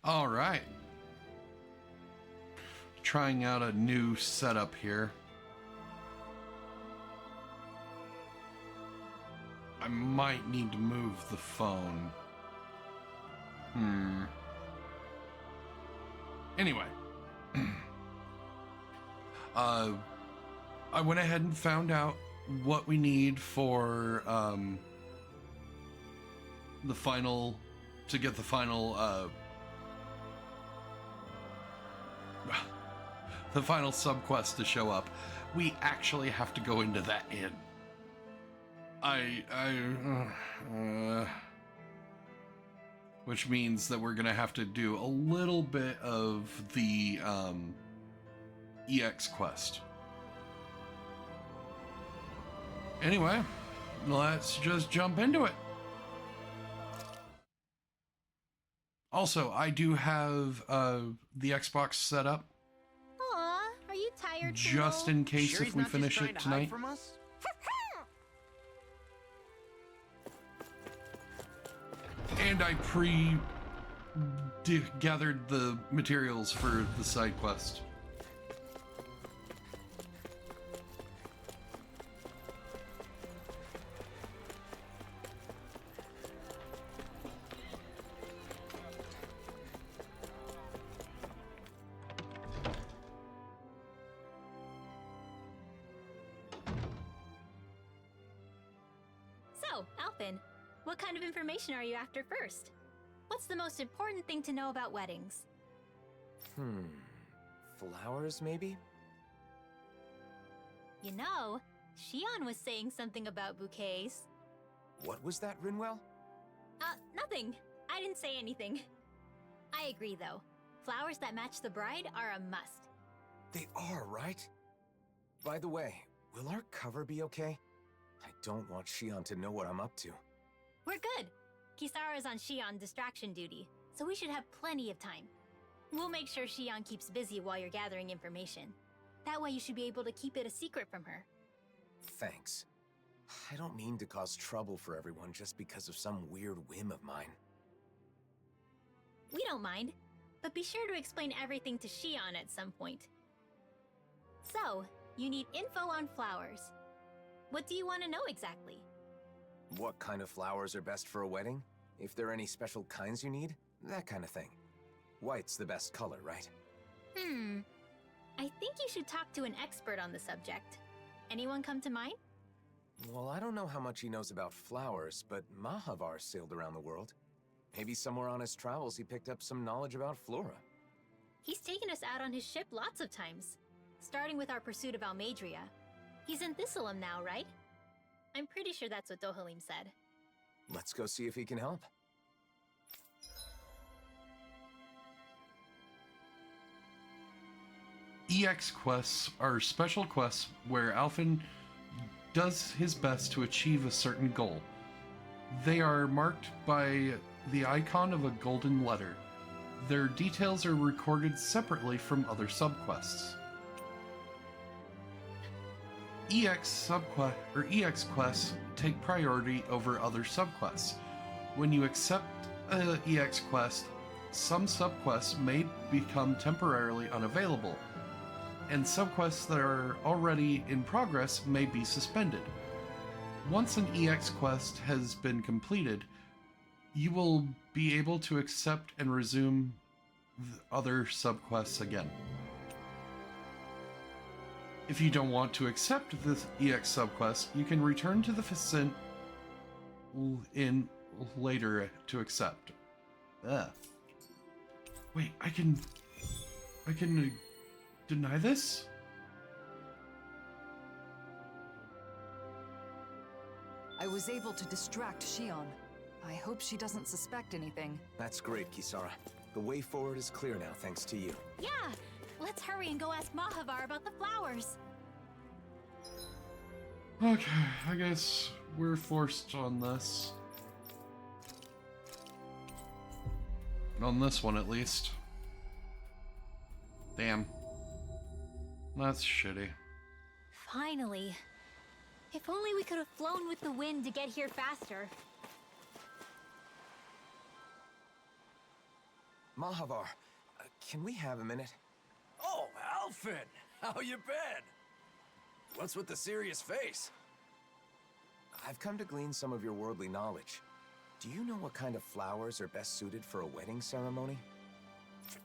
All right. Trying out a new setup here. I might need to move the phone. Anyway. I went ahead and found out what we need for the final the final subquest to show up. We actually have to go into that inn. Which means that we're gonna have to do a little bit of the EX quest. Anyway, let's just jump into it. Also, I do have the Xbox set up. Aw, are you tired? Just in case if we finish it tonight. From us? And I gathered the materials for the side quest. So, Alpin, what kind of information are you after first? What's the most important thing to know about weddings? Flowers, maybe? You know, Shion was saying something about bouquets. What was that, Rinwell? Nothing. I didn't say anything. I agree, though. Flowers that match the bride are a must. They are, right? By the way, will our cover be okay? I don't want Shion to know what I'm up to. We're good. Kisara's on Shion distraction duty, so we should have plenty of time. We'll make sure Shion keeps busy while you're gathering information. That way you should be able to keep it a secret from her. Thanks. I don't mean to cause trouble for everyone just because of some weird whim of mine. We don't mind, but be sure to explain everything to Shion at some point. So, you need info on flowers. What do you want to know exactly? What kind of flowers are best for a wedding? If there are any special kinds you need? That kind of thing. White's the best color, right? I think you should talk to an expert on the subject. Anyone come to mind? Well, I don't know how much he knows about flowers, but Mahavar sailed around the world. Maybe somewhere on his travels he picked up some knowledge about flora. He's taken us out on his ship lots of times, starting with our pursuit of Almadria. He's in Thistleum now, right? I'm pretty sure that's what Dohalim said. Let's go see if he can help. EX quests are special quests where Alphen does his best to achieve a certain goal. They are marked by the icon of a golden letter. Their details are recorded separately from other subquests. EX quests take priority over other subquests. When you accept an EX quest, some subquests may become temporarily unavailable, and subquests that are already in progress may be suspended. Once an EX quest has been completed, you will be able to accept and resume other subquests again. If you don't want to accept this EX subquest, you can return to the Vicent in later to accept. Wait, I can deny this? I was able to distract Shion. I hope she doesn't suspect anything. That's great, Kisara. The way forward is clear now, thanks to you. Yeah! Let's hurry and go ask Mahavar about the flowers! Okay, I guess we're forced on this. On this one, at least. Damn. That's shitty. Finally. If only we could have flown with the wind to get here faster. Mahavar, can we have a minute? Oh, Alfin! How you been? What's with the serious face? I've come to glean some of your worldly knowledge. Do you know what kind of flowers are best suited for a wedding ceremony?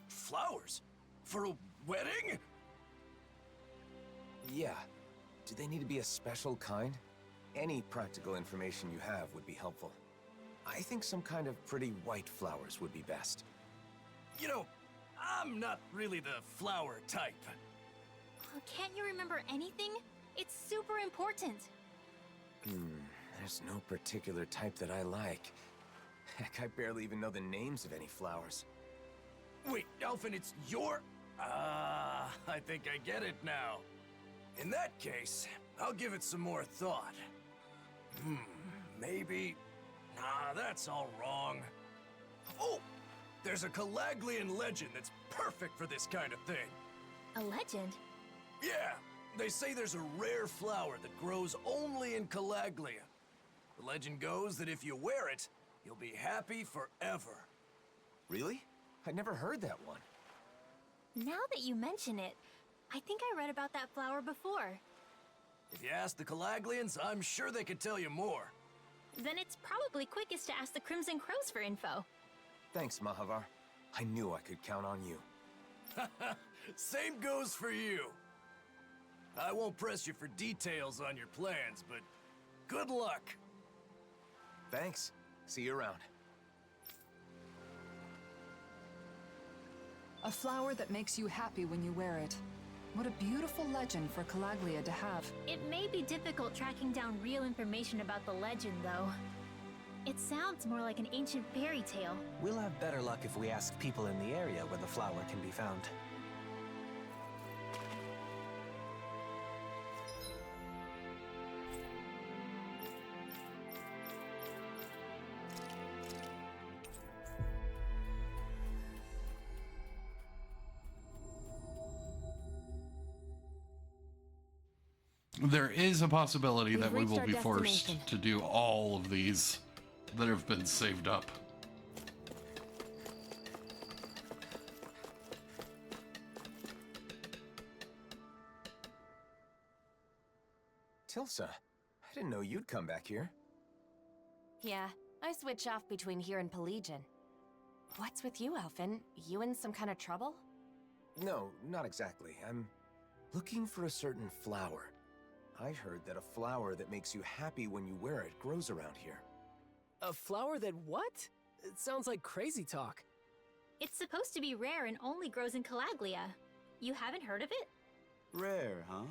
Flowers? For a wedding? Yeah. Do they need to be a special kind? Any practical information you have would be helpful. I think some kind of pretty white flowers would be best. You know, I'm not really the flower type. Oh, can't you remember anything? It's super important. There's no particular type that I like. Heck, I barely even know the names of any flowers. Wait, Alfin, it's your... I think I get it now. In that case, I'll give it some more thought. Maybe... Nah, that's all wrong. Oh! There's a Calaglian legend that's perfect for this kind of thing. A legend? Yeah, they say there's a rare flower that grows only in Calaglia. The legend goes that if you wear it, you'll be happy forever. Really? I'd never heard that one. Now that you mention it, I think I read about that flower before. If you ask the Calaglians, I'm sure they could tell you more. Then it's probably quickest to ask the Crimson Crows for info. Thanks, Mahavar. I knew I could count on you. Same goes for you. I won't press you for details on your plans, but good luck. Thanks. See you around. A flower that makes you happy when you wear it. What a beautiful legend for Calaglia to have. It may be difficult tracking down real information about the legend, though. It sounds more like an ancient fairy tale. We'll have better luck if we ask people in the area where the flower can be found. There is a possibility that we reached will our be forced destination. to do all of these that have been saved up. Tilsa, I didn't know you'd come back here. Yeah, I switch off between here and Pelagian. What's with you, Alfin? You in some kind of trouble? No, not exactly. I'm looking for a certain flower. I heard that a flower that makes you happy when you wear it grows around here. A flower that what? It sounds like crazy talk. It's supposed to be rare and only grows in Calaglia. You haven't heard of it? Rare, huh?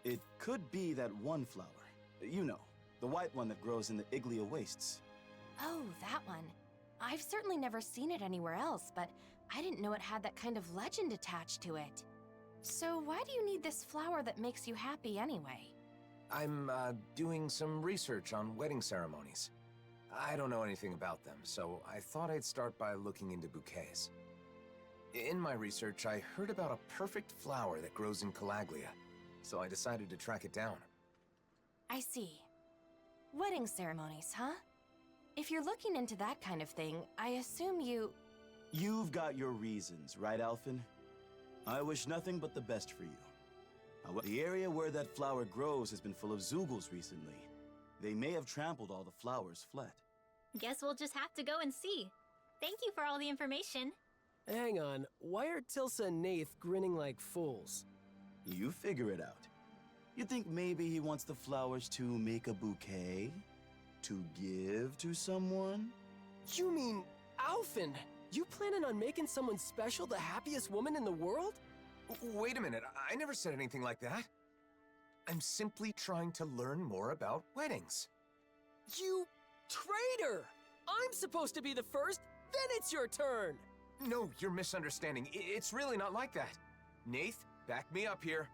It could be that one flower. You know, the white one that grows in the Iglia wastes. Oh, that one. I've certainly never seen it anywhere else, but I didn't know it had that kind of legend attached to it. So why do you need this flower that makes you happy anyway? I'm, doing some research on wedding ceremonies. I don't know anything about them, so I thought I'd start by looking into bouquets. In my research, I heard about a perfect flower that grows in Calaglia, so I decided to track it down. I see. Wedding ceremonies, huh? If you're looking into that kind of thing, I assume you... You've got your reasons, right, Alfin? I wish nothing but the best for you. However, the area where that flower grows has been full of Zoogles recently. They may have trampled all the flowers flat. Guess we'll just have to go and see. Thank you for all the information. Hang on, why are Tilsa and Nath grinning like fools? You figure it out. You think maybe he wants the flowers to make a bouquet? To give to someone? You mean, Alfin, you planning on making someone special the happiest woman in the world? Wait a minute, I never said anything like that. I'm simply trying to learn more about weddings. You traitor! I'm supposed to be the first, then it's your turn! No, you're misunderstanding. It's really not like that. Nath, back me up here.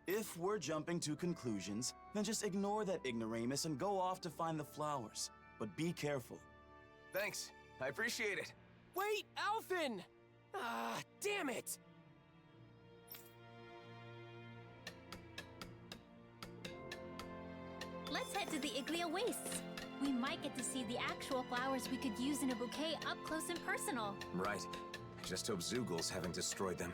If we're jumping to conclusions, then just ignore that ignoramus and go off to find the flowers. But be careful. Thanks, I appreciate it. Wait, Alfin! Ah, damn it! Let's head to the Iglia Wastes. We might get to see the actual flowers we could use in a bouquet up close and personal. Right. Just hope Zoogles haven't destroyed them.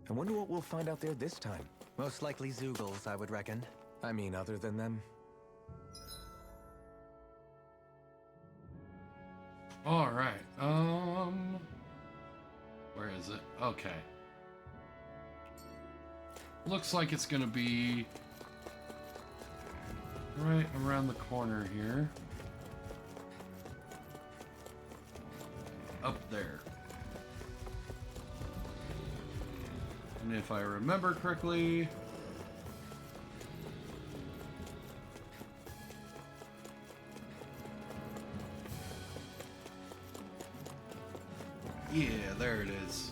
I wonder what we'll find out there this time. Most likely Zoogles, I would reckon. I mean, other than them. All right. Where is it? Okay. Looks like it's gonna be right around the corner here. Up there. And if I remember correctly, yeah, there it is.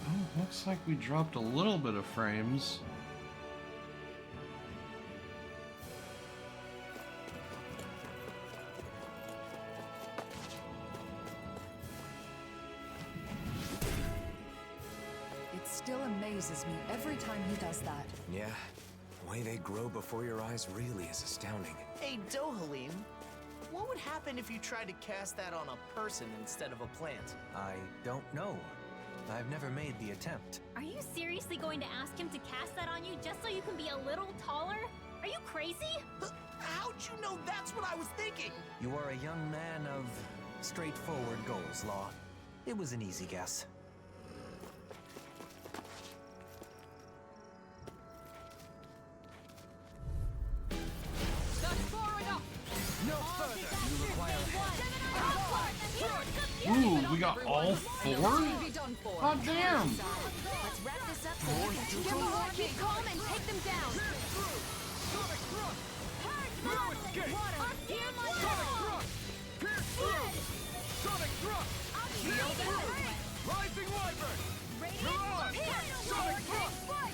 Oh, looks like we dropped a little bit of frames. Still amazes me every time he does that. Yeah, the way they grow before your eyes really is astounding. Hey, Dohalim, what would happen if you tried to cast that on a person instead of a plant? I don't know. I've never made the attempt. Are you seriously going to ask him to cast that on you just so you can be a little taller? Are you crazy? How'd you know that's what I was thinking? You are a young man of straightforward goals, Law. It was an easy guess. Ooh, we got all four? God damn! Let's wrap this up so we can give them more. Keep calm and take them down.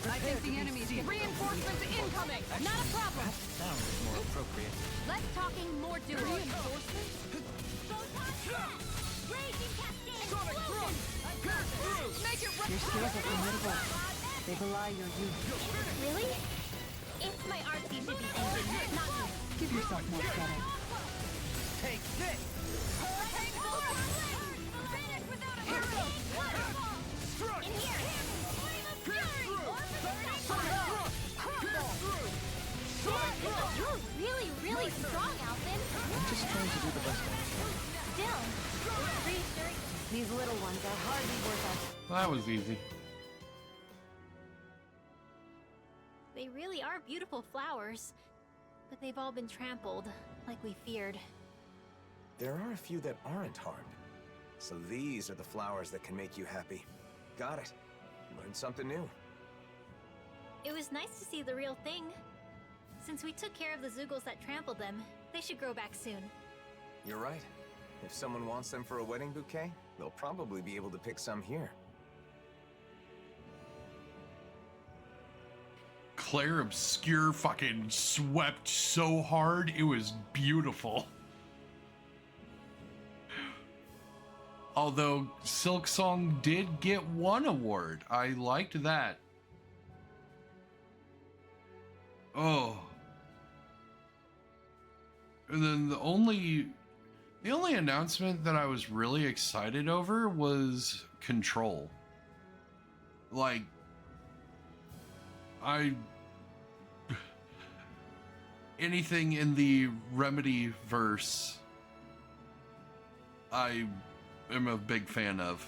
I think the enemy's Reinforcements incoming. Not a problem. Sounds more appropriate. Less talking, more doing. Reinforcements? Raging cascade! Make it Your skills are formidable. They belie your youth. Really? It's my arts you should be thinking, not me. Give yourself more credit. Take this! In here! You're really, really strong, Alvin. I'm just trying to do the best I can. Still, it's reassuring. These little ones are hardly worth us. That was easy. They really are beautiful flowers, but they've all been trampled, like we feared. There are a few that aren't harmed. So these are the flowers that can make you happy. Got it. Learned something new. It was nice to see the real thing. Since we took care of the Zoogles that trampled them, they should grow back soon. You're right. If someone wants them for a wedding bouquet, they'll probably be able to pick some here. Claire Obscure fucking swept so hard, it was beautiful. Although Silk Song did get one award. I liked that. Oh. And then the only announcement that I was really excited over was Control. Like, anything in the Remedy verse, I am a big fan of.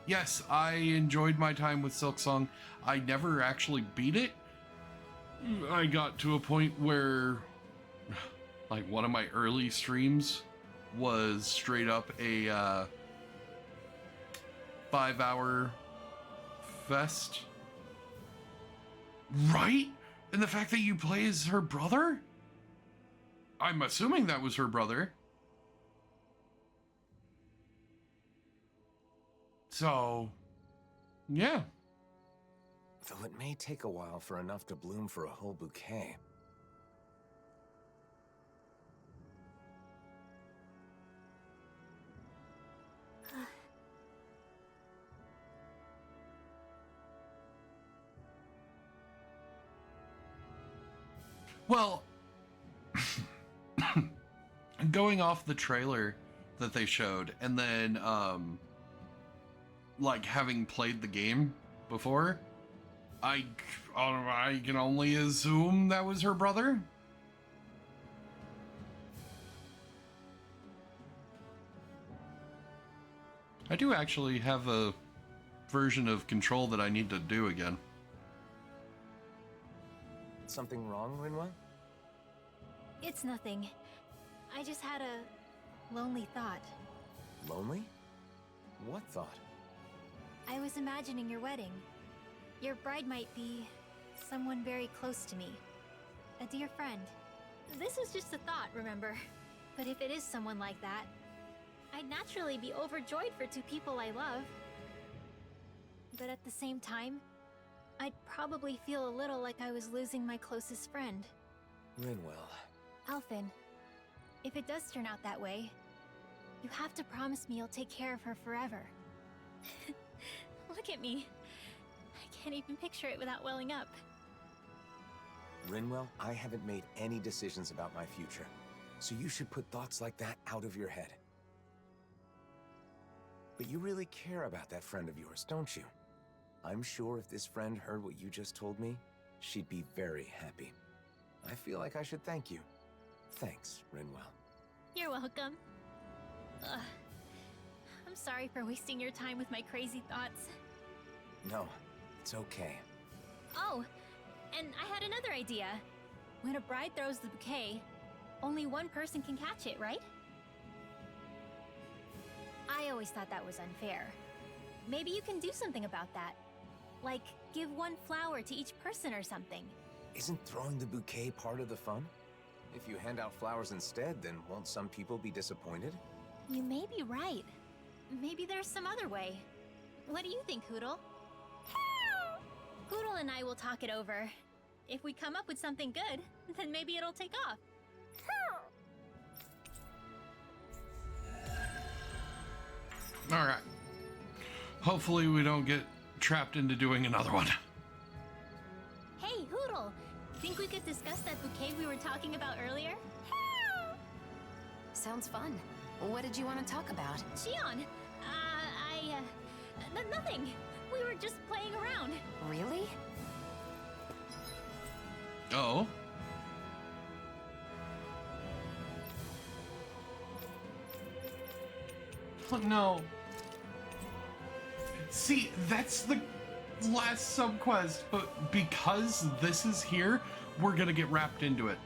Yes, I enjoyed my time with Silk Song. I never actually beat it. I got to a point where, like, one of my early streams was straight up a 5-hour fest. Right? And the fact that you play as her brother? I'm assuming that was her brother. So, yeah. Though it may take a while for enough to bloom for a whole bouquet. Well, going off the trailer that they showed, and then, like, having played the game before, I can only assume that was her brother. I do actually have a version of Control that I need to do again. Something wrong, Rinwell? It's nothing. I just had a lonely thought. Lonely? What thought? I was imagining your wedding. Your bride might be someone very close to me. A dear friend. This is just a thought, remember? But if it is someone like that, I'd naturally be overjoyed for two people I love. But at the same time, I'd probably feel a little like I was losing my closest friend. Rinwell. Alphen, if it does turn out that way, you have to promise me you'll take care of her forever. Look at me. I can't even picture it without welling up. Rinwell, I haven't made any decisions about my future, so you should put thoughts like that out of your head. But you really care about that friend of yours, don't you? I'm sure if this friend heard what you just told me, she'd be very happy. I feel like I should thank you. Thanks, Rinwell. You're welcome. Ugh. I'm sorry for wasting your time with my crazy thoughts. No, it's okay. Oh, and I had another idea. When a bride throws the bouquet, only one person can catch it, right? I always thought that was unfair. Maybe you can do something about that. Like, give one flower to each person or something. Isn't throwing the bouquet part of the fun? If you hand out flowers instead, then won't some people be disappointed? You may be right. Maybe there's some other way. What do you think, Hoodle? Hoodle and I will talk it over. If we come up with something good, then maybe it'll take off. Alright. Hopefully we don't get trapped into doing another one. Hey, Hoodle! Think we could discuss that bouquet we were talking about earlier? Sounds fun. What did you want to talk about? Shion! Nothing! We were just playing around. Really? Oh? Oh no. See, that's the last subquest, but because this is here, we're gonna get wrapped into it.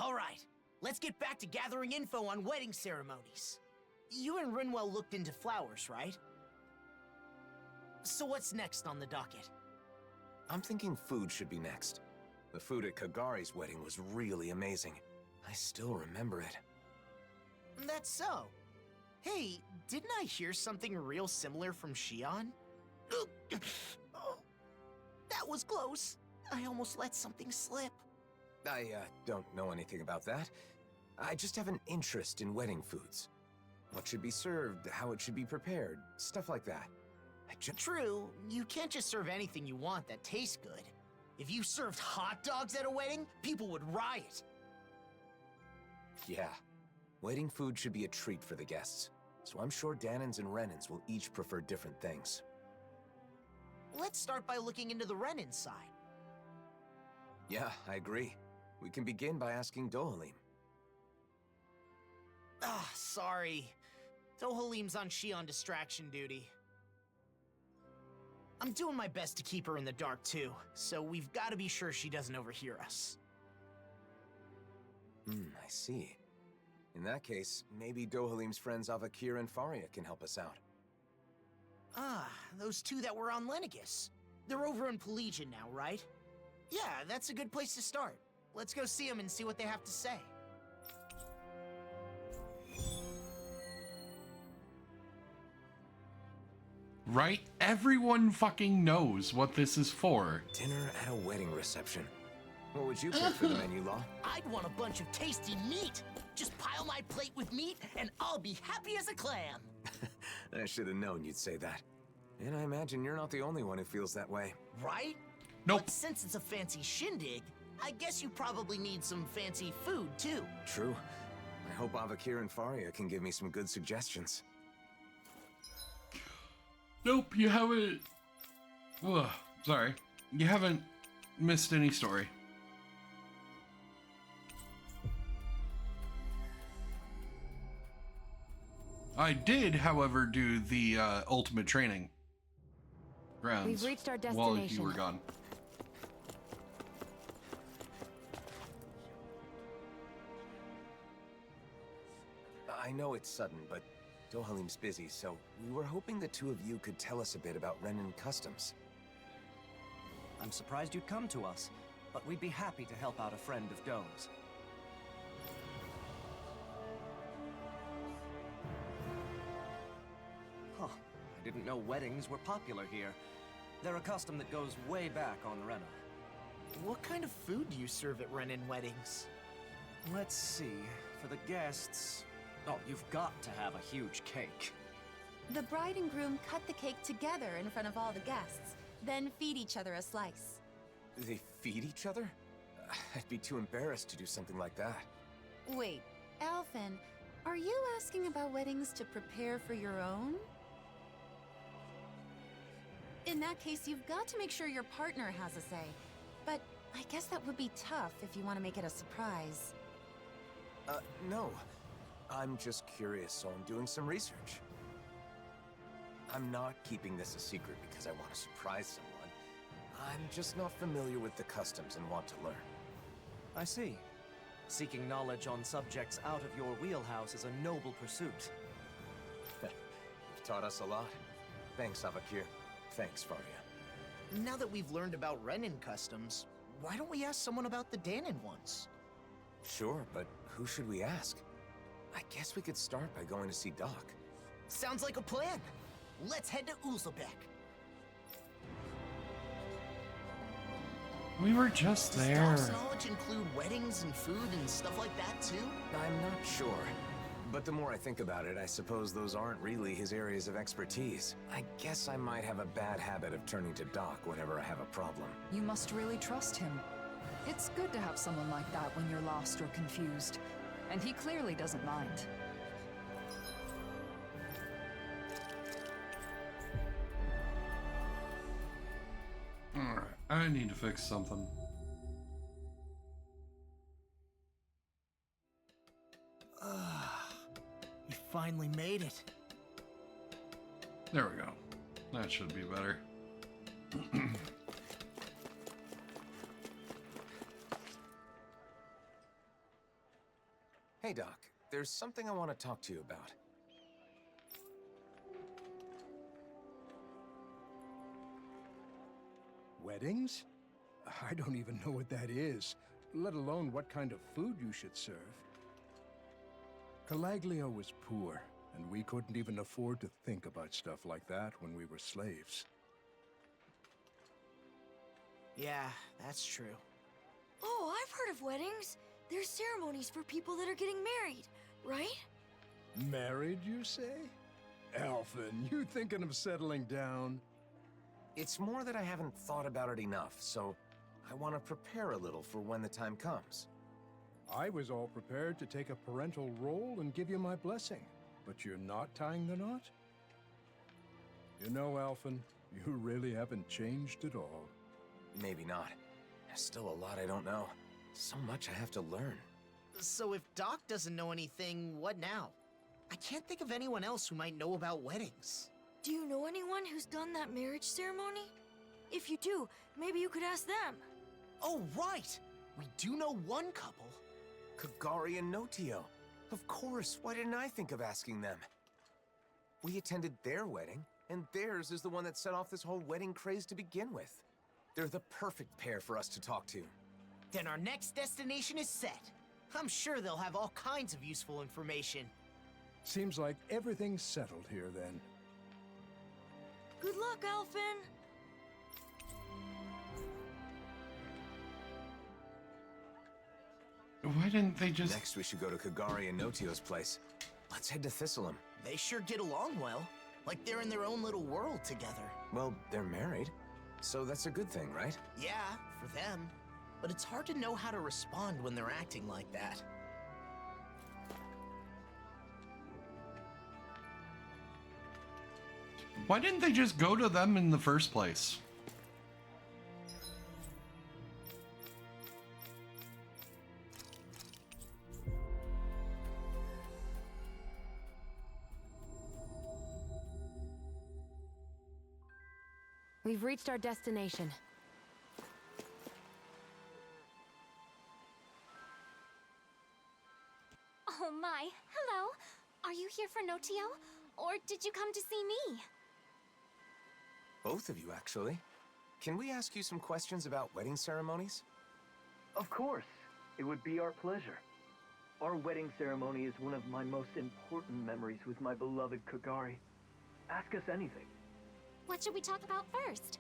All right, let's get back to gathering info on wedding ceremonies. You and Rinwell looked into flowers, right? So what's next on the docket? I'm thinking food should be next. The food at Kagari's wedding was really amazing. I still remember it. That's so. Hey, didn't I hear something real similar from Shion? Oh, that was close. I almost let something slip. I don't know anything about that. I just have an interest in wedding foods. What should be served, how it should be prepared, stuff like that. True, you can't just serve anything you want that tastes good. If you served hot dogs at a wedding, people would riot. Yeah, wedding food should be a treat for the guests. So I'm sure Danins and Renins will each prefer different things. Let's start by looking into the Renin side. Yeah, I agree. We can begin by asking Dohalim. Ah, sorry. Dohalim's on Shion distraction duty. I'm doing my best to keep her in the dark too, so we've got to be sure she doesn't overhear us. I see. In that case, maybe Dohalim's friends Avakir and Faria can help us out. Ah, those two that were on Lenegis. They're over in Pelagian now, right? Yeah, that's a good place to start. Let's go see them and see what they have to say. Right? Everyone fucking knows what this is for. Dinner at a wedding reception. What would you pick for the menu, Law? I'd want a bunch of tasty meat. Just pile my plate with meat, and I'll be happy as a clam. I should have known you'd say that. And I imagine you're not the only one who feels that way. Right? Nope. But since it's a fancy shindig, I guess you probably need some fancy food, too. True. I hope Avakir and Faria can give me some good suggestions. Nope, you haven't... Ugh, sorry. You haven't missed any story. I did, however, do the ultimate training grounds. We've reached our while destination. you were gone. I know it's sudden, but Dohalim's busy, so we were hoping the two of you could tell us a bit about Renan Customs. I'm surprised you'd come to us, but we'd be happy to help out a friend of Doe's. Huh, I didn't know weddings were popular here. They're a custom that goes way back on Rena. What kind of food do you serve at Renan weddings? Let's see, for the guests... Oh, you've got to have a huge cake. The bride and groom cut the cake together in front of all the guests, then feed each other a slice. They feed each other? I'd be too embarrassed to do something like that. Wait, Alphen, are you asking about weddings to prepare for your own? In that case, you've got to make sure your partner has a say. But I guess that would be tough if you want to make it a surprise. No. I'm just curious, so I'm doing some research. I'm not keeping this a secret because I want to surprise someone. I'm just not familiar with the customs and want to learn. I see. Seeking knowledge on subjects out of your wheelhouse is a noble pursuit. You've taught us a lot. Thanks, Avakir. Thanks, Faria. Now that we've learned about Renan customs, why don't we ask someone about the Danon ones? Sure, but who should we ask? I guess we could start by going to see Doc. Sounds like a plan. Let's head to Uzlebek. We were just there. Does Doc's knowledge include weddings and food and stuff like that, too? I'm not sure. But the more I think about it, I suppose those aren't really his areas of expertise. I guess I might have a bad habit of turning to Doc whenever I have a problem. You must really trust him. It's good to have someone like that when you're lost or confused. And he clearly doesn't mind. Alright, I need to fix something. We finally made it. There we go. That should be better. Hey, Doc. There's something I want to talk to you about. Weddings? I don't even know what that is, let alone what kind of food you should serve. Calaglio was poor, and we couldn't even afford to think about stuff like that when we were slaves. Yeah, that's true. Oh, I've heard of weddings. There's ceremonies for people that are getting married, right? Married, you say? Alphen, you thinking of settling down? It's more that I haven't thought about it enough, so I want to prepare a little for when the time comes. I was all prepared to take a parental role and give you my blessing, but you're not tying the knot? You know, Alphen, you really haven't changed at all. Maybe not. There's still a lot I don't know. So much I have to learn. So if Doc doesn't know anything, what now? I can't think of anyone else who might know about weddings. Do you know anyone who's done that marriage ceremony? If you do, maybe you could ask them. Oh, right! We do know one couple. Kagari and Notio. Of course, why didn't I think of asking them? We attended their wedding, And theirs is the one that set off this whole wedding craze to begin with. They're the perfect pair for us to talk to. Then our next destination is set. I'm sure they'll have all kinds of useful information. Seems like everything's settled here then. Good luck, Alphen. Why didn't they just... Next, we should go to Kagari and Notio's place. Let's head to Thistleum. They sure get along well. Like they're in their own little world together. Well, they're married. So that's a good thing, right? Yeah, for them. But it's hard to know how to respond when they're acting like that. Why didn't they just go to them in the first place? We've reached our destination. Oh my, hello. Are you here for Notio? Or did you come to see me? Both of you, actually. Can we ask you some questions about wedding ceremonies? Of course. It would be our pleasure. Our wedding ceremony is one of my most important memories with my beloved Kagari. Ask us anything. What should we talk about first?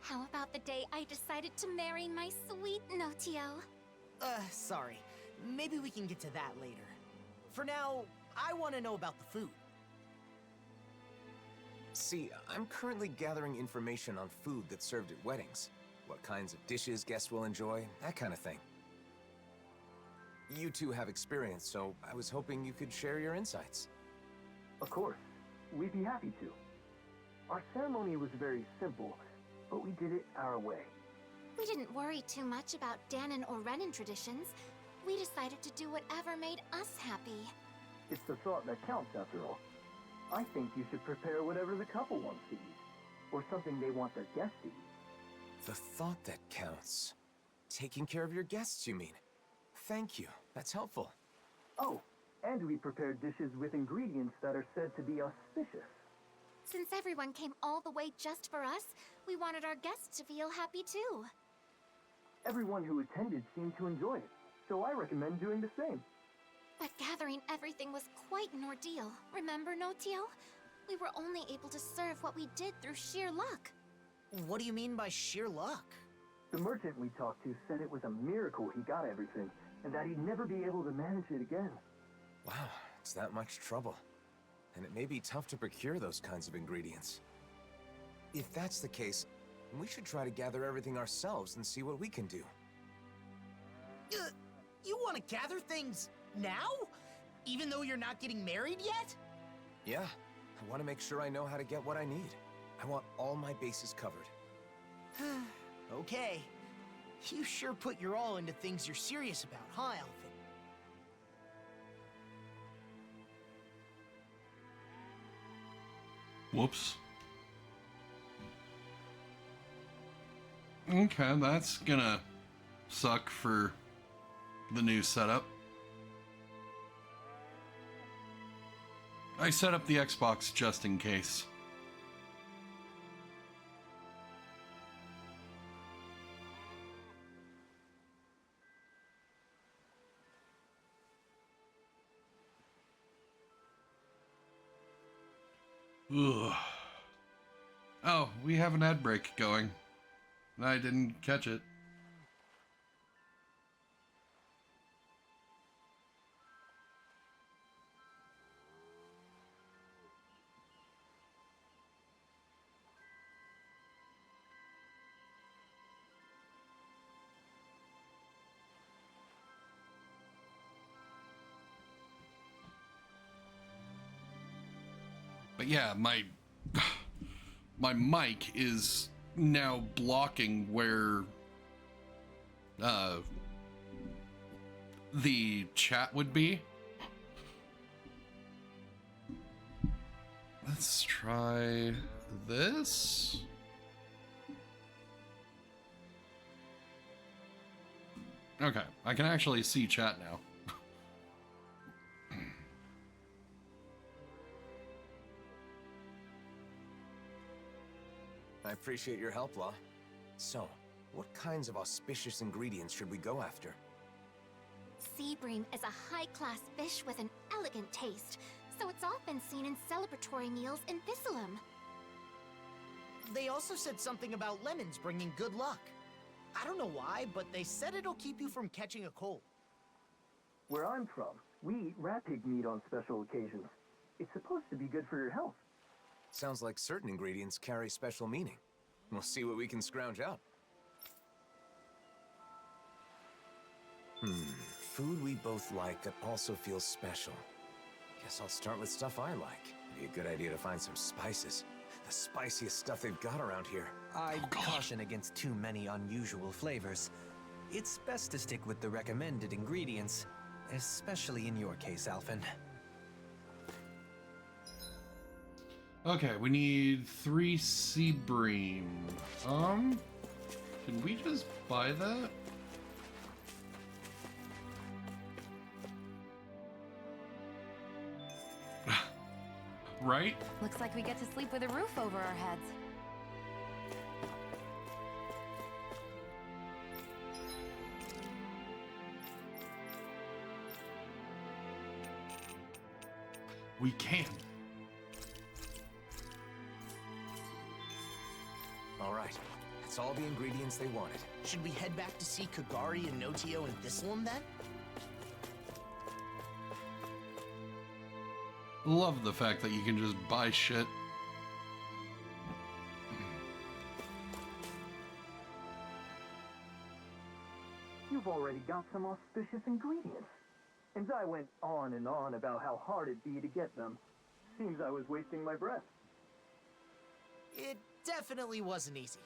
How about the day I decided to marry my sweet Notio? Sorry. Maybe we can get to that later. For now, I want to know about the food. See, I'm currently gathering information on food that's served at weddings. What kinds of dishes guests will enjoy, that kind of thing. You two have experience, so I was hoping you could share your insights. Of course. We'd be happy to. Our ceremony was very simple, but we did it our way. We didn't worry too much about Danon or Renin traditions. We decided to do whatever made us happy. It's the thought that counts, after all. I think you should prepare whatever the couple wants to eat, or something they want their guests to eat. The thought that counts. Taking care of your guests, you mean? Thank you. That's helpful. Oh, and we prepared dishes with ingredients that are said to be auspicious. Since everyone came all the way just for us, we wanted our guests to feel happy too. Everyone who attended seemed to enjoy it, so I recommend doing the same. But gathering everything was quite an ordeal. Remember, Notio? We were only able to serve what we did through sheer luck. What do you mean by sheer luck? The merchant we talked to said it was a miracle he got everything, and that he'd never be able to manage it again. Wow, it's that much trouble. And it may be tough to procure those kinds of ingredients. If that's the case, we should try to gather everything ourselves and see what we can do. You want to gather things now? Even though you're not getting married yet? Yeah, I want to make sure I know how to get what I need. I want all my bases covered. Okay. You sure put your all into things you're serious about, huh, Alphen? Whoops. Okay, that's gonna suck for the new setup. I set up the Xbox just in case. Ugh. Oh, we have an ad break going. I didn't catch it. But yeah, my mic is now blocking where the chat would be. Let's try this. Okay, I can actually see chat now. I appreciate your help, Law. So, what kinds of auspicious ingredients should we go after? Sea bream is a high-class fish with an elegant taste, so it's often seen in celebratory meals in Thistleum. They also said something about lemons bringing good luck. I don't know why, but they said it'll keep you from catching a cold. Where I'm from, we eat rat pig meat on special occasions. It's supposed to be good for your health. Sounds like certain ingredients carry special meaning. We'll see what we can scrounge out. Food we both like that also feels special. Guess I'll start with stuff I like. Be a good idea to find some spices. The spiciest stuff they've got around here. I'd caution against too many unusual flavors. It's best to stick with the recommended ingredients, especially in your case, Alphen. Okay, we need 3 sea bream. Can we just buy that? Right? Looks like we get to sleep with a roof over our heads. We can. All right, that's all the ingredients they wanted. Should we head back to see Kagari and Notio and Thistleum then? Love the fact that you can just buy shit. You've already got some auspicious ingredients. And I went on and on about how hard it'd be to get them. Seems I was wasting my breath. It definitely wasn't easy.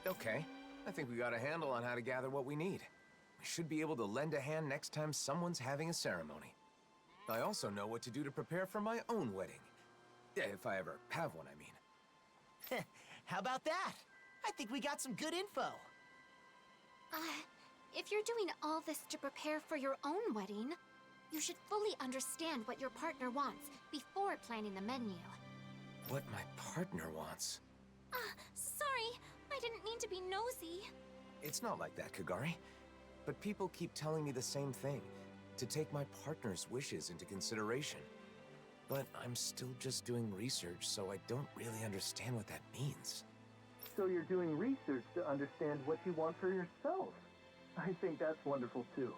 Okay, I think we got a handle on how to gather what we need. We should be able to lend a hand next time someone's having a ceremony. I also know what to do to prepare for my own wedding. Yeah, if I ever have one, I mean. How about that? I think we got some good info. If you're doing all this to prepare for your own wedding, you should fully understand what your partner wants before planning the menu. What my partner wants? Sorry, I didn't mean to be nosy. It's not like that, Kagari. But people keep telling me the same thing. To take my partner's wishes into consideration. But I'm still just doing research, so I don't really understand what that means. So you're doing research to understand what you want for yourself. I think that's wonderful too.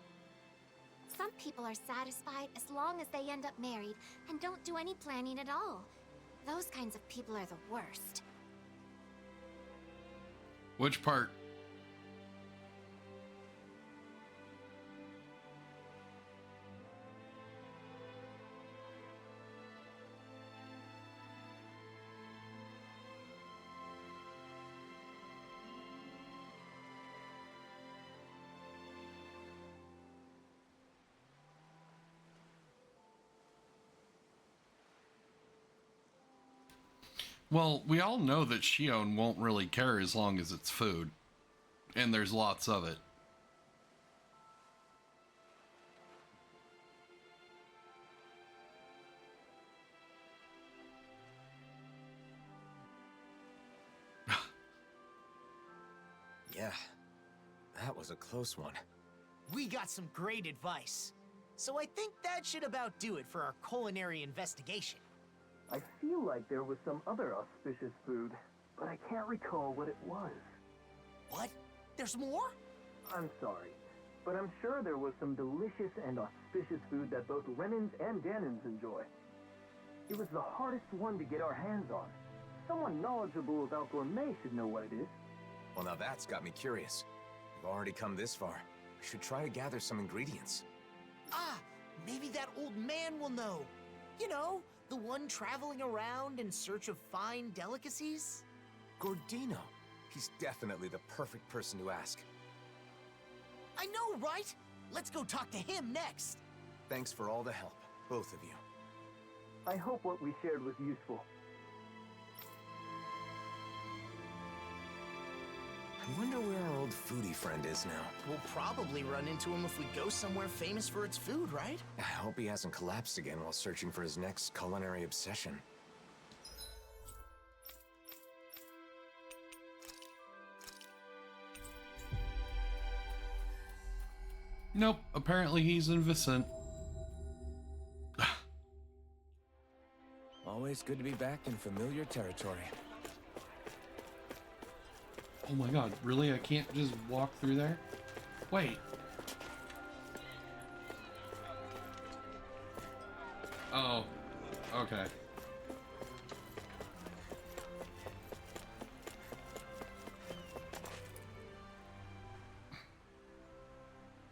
Some people are satisfied as long as they end up married and don't do any planning at all. Those kinds of people are the worst. Which part? Well, we all know that Shion won't really care as long as it's food. And there's lots of it. Yeah, that was a close one. We got some great advice. So I think that should about do it for our culinary investigation. I feel like there was some other auspicious food, but I can't recall what it was. What? There's more? I'm sorry, but I'm sure there was some delicious and auspicious food that both Renans and Ganons enjoy. It was the hardest one to get our hands on. Someone knowledgeable about gourmet should know what it is. Well, now that's got me curious. We've already come this far. We should try to gather some ingredients. Maybe that old man will know. You know, the one traveling around in search of fine delicacies? Gordino. He's definitely the perfect person to ask. I know, right? Let's go talk to him next. Thanks for all the help, both of you. I hope what we shared was useful. I wonder where our old foodie friend is now. We'll probably run into him if we go somewhere famous for its food, right? I hope he hasn't collapsed again while searching for his next culinary obsession. Nope, apparently he's in Vicent. Always good to be back in familiar territory. Oh my god, really? I can't just walk through there? Wait. Oh, okay.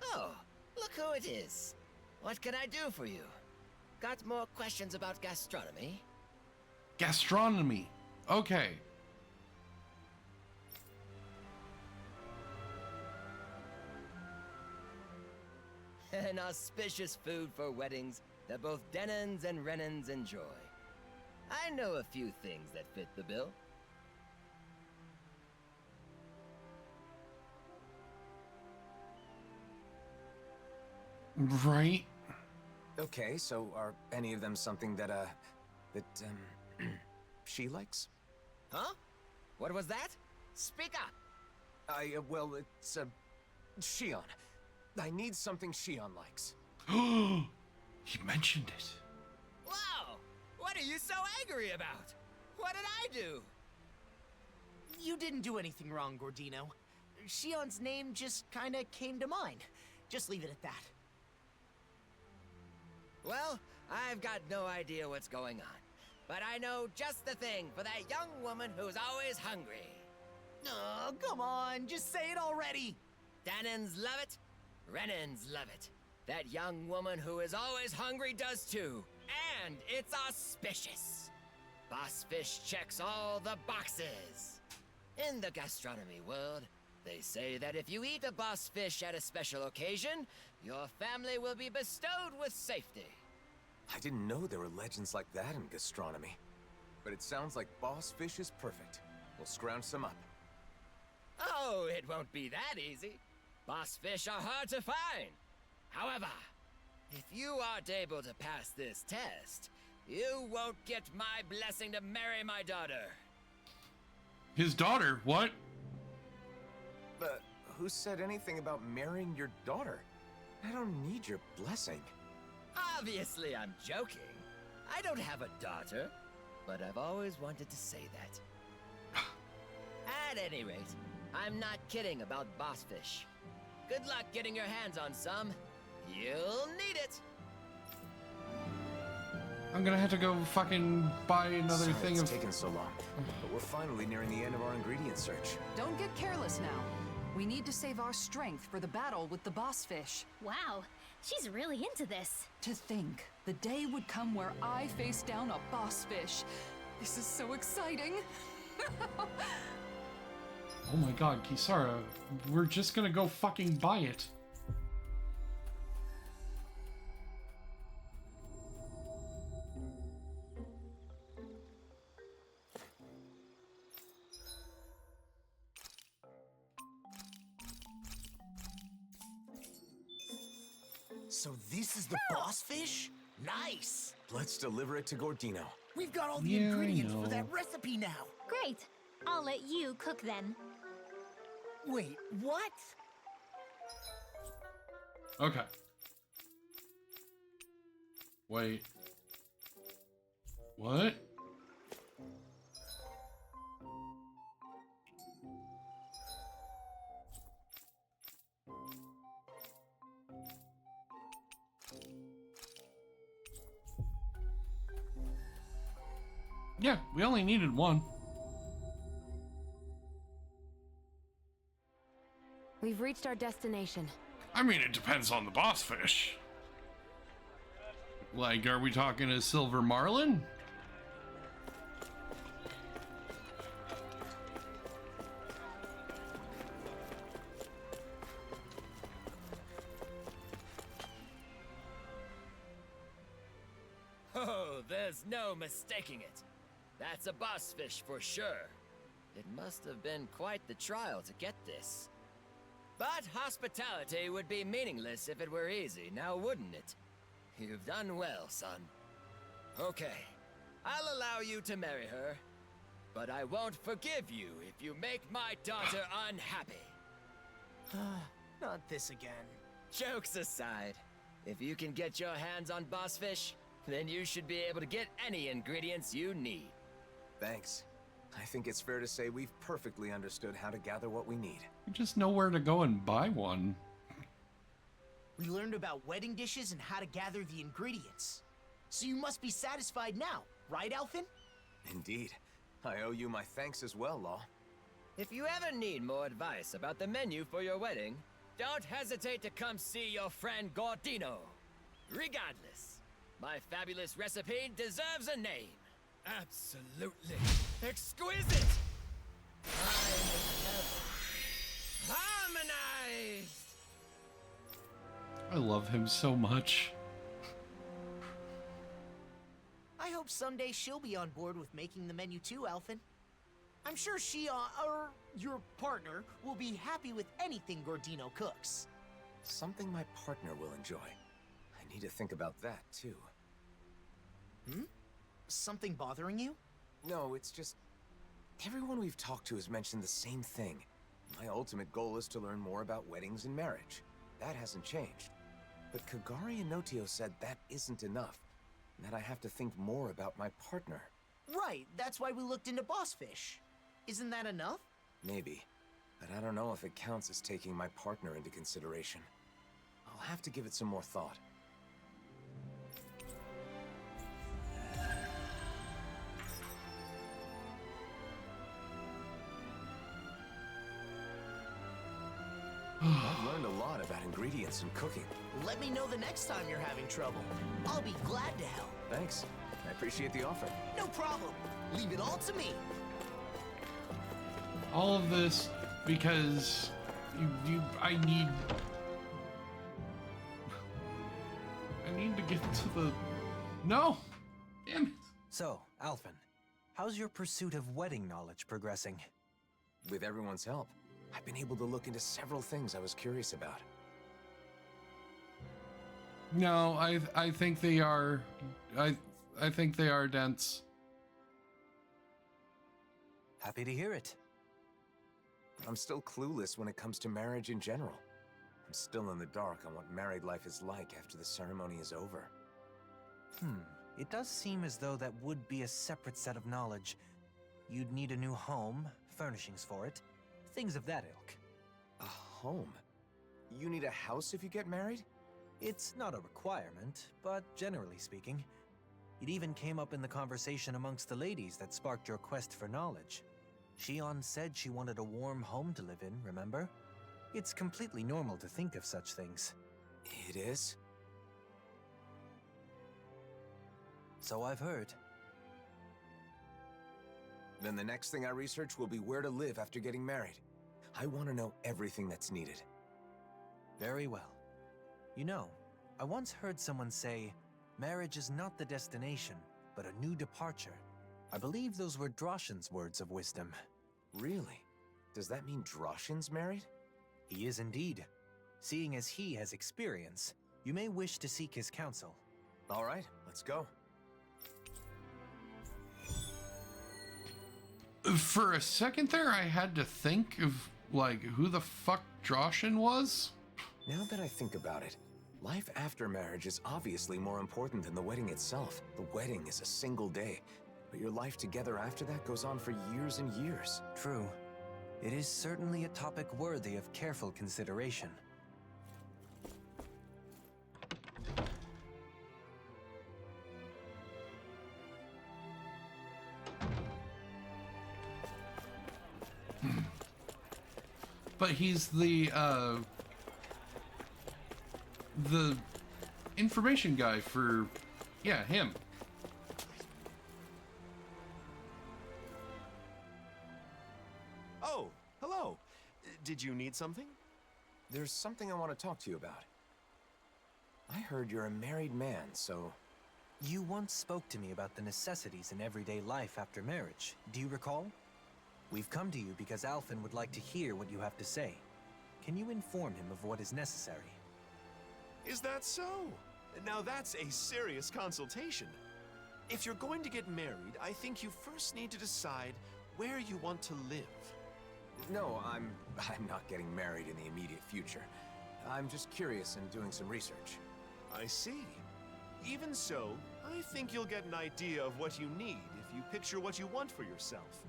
Oh, look who it is. What can I do for you? Got more questions about gastronomy? Gastronomy. Okay. An auspicious food for weddings that both Denons and Renans enjoy. I know a few things that fit the bill. Right. Okay, so are any of them something that, she likes? Huh? What was that? Speak up! Well, it's, Shion. I need something Shion likes. He mentioned it. Wow! What are you so angry about? What did I do? You didn't do anything wrong, Gordino. Shion's name just kinda came to mind. Just leave it at that. Well, I've got no idea what's going on. But I know just the thing for that young woman who's always hungry. Oh, come on, just say it already! Danons love it, Renans love it. That young woman who is always hungry does too. And it's auspicious. Boss Fish checks all the boxes. In the gastronomy world, they say that if you eat a boss fish at a special occasion, your family will be bestowed with safety. I didn't know there were legends like that in gastronomy. But it sounds like Boss Fish is perfect. We'll scrounge some up. Oh, it won't be that easy. Boss fish are hard to find. However, if you aren't able to pass this test, you won't get my blessing to marry my daughter. His daughter? What? But who said anything about marrying your daughter? I don't need your blessing. Obviously, I'm joking. I don't have a daughter, but I've always wanted to say that. At any rate, I'm not kidding about boss fish. Good luck getting your hands on some. You'll need it. I'm gonna have to go fucking buy another Sorry thing it's of... taken so long, but we're finally nearing the end of our ingredient search. Don't get careless now. We need to save our strength for the battle with the boss fish. Wow, she's really into this. To think, the day would come where I face down a boss fish. This is so exciting. Oh my god, Kisara, we're just gonna go fucking buy it. So this is the boss fish? Nice! Let's deliver it to Gordino. We've got all the Yeah, I ingredients for know. that recipe now. Great. I'll let you cook then. Wait, what? Okay. Wait. What? Yeah, we only needed one. We've reached our destination. I mean, it depends on the boss fish. Like, are we talking a silver marlin? Oh, there's no mistaking it. That's a boss fish for sure. It must have been quite the trial to get this. But hospitality would be meaningless if it were easy, now wouldn't it? You've done well, son. Okay, I'll allow you to marry her, but I won't forgive you if you make my daughter unhappy. Not this again. Jokes aside, if you can get your hands on boss fish, then you should be able to get any ingredients you need. Thanks. I think it's fair to say we've perfectly understood how to gather what we need. You just know where to go and buy one. We learned about wedding dishes and how to gather the ingredients. So you must be satisfied now, right, Alphen? Indeed. I owe you my thanks as well, Law. If you ever need more advice about the menu for your wedding, don't hesitate to come see your friend Gordino. Regardless, my fabulous recipe deserves a name. Absolutely exquisite! Harmonized! I love him so much. I hope someday she'll be on board with making the menu too, Alphen. I'm sure she, or your partner, will be happy with anything Gordino cooks. Something my partner will enjoy. I need to think about that, too. Hmm? Something bothering you? No, it's just... everyone we've talked to has mentioned the same thing. My ultimate goal is to learn more about weddings and marriage. That hasn't changed. But Kagari and Notio said that isn't enough, and that I have to think more about my partner. Right, that's why we looked into boss fish. Isn't that enough? Maybe, but I don't know if it counts as taking my partner into consideration. I'll have to give it some more thought. I've learned a lot about ingredients and cooking. Let me know the next time you're having trouble. I'll be glad to help. Thanks. I appreciate the offer. No problem. Leave it all to me. All of this because I need to get to the... No! Damn it. So, Alphen, how's your pursuit of wedding knowledge progressing? With everyone's help, I've been able to look into several things I was curious about. No, I think they are... I think they are dense. Happy to hear it. I'm still clueless when it comes to marriage in general. I'm still in the dark on what married life is like after the ceremony is over. It does seem as though that would be a separate set of knowledge. You'd need a new home, furnishings for it, things of that ilk. A home? You need a house if you get married? It's not a requirement, but generally speaking, it even came up in the conversation amongst the ladies that sparked your quest for knowledge. Shion said she wanted a warm home to live in, remember? It's completely normal to think of such things. It is? So I've heard. Then the next thing I research will be where to live after getting married. I want to know everything that's needed. Very well. You know, I once heard someone say, marriage is not the destination, but a new departure. I believe those were Droshin's words of wisdom. Really? Does that mean Droshin's married? He is indeed. Seeing as he has experience, you may wish to seek his counsel. All right, let's go. For a second there, I had to think of, like, who the fuck Droshin was? Now that I think about it, life after marriage is obviously more important than the wedding itself. The wedding is a single day, but your life together after that goes on for years and years. True. It is certainly a topic worthy of careful consideration. But he's the information guy for, yeah, him. Oh, hello. Did you need something? There's something I want to talk to you about. I heard you're a married man, so... You once spoke to me about the necessities in everyday life after marriage. Do you recall? We've come to you because Alphen would like to hear what you have to say. Can you inform him of what is necessary? Is that so? Now that's a serious consultation. If you're going to get married, I think you first need to decide where you want to live. No, I'm not getting married in the immediate future. I'm just curious and doing some research. I see. Even so, I think you'll get an idea of what you need if you picture what you want for yourself.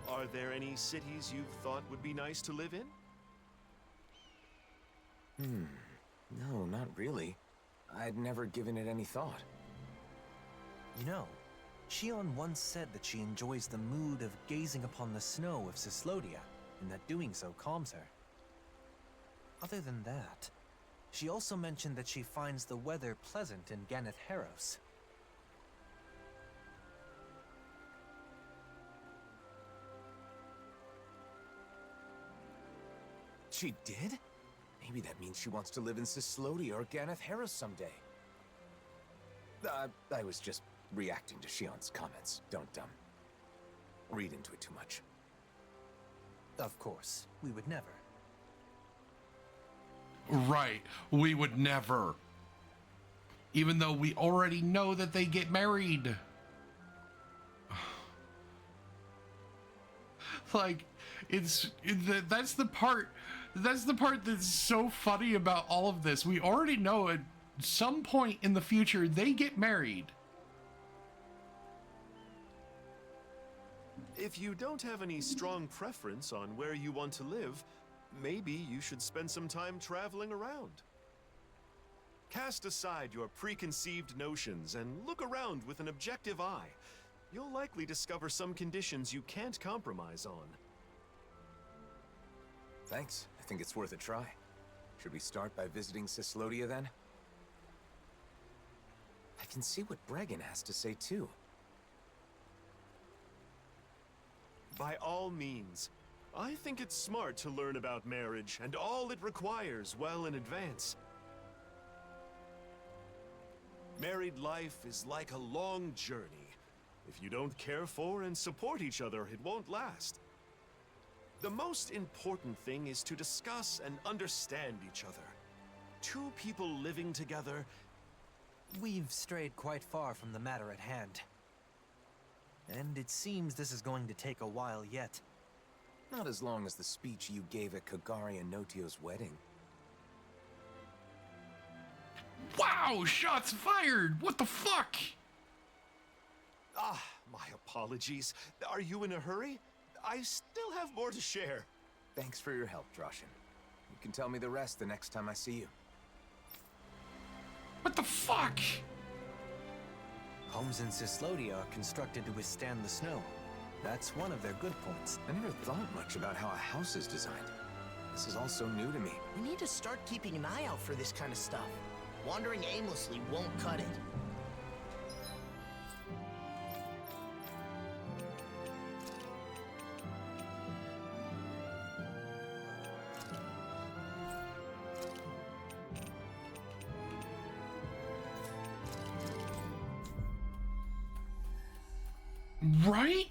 Are there any cities you've thought would be nice to live in? No, not really. I'd never given it any thought. You know, Shion once said that she enjoys the mood of gazing upon the snow of Cyslodia, and that doing so calms her. Other than that, she also mentioned that she finds the weather pleasant in Ganeth Heros. She did? Maybe that means she wants to live in Cyslodia or Ganeth Heros someday. I was just reacting to Shion's comments. Don't, read into it too much. Of course, we would never. Right, we would never. Even though we already know that they get married. Like, that's the part that's so funny about all of this. We already know at some point in the future they get married. If you don't have any strong preference on where you want to live, maybe you should spend some time traveling around. Cast aside your preconceived notions and look around with an objective eye. You'll likely discover some conditions you can't compromise on. Thanks. I think it's worth a try. Should we start by visiting Cyslodia then? I can see what Bregan has to say too. By all means. I think it's smart to learn about marriage and all it requires well in advance. Married life is like a long journey. If you don't care for and support each other, it won't last. The most important thing is to discuss and understand each other. Two people living together... We've strayed quite far from the matter at hand. And it seems this is going to take a while yet. Not as long as the speech you gave at Kagari and Notio's wedding. Wow, shots fired! What the fuck? My apologies. Are you in a hurry? I still have more to share. Thanks for your help, Droshin. You can tell me the rest the next time I see you. What the fuck? Homes in Cyslodia are constructed to withstand the snow. That's one of their good points. I never thought much about how a house is designed. This is all so new to me. We need to start keeping an eye out for this kind of stuff. Wandering aimlessly won't cut it. Right?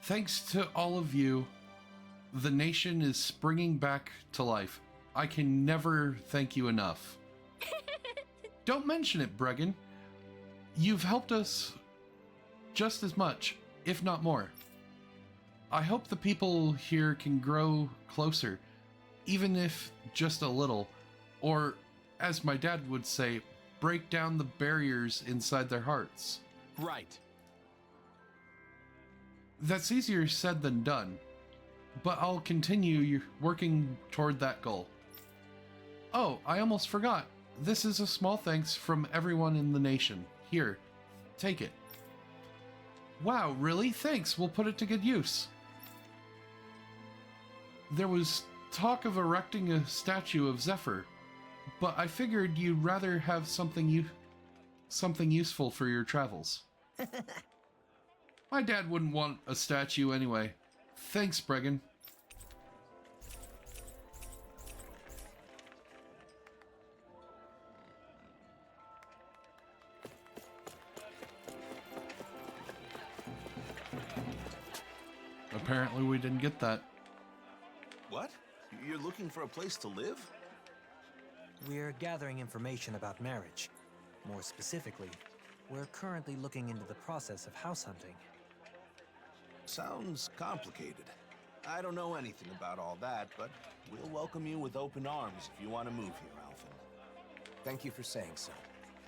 Thanks to all of you, the nation is springing back to life. I can never thank you enough. Don't mention it, Bregan. You've helped us just as much, if not more. I hope the people here can grow closer, even if just a little, or, as my dad would say, break down the barriers inside their hearts. Right. That's easier said than done, but I'll continue working toward that goal. Oh, I almost forgot. This is a small thanks from everyone in the nation. Here, take it. Wow, really? Thanks, we'll put it to good use. There was talk of erecting a statue of Zephyr, but I figured you'd rather have something useful for your travels. My dad wouldn't want a statue anyway. Thanks, Bregan. Apparently we didn't get that. What? You're looking for a place to live? We're gathering information about marriage. More specifically, we're currently looking into the process of house hunting. Sounds complicated. I don't know anything about all that, but we'll welcome you with open arms if you want to move here, Alphen. Thank you for saying so.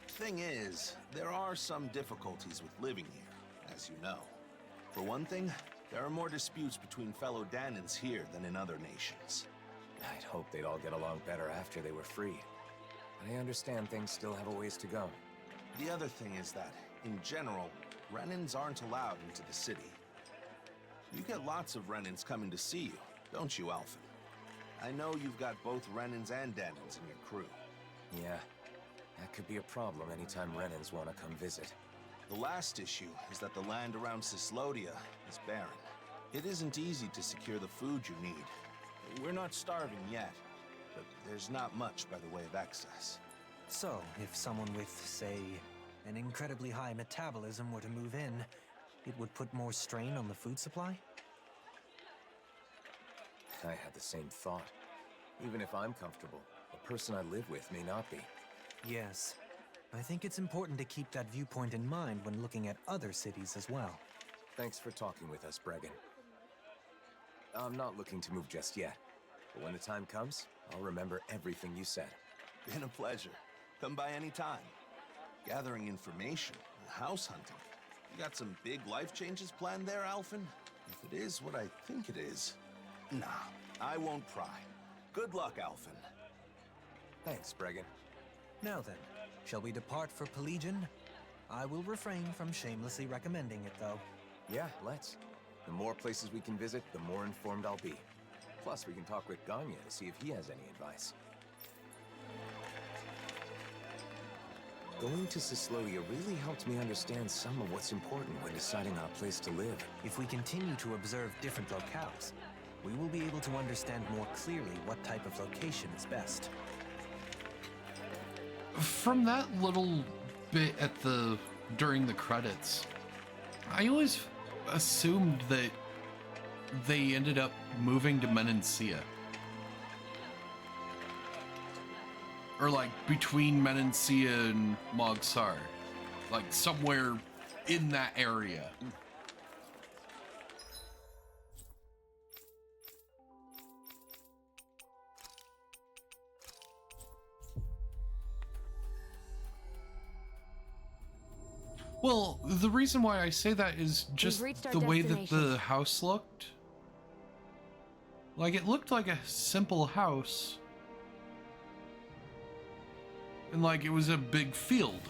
Thing is, there are some difficulties with living here, as you know. For one thing, there are more disputes between fellow Danans here than in other nations. I'd hope they'd all get along better after they were freed. But I understand things still have a ways to go. The other thing is that, in general, Renans aren't allowed into the city. You get lots of Renans coming to see you, don't you, Alphen? I know you've got both Renans and Danans in your crew. Yeah, that could be a problem anytime Renans want to come visit. The last issue is that the land around Cyslodia is barren. It isn't easy to secure the food you need. We're not starving yet, but there's not much by the way of excess. So, if someone with, say, an incredibly high metabolism were to move in, it would put more strain on the food supply? I had the same thought. Even if I'm comfortable, the person I live with may not be. Yes. I think it's important to keep that viewpoint in mind when looking at other cities as well. Thanks for talking with us, Bregan. I'm not looking to move just yet, but when the time comes, I'll remember everything you said. Been a pleasure. Come by any time. Gathering information, house hunting. You got some big life changes planned there, Alphen? If it is what I think it is, nah, I won't pry. Good luck, Alphen. Thanks, Bregan. Now then, shall we depart for Pelegion? I will refrain from shamelessly recommending it, though. Yeah, let's. The more places we can visit, the more informed I'll be. Plus, we can talk with Ganya to see if he has any advice. Going to Cyslodia really helped me understand some of what's important when deciding on a place to live. If we continue to observe different locales, we will be able to understand more clearly what type of location is best. From that little bit during the credits, I always assumed that they ended up moving to Menancia. Or like between Menancia and Mogsar. Like somewhere in that area. Well, the reason why I say that is just the way that the house looked. Like, it looked like a simple house. And like, it was a big field.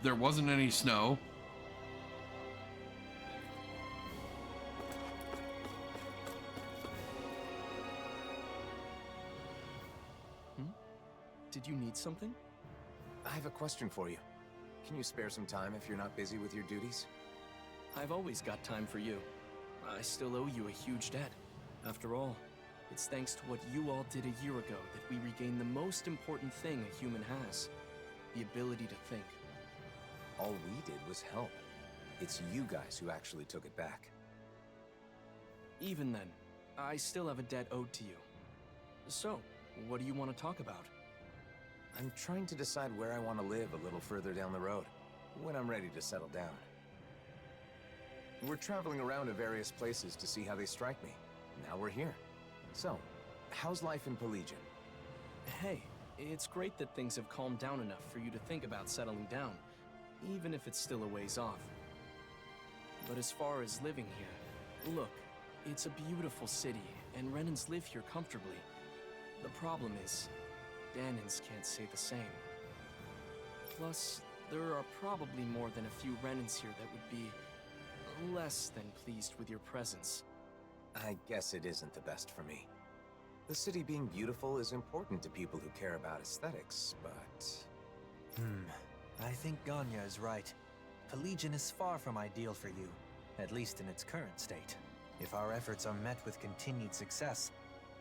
There wasn't any snow. Did you need something? I have a question for you. Can you spare some time if you're not busy with your duties? I've always got time for you. I still owe you a huge debt. After all, it's thanks to what you all did a year ago that we regained the most important thing a human has. The ability to think. All we did was help. It's you guys who actually took it back. Even then, I still have a debt owed to you. So, what do you want to talk about? I'm trying to decide where I want to live a little further down the road, when I'm ready to settle down. We're traveling around to various places to see how they strike me. Now we're here. So, how's life in Pelegion? Hey, it's great that things have calmed down enough for you to think about settling down, even if it's still a ways off. But as far as living here, look, it's a beautiful city, and Renans live here comfortably. The problem is, Danans can't say the same. Plus, there are probably more than a few Renans here that would be less than pleased with your presence. I guess it isn't the best for me. The city being beautiful is important to people who care about aesthetics, but... I think Ganya is right. Pelegion is far from ideal for you, at least in its current state. If our efforts are met with continued success,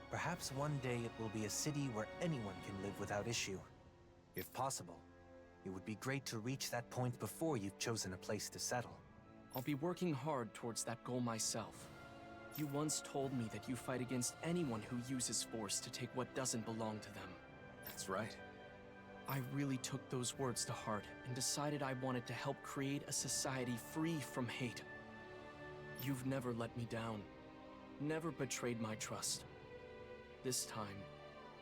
perhaps one day it will be a city where anyone can live without issue. If possible, it would be great to reach that point before you've chosen a place to settle. I'll be working hard towards that goal myself. You once told me that you fight against anyone who uses force to take what doesn't belong to them. That's right. I really took those words to heart and decided I wanted to help create a society free from hate. You've never let me down, never betrayed my trust. This time,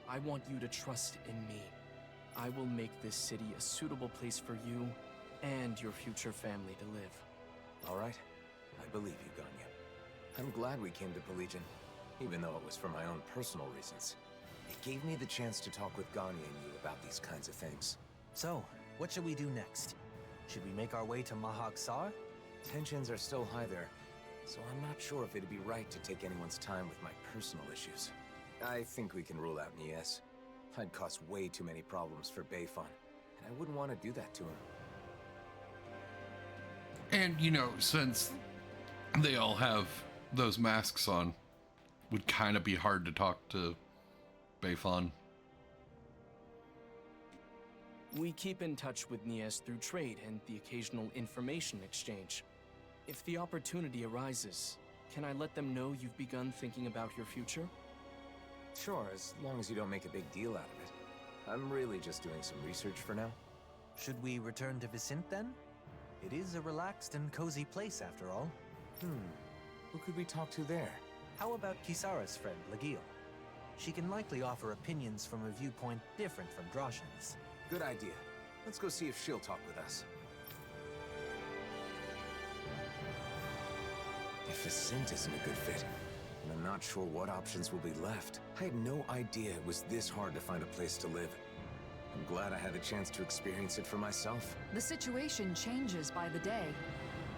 I want you to trust in me. I will make this city a suitable place for you and your future family to live. All right. I believe you, Ganya. I'm glad we came to Pelegion, even though it was for my own personal reasons. It gave me the chance to talk with Ganya and you about these kinds of things. So, what should we do next? Should we make our way to Mahag Sar? Tensions are still high there, so I'm not sure if it'd be right to take anyone's time with my personal issues. I think we can rule out Nies. I'd cause way too many problems for Beifan, and I wouldn't want to do that to him. And, you know, since they all have those masks on, would kind of be hard to talk to Beifan. We keep in touch with Nies through trade and the occasional information exchange. If the opportunity arises, can I let them know you've begun thinking about your future? Sure, as long as you don't make a big deal out of it. I'm really just doing some research for now. Should we return to Vicint then? It is a relaxed and cozy place after all. Who could we talk to there? How about Kisara's friend, Legil? She can likely offer opinions from a viewpoint different from Droshin's. Good idea. Let's go see if she'll talk with us. If Vicint isn't a good fit, and I'm not sure what options will be left. I had no idea it was this hard to find a place to live. I'm glad I had the chance to experience it for myself. The situation changes by the day.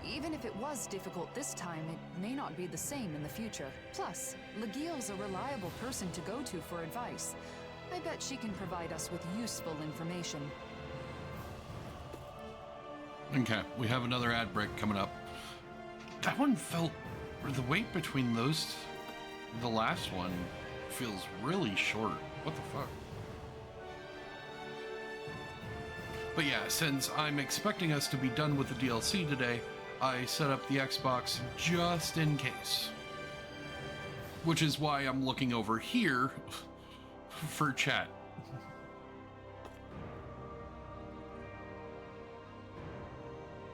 Even if it was difficult this time, it may not be the same in the future. Plus, Legil's a reliable person to go to for advice. I bet she can provide us with useful information. Okay, we have another ad break coming up. That one felt... the wait between those... the last one feels really short. What the fuck? But yeah, since I'm expecting us to be done with the DLC today, I set up the Xbox just in case. Which is why I'm looking over here for chat.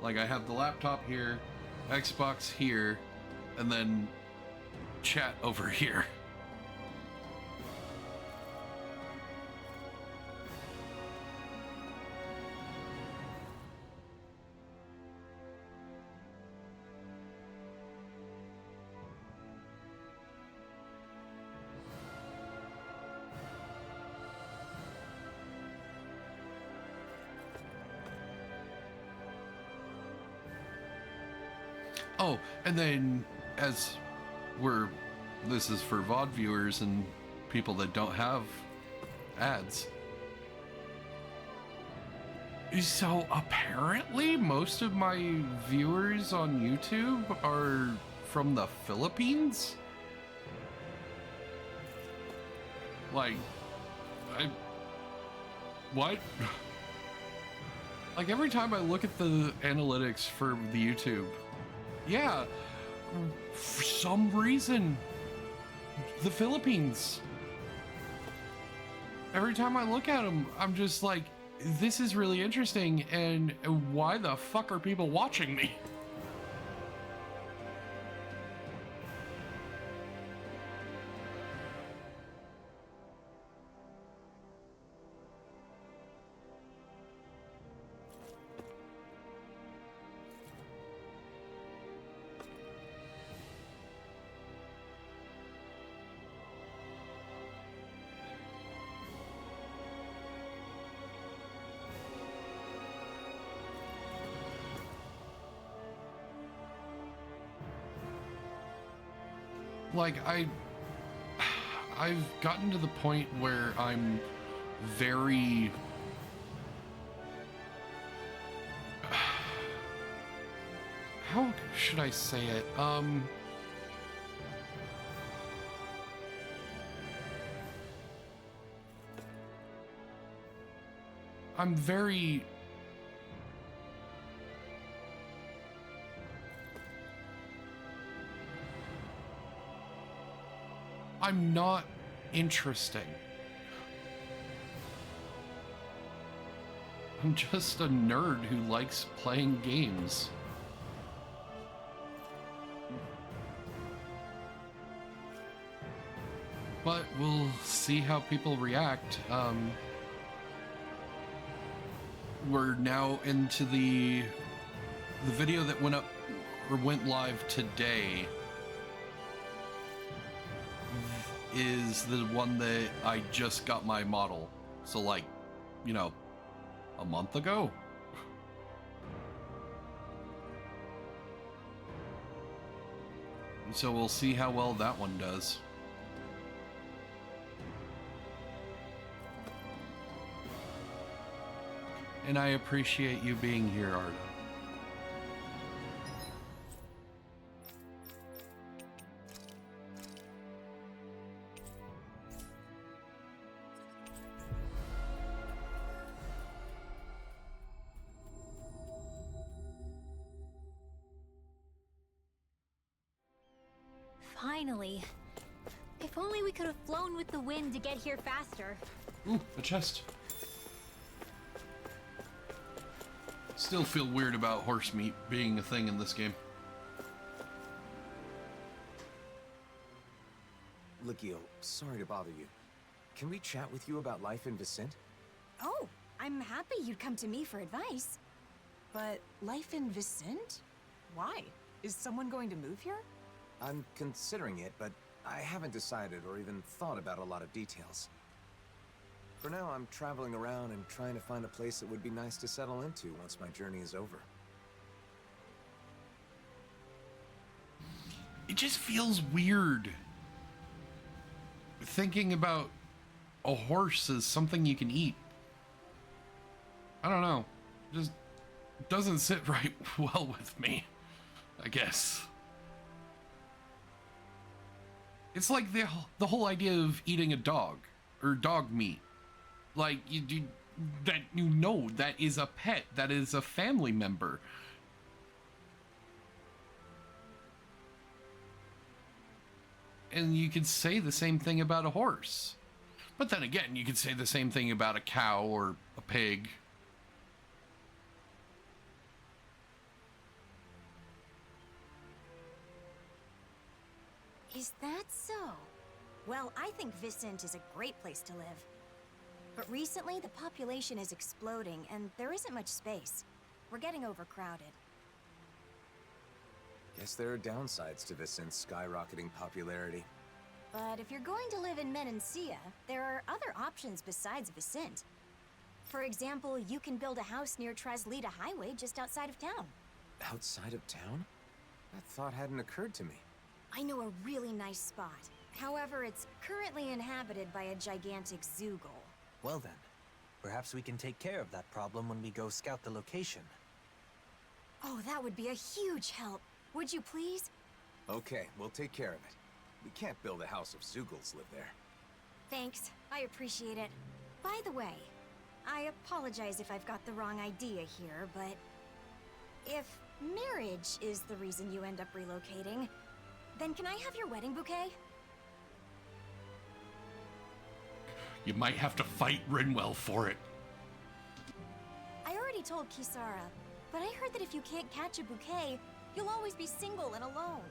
Like, I have the laptop here, Xbox here, and then chat over here. Oh, and then as this is for VOD viewers and people that don't have ads. So apparently most of my viewers on YouTube are from the Philippines? Like, what? Like every time I look at the analytics for the YouTube, yeah, for some reason, the Philippines. Every time I look at them, I'm just like, this is really interesting, and why the fuck are people watching me? Like, I've gotten to the point where I'm very... how should I say it? I'm very... I'm not interesting. I'm just a nerd who likes playing games. But we'll see how people react. We're now into the video that went up or went live today is the one that I just got my model. So like, you know, a month ago. And so we'll see how well that one does. And I appreciate you being here, Arda. Finally. If only we could have flown with the wind to get here faster. Ooh, a chest. Still feel weird about horse meat being a thing in this game. Legio, sorry to bother you. Can we chat with you about life in Vicent? Oh, I'm happy you'd come to me for advice. But life in Vicent? Why? Is someone going to move here? I'm considering it, but I haven't decided or even thought about a lot of details. For now, I'm traveling around and trying to find a place that would be nice to settle into once my journey is over. It just feels weird thinking about a horse as something you can eat. I don't know. It just doesn't sit right well with me, I guess. It's like the whole idea of eating a dog or dog meat. Like that is a pet, that is a family member. And you could say the same thing about a horse. But then again, you could say the same thing about a cow or a pig. Is that so? Well, I think Vicent is a great place to live. But recently, the population is exploding, and there isn't much space. We're getting overcrowded. Guess there are downsides to Vicent's skyrocketing popularity. But if you're going to live in Menancia, there are other options besides Vicent. For example, you can build a house near Treslita Highway just outside of town. Outside of town? That thought hadn't occurred to me. I know a really nice spot. However, it's currently inhabited by a gigantic Zoogle. Well then, perhaps we can take care of that problem when we go scout the location. Oh, that would be a huge help. Would you please? Okay, we'll take care of it. We can't build a house of Zoogles live there. Thanks, I appreciate it. By the way, I apologize if I've got the wrong idea here, but if marriage is the reason you end up relocating, then can I have your wedding bouquet? You might have to fight Rinwell for it. I already told Kisara, but I heard that if you can't catch a bouquet, you'll always be single and alone.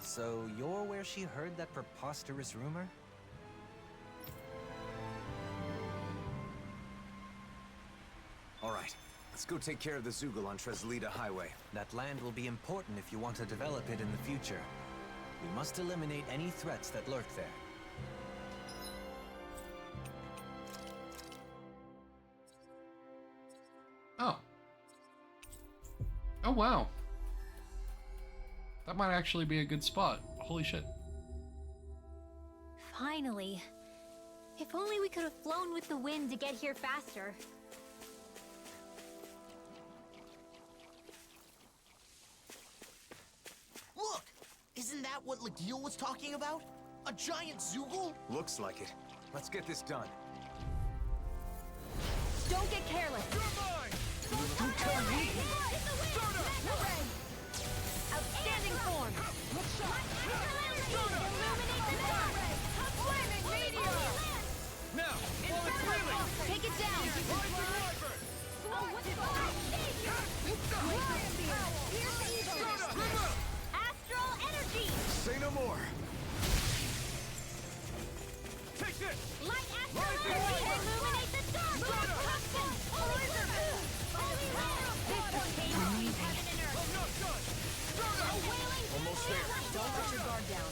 So you're where she heard that preposterous rumor? All right, let's go take care of the Zoogle on Treslita Highway. That land will be important if you want to develop it in the future. We must eliminate any threats that lurk there. Oh, wow. That might actually be a good spot. Holy shit. Finally. If only we could have flown with the wind to get here faster. Look! Isn't that what Legio was talking about? A giant Zoogle? Looks like it. Let's get this done. Don't get careless! Don't tell me! Outstanding form! Illuminate the Don't let your guard down.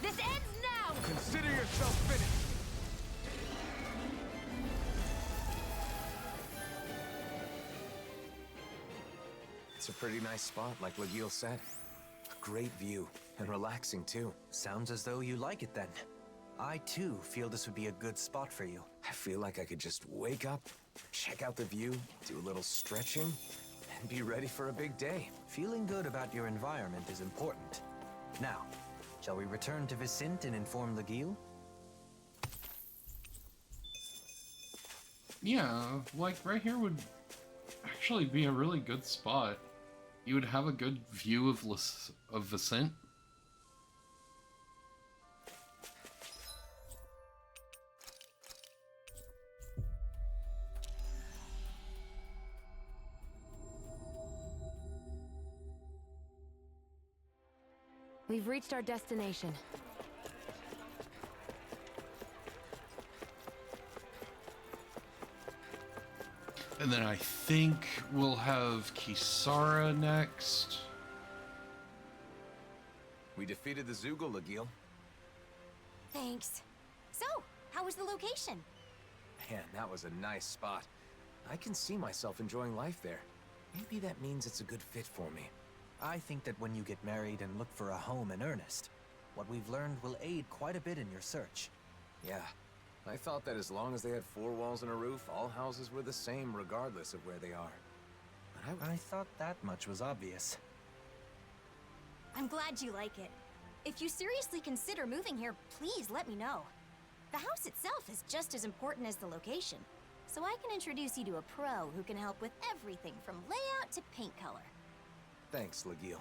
This ends now! Consider yourself finished! It's a pretty nice spot, like Legil said. A great view, and relaxing too. Sounds as though you like it then. I too feel this would be a good spot for you. I feel like I could just wake up, check out the view, do a little stretching, and be ready for a big day. Feeling good about your environment is important. Now, shall we return to Vicente and inform Legil? Yeah, like right here would actually be a really good spot. You would have a good view of Vicente. We've reached our destination. And then I think we'll have Kisara next. We defeated the Zoogle, Legil. Thanks. So, how was the location? Man, that was a nice spot. I can see myself enjoying life there. Maybe that means it's a good fit for me. I think that when you get married and look for a home in earnest, what we've learned will aid quite a bit in your search. Yeah. I thought that as long as they had 4 walls and a roof, all houses were the same regardless of where they are. But I thought that much was obvious. I'm glad you like it. If you seriously consider moving here, please let me know. The house itself is just as important as the location, so I can introduce you to a pro who can help with everything from layout to paint color. Thanks, Legil.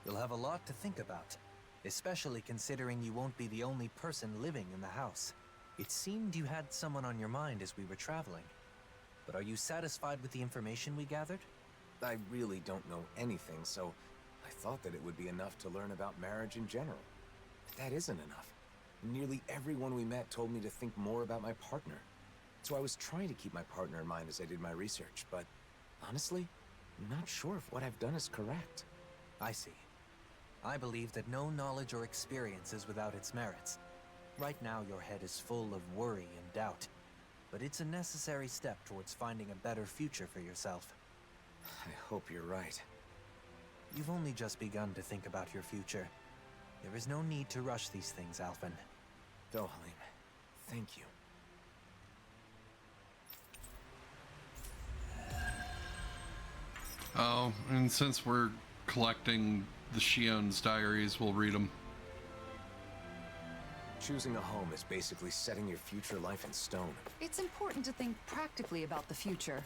You'll have a lot to think about, especially considering you won't be the only person living in the house. It seemed you had someone on your mind as we were traveling. But are you satisfied with the information we gathered? I really don't know anything, so I thought that it would be enough to learn about marriage in general. But that isn't enough. Nearly everyone we met told me to think more about my partner. So I was trying to keep my partner in mind as I did my research, but honestly, I'm not sure if what I've done is correct. I see. I believe that no knowledge or experience is without its merits. Right now your head is full of worry and doubt, but it's a necessary step towards finding a better future for yourself. I hope you're right. You've only just begun to think about your future. There is no need to rush these things, Alphen. Dohalim, thank you. Oh, and since we're collecting the Shion's diaries, we'll read them. Choosing a home is basically setting your future life in stone. It's important to think practically about the future.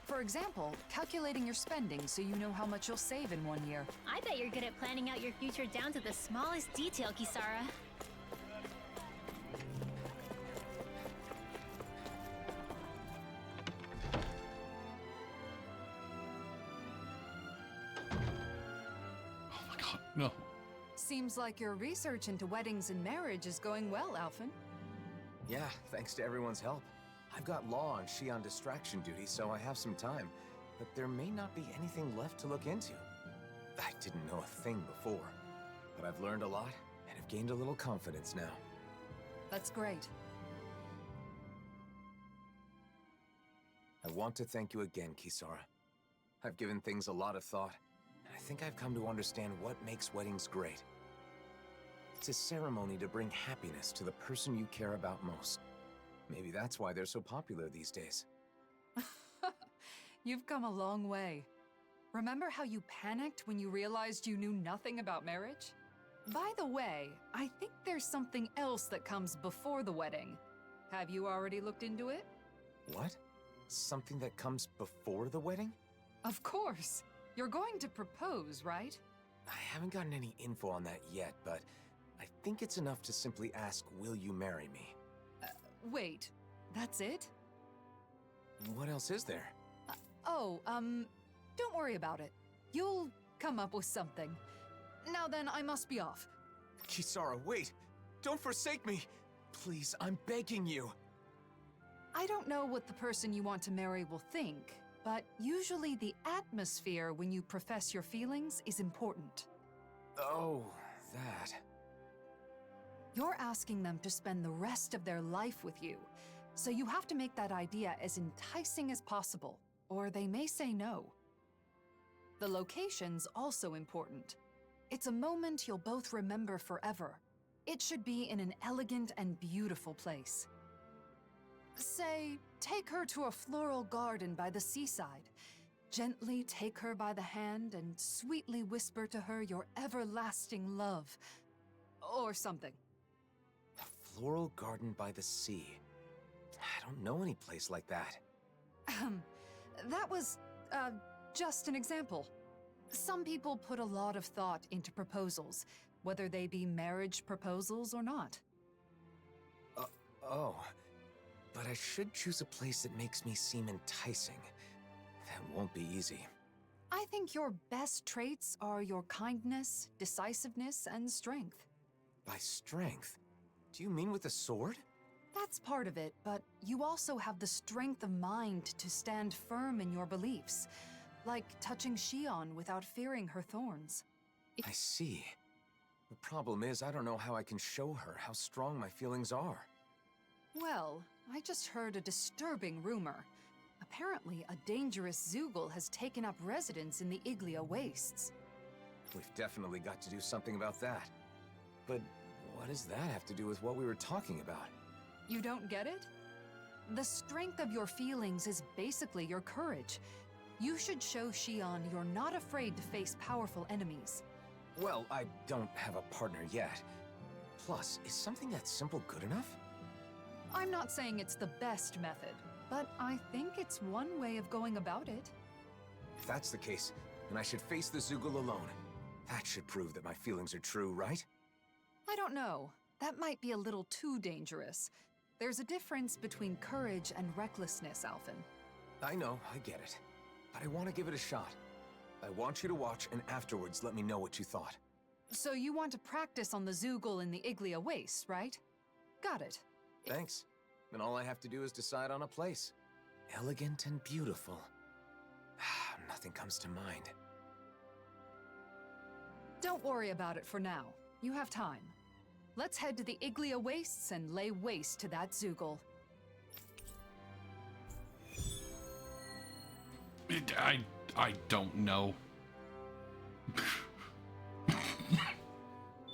For example, calculating your spending so you know how much you'll save in 1 year. I bet you're good at planning out your future down to the smallest detail, Kisara. Oh my god, no. Seems like your research into weddings and marriage is going well, Alphen. Yeah, thanks to everyone's help. I've got law and Shion distraction duty, so I have some time. But there may not be anything left to look into. I didn't know a thing before. But I've learned a lot, and have gained a little confidence now. That's great. I want to thank you again, Kisara. I've given things a lot of thought, and I think I've come to understand what makes weddings great. It's a ceremony to bring happiness to the person you care about most. Maybe that's why they're so popular these days. You've come a long way. Remember how you panicked when you realized you knew nothing about marriage? By the way, I think there's something else that comes before the wedding. Have you already looked into it? What? Something that comes before the wedding? Of course. You're going to propose, right? I haven't gotten any info on that yet, but I think it's enough to simply ask, will you marry me? Wait, that's it? What else is there? Don't worry about it. You'll come up with something. Now then, I must be off. Kisara, wait! Don't forsake me! Please, I'm begging you! I don't know what the person you want to marry will think, but usually the atmosphere when you profess your feelings is important. Oh, that. You're asking them to spend the rest of their life with you, so you have to make that idea as enticing as possible, or they may say no. The location's also important. It's a moment you'll both remember forever. It should be in an elegant and beautiful place. Say, take her to a floral garden by the seaside. Gently take her by the hand and sweetly whisper to her your everlasting love. Or something. A floral garden by the sea. I don't know any place like that. That was, just an example. Some people put a lot of thought into proposals, whether they be marriage proposals or not. Oh. But I should choose a place that makes me seem enticing. That won't be easy. I think your best traits are your kindness, decisiveness, and strength. By strength? Do you mean with a sword? That's part of it, but you also have the strength of mind to stand firm in your beliefs, like touching Shion without fearing her thorns. I see. The problem is, I don't know how I can show her how strong my feelings are. Well, I just heard a disturbing rumor. Apparently, a dangerous Zoogle has taken up residence in the Iglia Wastes. We've definitely got to do something about that. But what does that have to do with what we were talking about? You don't get it? The strength of your feelings is basically your courage. You should show Shion you're not afraid to face powerful enemies. Well, I don't have a partner yet. Plus, is something that simple good enough? I'm not saying it's the best method, but I think it's one way of going about it. If that's the case, then I should face the Zoogle alone. That should prove that my feelings are true, right? I don't know. That might be a little too dangerous. There's a difference between courage and recklessness, Alphen. I know, I get it. But I want to give it a shot. I want you to watch and afterwards let me know what you thought. So you want to practice on the Zoogle in the Iglia Wastes, right? Got it. Thanks. Then all I have to do is decide on a place. Elegant and beautiful. Nothing comes to mind. Don't worry about it for now. You have time. Let's head to the Iglia Wastes and lay waste to that Zoogle. I don't know.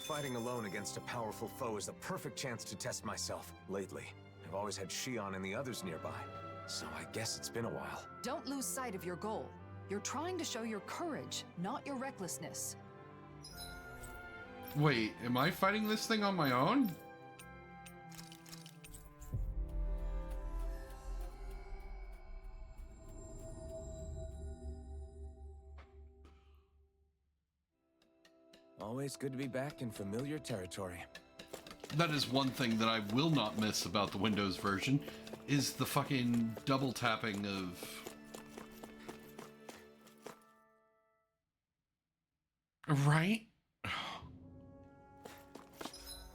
Fighting alone against a powerful foe is the perfect chance to test myself. Lately, I've always had Shion and the others nearby, so I guess it's been a while. Don't lose sight of your goal. You're trying to show your courage, not your recklessness. Wait, am I fighting this thing on my own? Always good to be back in familiar territory. That is one thing that I will not miss about the Windows version, is the fucking double tapping of... Right?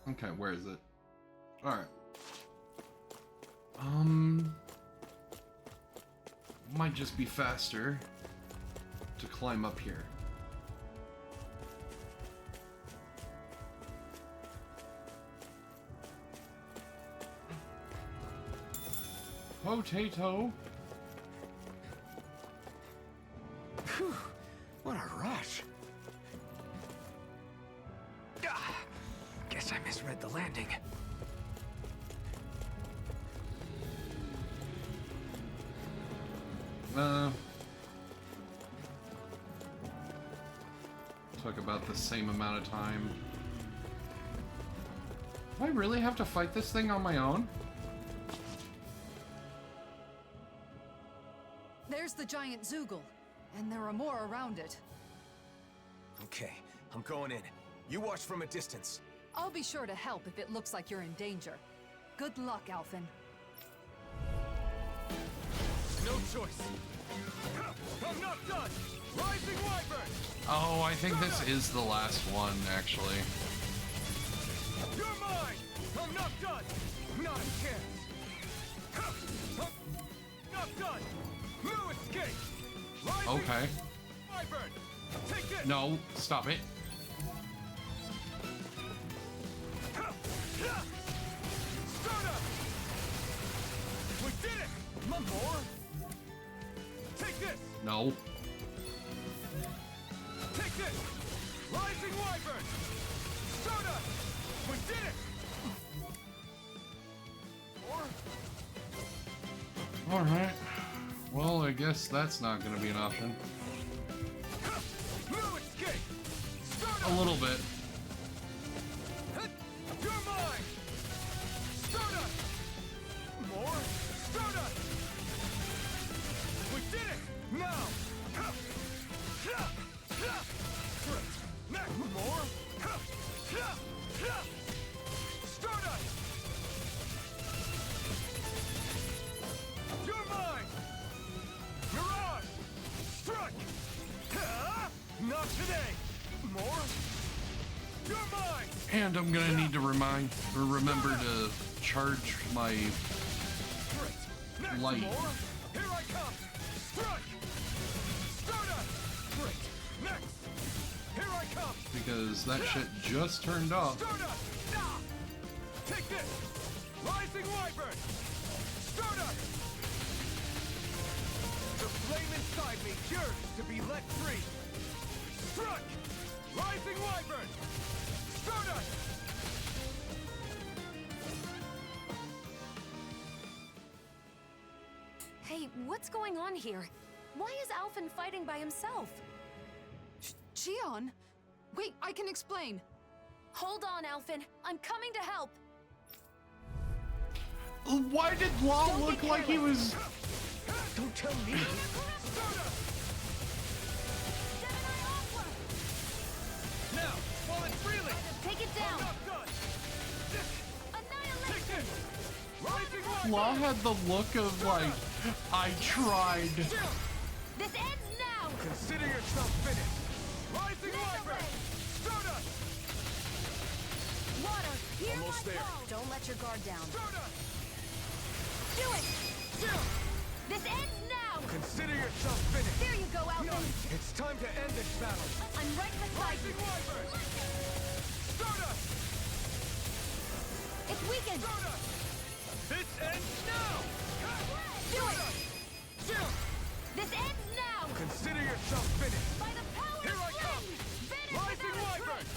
Okay, where is it? Alright. Might just be faster to climb up here. Potato. Phew, what a rush. Guess I misread the landing. Took about the same amount of time. Do I really have to fight this thing on my own? There's the giant Zoogle, and there are more around it. Okay, I'm going in. You watch from a distance. I'll be sure to help if it looks like you're in danger. Good luck, Alphen. No choice. I'm not done. Rising Wyvern. Oh, I think this is the last one, actually. You're mine. I'm not done. Not a chance. Okay. No, stop it. We did it! More! Take this! No. Take this! Rising Wyvern! Soda! We did it! More! Alright. Well, I guess that's not gonna be an option. A little bit. You're mine! Soda! More! Soda! We did it! Now! Next! More! Soda! You're mine! Mirage! Strike! Not today! More! You're mine! And I'm gonna need to remember to charge my light. More! Here I come! Strike! Soda! Great! Next! Here I come! Because that shit just turned off. Soda! Ah! Take this! Rising Wyvern! Soda! The flame inside me yearns to be let free! Struck! Rising Wyvern! Soda! Hey, what's going on here? Why is Alphen fighting by himself? Xion? Wait, I can explain. Hold on, Alphen. I'm coming to help. Why did Law look like he was... Don't tell me! Now, while it's freely! Take it down! Annihilation! Rising Wyvern! Law had the look of like, I tried. This ends now! Consider yourself finished! Rising Wyvern! Soda! Water, hear Almost my there. call! Don't let your guard down. Soda! Do it! This ends now! Consider yourself finished! There you go, Alphen! No, it's time to end this battle! I'm right beside you! Rising Wyvern! Soda! It's weakened! Soda! This ends now! Do it! This ends now! Consider yourself finished! By the power Here of I come! flame! Vanish Rising without a Wyvern! trace!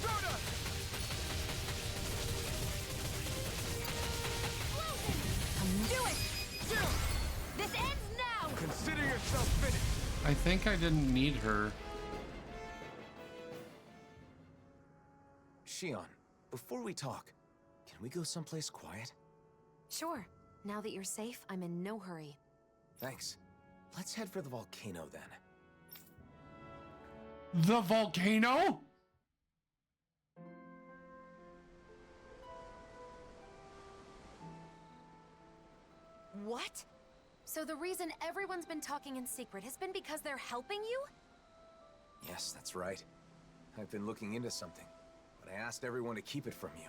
Soda! Do it! This ends now! Consider yourself finished! I think I didn't need her. Xion, before we talk, can we go someplace quiet? Sure. Now that you're safe, I'm in no hurry. Thanks. Let's head for the volcano then. The volcano? What? So the reason everyone's been talking in secret has been because they're helping you? Yes, that's right. I've been looking into something, but I asked everyone to keep it from you.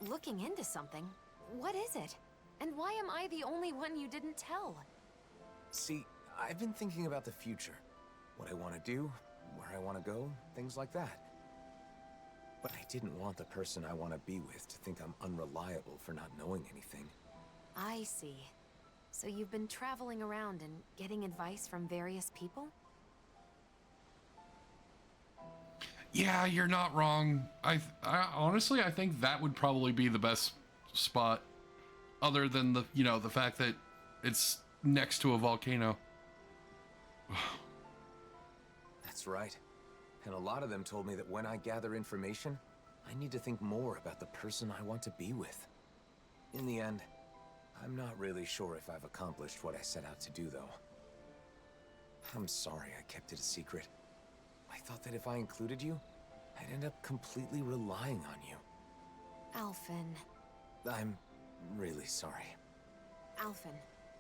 Looking into something? What is it? And why am I the only one you didn't tell? See, I've been thinking about the future. What I want to do, where I want to go, things like that. But I didn't want the person I want to be with to think I'm unreliable for not knowing anything. I see. So you've been traveling around and getting advice from various people? Yeah, you're not wrong. I honestly, I think that would probably be the best spot, other than the, you know, the fact that it's next to a volcano. That's right. And a lot of them told me that when I gather information, I need to think more about the person I want to be with. In the end, I'm not really sure if I've accomplished what I set out to do, though. I'm sorry I kept it a secret. I thought that if I included you, I'd end up completely relying on you. Alphen. I'm really sorry. Alphen,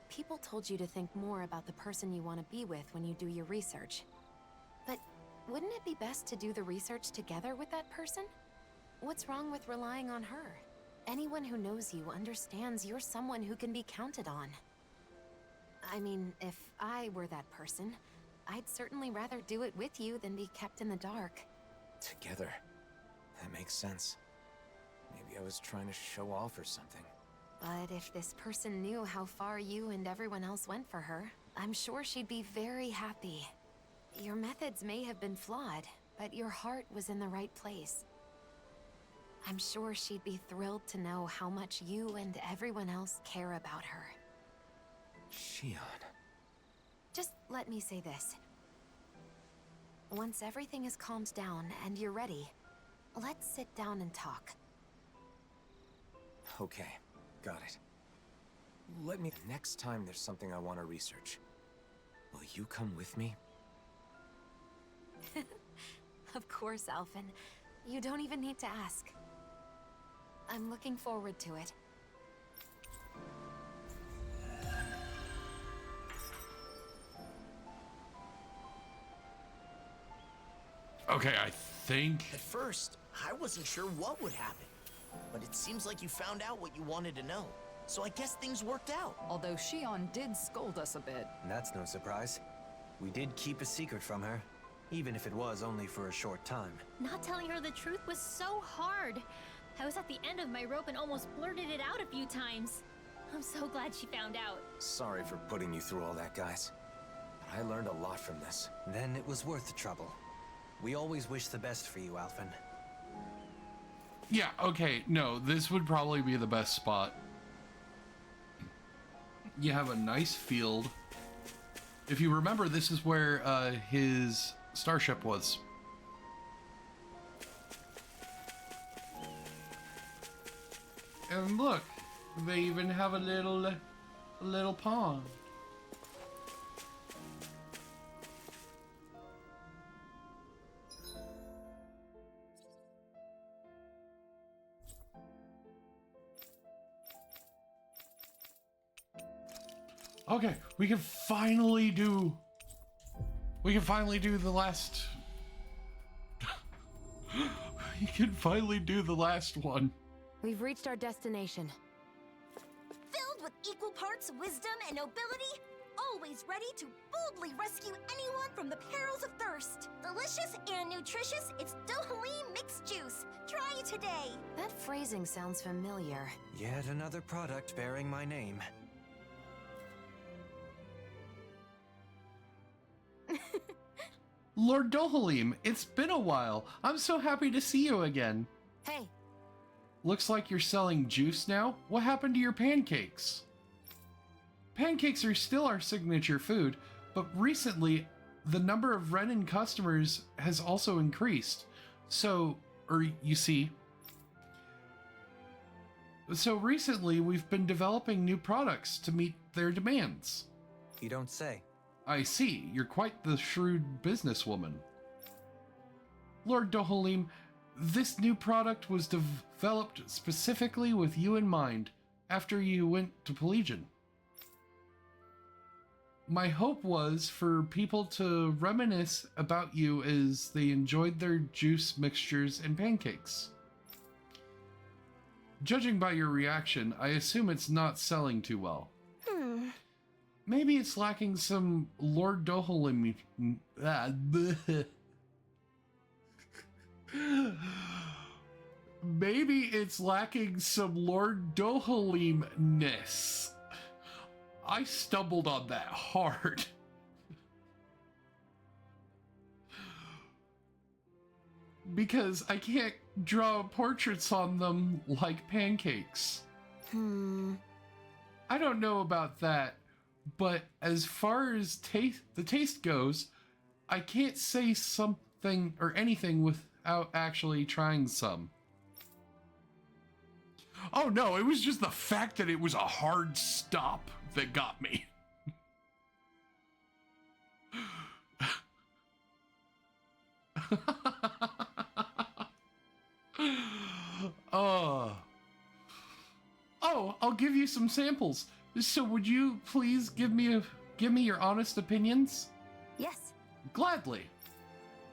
people told you to think more about the person you want to be with when you do your research. But wouldn't it be best to do the research together with that person? What's wrong with relying on her? Anyone who knows you understands you're someone who can be counted on. I mean, if I were that person, I'd certainly rather do it with you than be kept in the dark. Together. That makes sense. Maybe I was trying to show off or something. But if this person knew how far you and everyone else went for her, I'm sure she'd be very happy. Your methods may have been flawed, but your heart was in the right place. I'm sure she'd be thrilled to know how much you and everyone else care about her. Shion. Just let me say this. Once everything is calmed down and you're ready, let's sit down and talk. Okay, got it. Let me... Next time there's something I want to research, will you come with me? Of course, Alphen. You don't even need to ask. I'm looking forward to it. Okay, I think... At first, I wasn't sure what would happen. But it seems like you found out what you wanted to know. So I guess things worked out. Although Shion did scold us a bit. That's no surprise. We did keep a secret from her, even if it was only for a short time. Not telling her the truth was so hard. I was at the end of my rope and almost blurted it out a few times. I'm so glad she found out. Sorry for putting you through all that, guys. But I learned a lot from this. Then it was worth the trouble. We always wish the best for you, Alphen. Yeah, okay, no, this would probably be the best spot. You have a nice field. If you remember, this is where his starship was. And look, they even have a little pond. Okay, we can finally do the last we can finally do the last one. We've reached our destination. Filled with equal parts wisdom and nobility, always ready to boldly rescue anyone from the perils of thirst. Delicious and nutritious, it's Dohalim mixed juice. Try it today. That phrasing sounds familiar. Yet another product bearing my name. Lord Dohalim, it's been a while. I'm so happy to see you again. Hey. Looks like you're selling juice now. What happened to your pancakes? Pancakes are still our signature food, but recently the number of Renin customers has also increased. So recently we've been developing new products to meet their demands. You don't say. I see. You're quite the shrewd businesswoman. Lord Dohalim, this new product was developed specifically with you in mind after you went to Pelagian. My hope was for people to reminisce about you as they enjoyed their juice mixtures and pancakes. Judging by your reaction, I assume it's not selling too well. Maybe it's lacking some Lord Dohalim. Maybe it's lacking some Lord Dohalim-ness. I stumbled on that hard. Because I can't draw portraits on them like pancakes. I don't know about that. But as far as the taste goes, I can't say something or anything without actually trying some. Oh no, it was just the fact that it was a hard stop that got me. Oh, I'll give you some samples. So would you please give me your honest opinions? Yes. Gladly.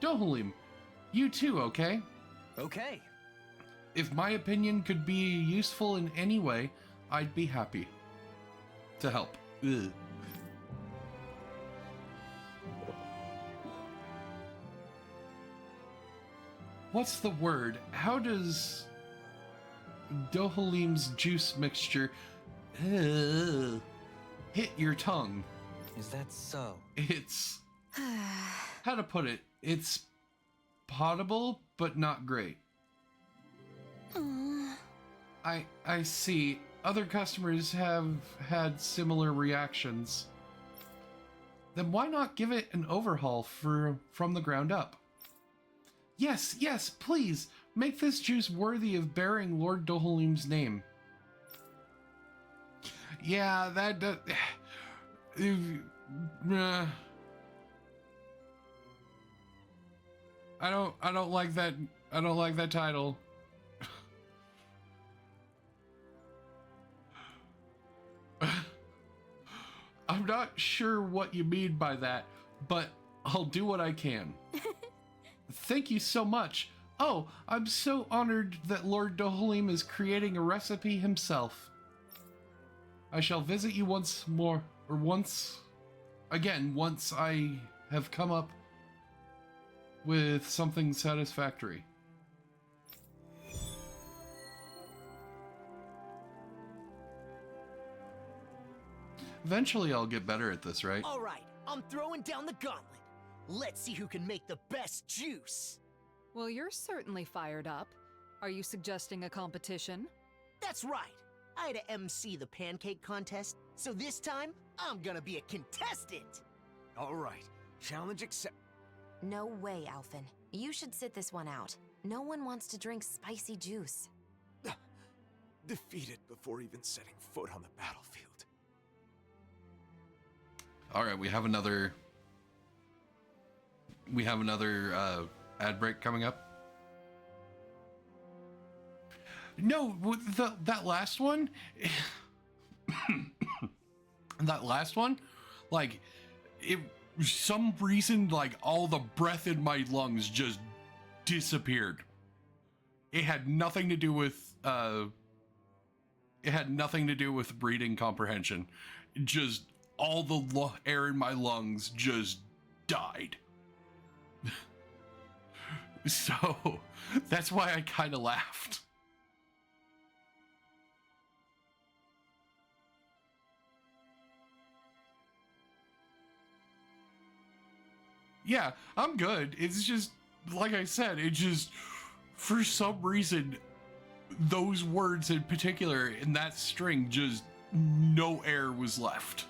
Dohalim, you too, okay? Okay. If my opinion could be useful in any way, I'd be happy to help. Ugh. what's the word? How does Dohalim's juice mixture hit your tongue? Is that so? It's how to put it? It's potable, but not great. I see. Other customers have had similar reactions. Then why not give it an overhaul from the ground up? Yes, yes, please! Make this juice worthy of bearing Lord Dohalim's name. Yeah, that does... I don't like that. I don't like that title. I'm not sure what you mean by that, but I'll do what I can. Thank you so much. Oh, I'm so honored that Lord Dohalim is creating a recipe himself. I shall visit you once more, or once I have come up with something satisfactory. Eventually I'll get better at this, right? Alright, I'm throwing down the gauntlet. Let's see who can make the best juice. Well, you're certainly fired up. Are you suggesting a competition? That's right. I had to MC the pancake contest, so this time, I'm gonna be a contestant. Alright, challenge accept. No way, Alphen. You should sit this one out. No one wants to drink spicy juice. Defeated before even setting foot on the battlefield. Alright, we have another ad break coming up. No, that last one, that last one, like, some reason, like, all the breath in my lungs just disappeared. It had nothing to do with, breathing comprehension. Just all the air in my lungs just died. So, that's why I kind of laughed. Yeah, I'm good. It's just, like I said, it just, for some reason, those words in particular, in that string, just no air was left.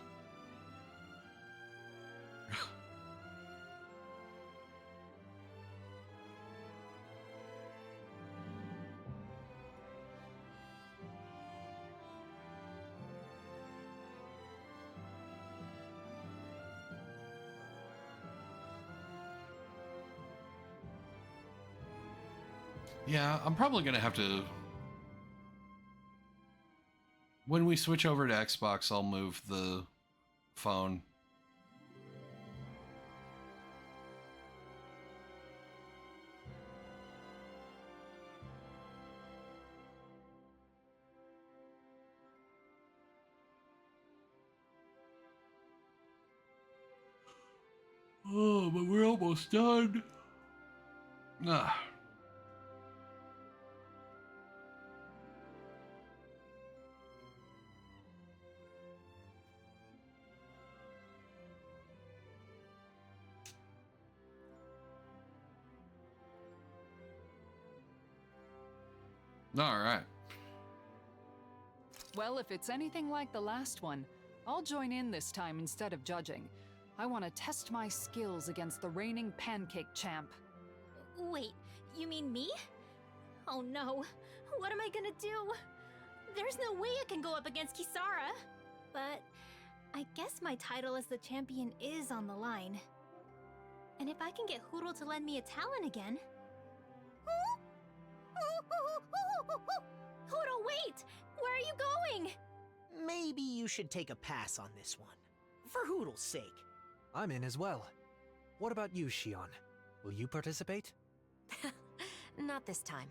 Yeah, I'm probably gonna have to... When we switch over to Xbox, I'll move the phone. Oh, but we're almost done. Ah. All right. Well, if it's anything like the last one, I'll join in this time instead of judging. I want to test my skills against the reigning pancake champ. Wait, you mean me? Oh no, what am I gonna do? There's no way I can go up against Kisara. But I guess my title as the champion is on the line. And if I can get Huro to lend me a talent again... Huro, wait! Where are you going? Maybe you should take a pass on this one. For Hoodle's sake. I'm in as well. What about you, Shion? Will you participate? Not this time.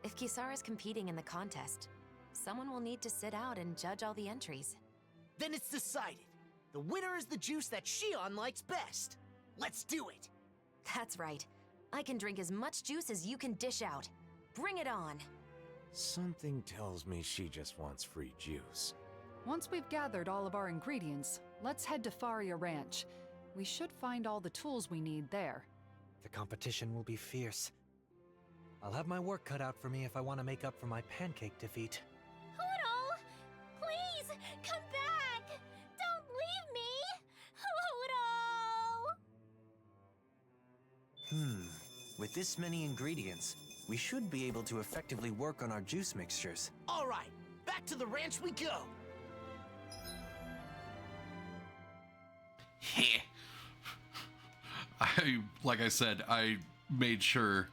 If Kisara's competing in the contest, someone will need to sit out and judge all the entries. Then it's decided. The winner is the juice that Shion likes best. Let's do it! That's right. I can drink as much juice as you can dish out. Bring it on. Something tells me she just wants free juice. Once we've gathered all of our ingredients, let's head to Faria Ranch. We should find all the tools we need there. The competition will be fierce. I'll have my work cut out for me if I want to make up for my pancake defeat. Hoodle! Please, come back! Don't leave me! Hoodle! With this many ingredients, we should be able to effectively work on our juice mixtures. All right, back to the ranch we go. Like I said, I made sure,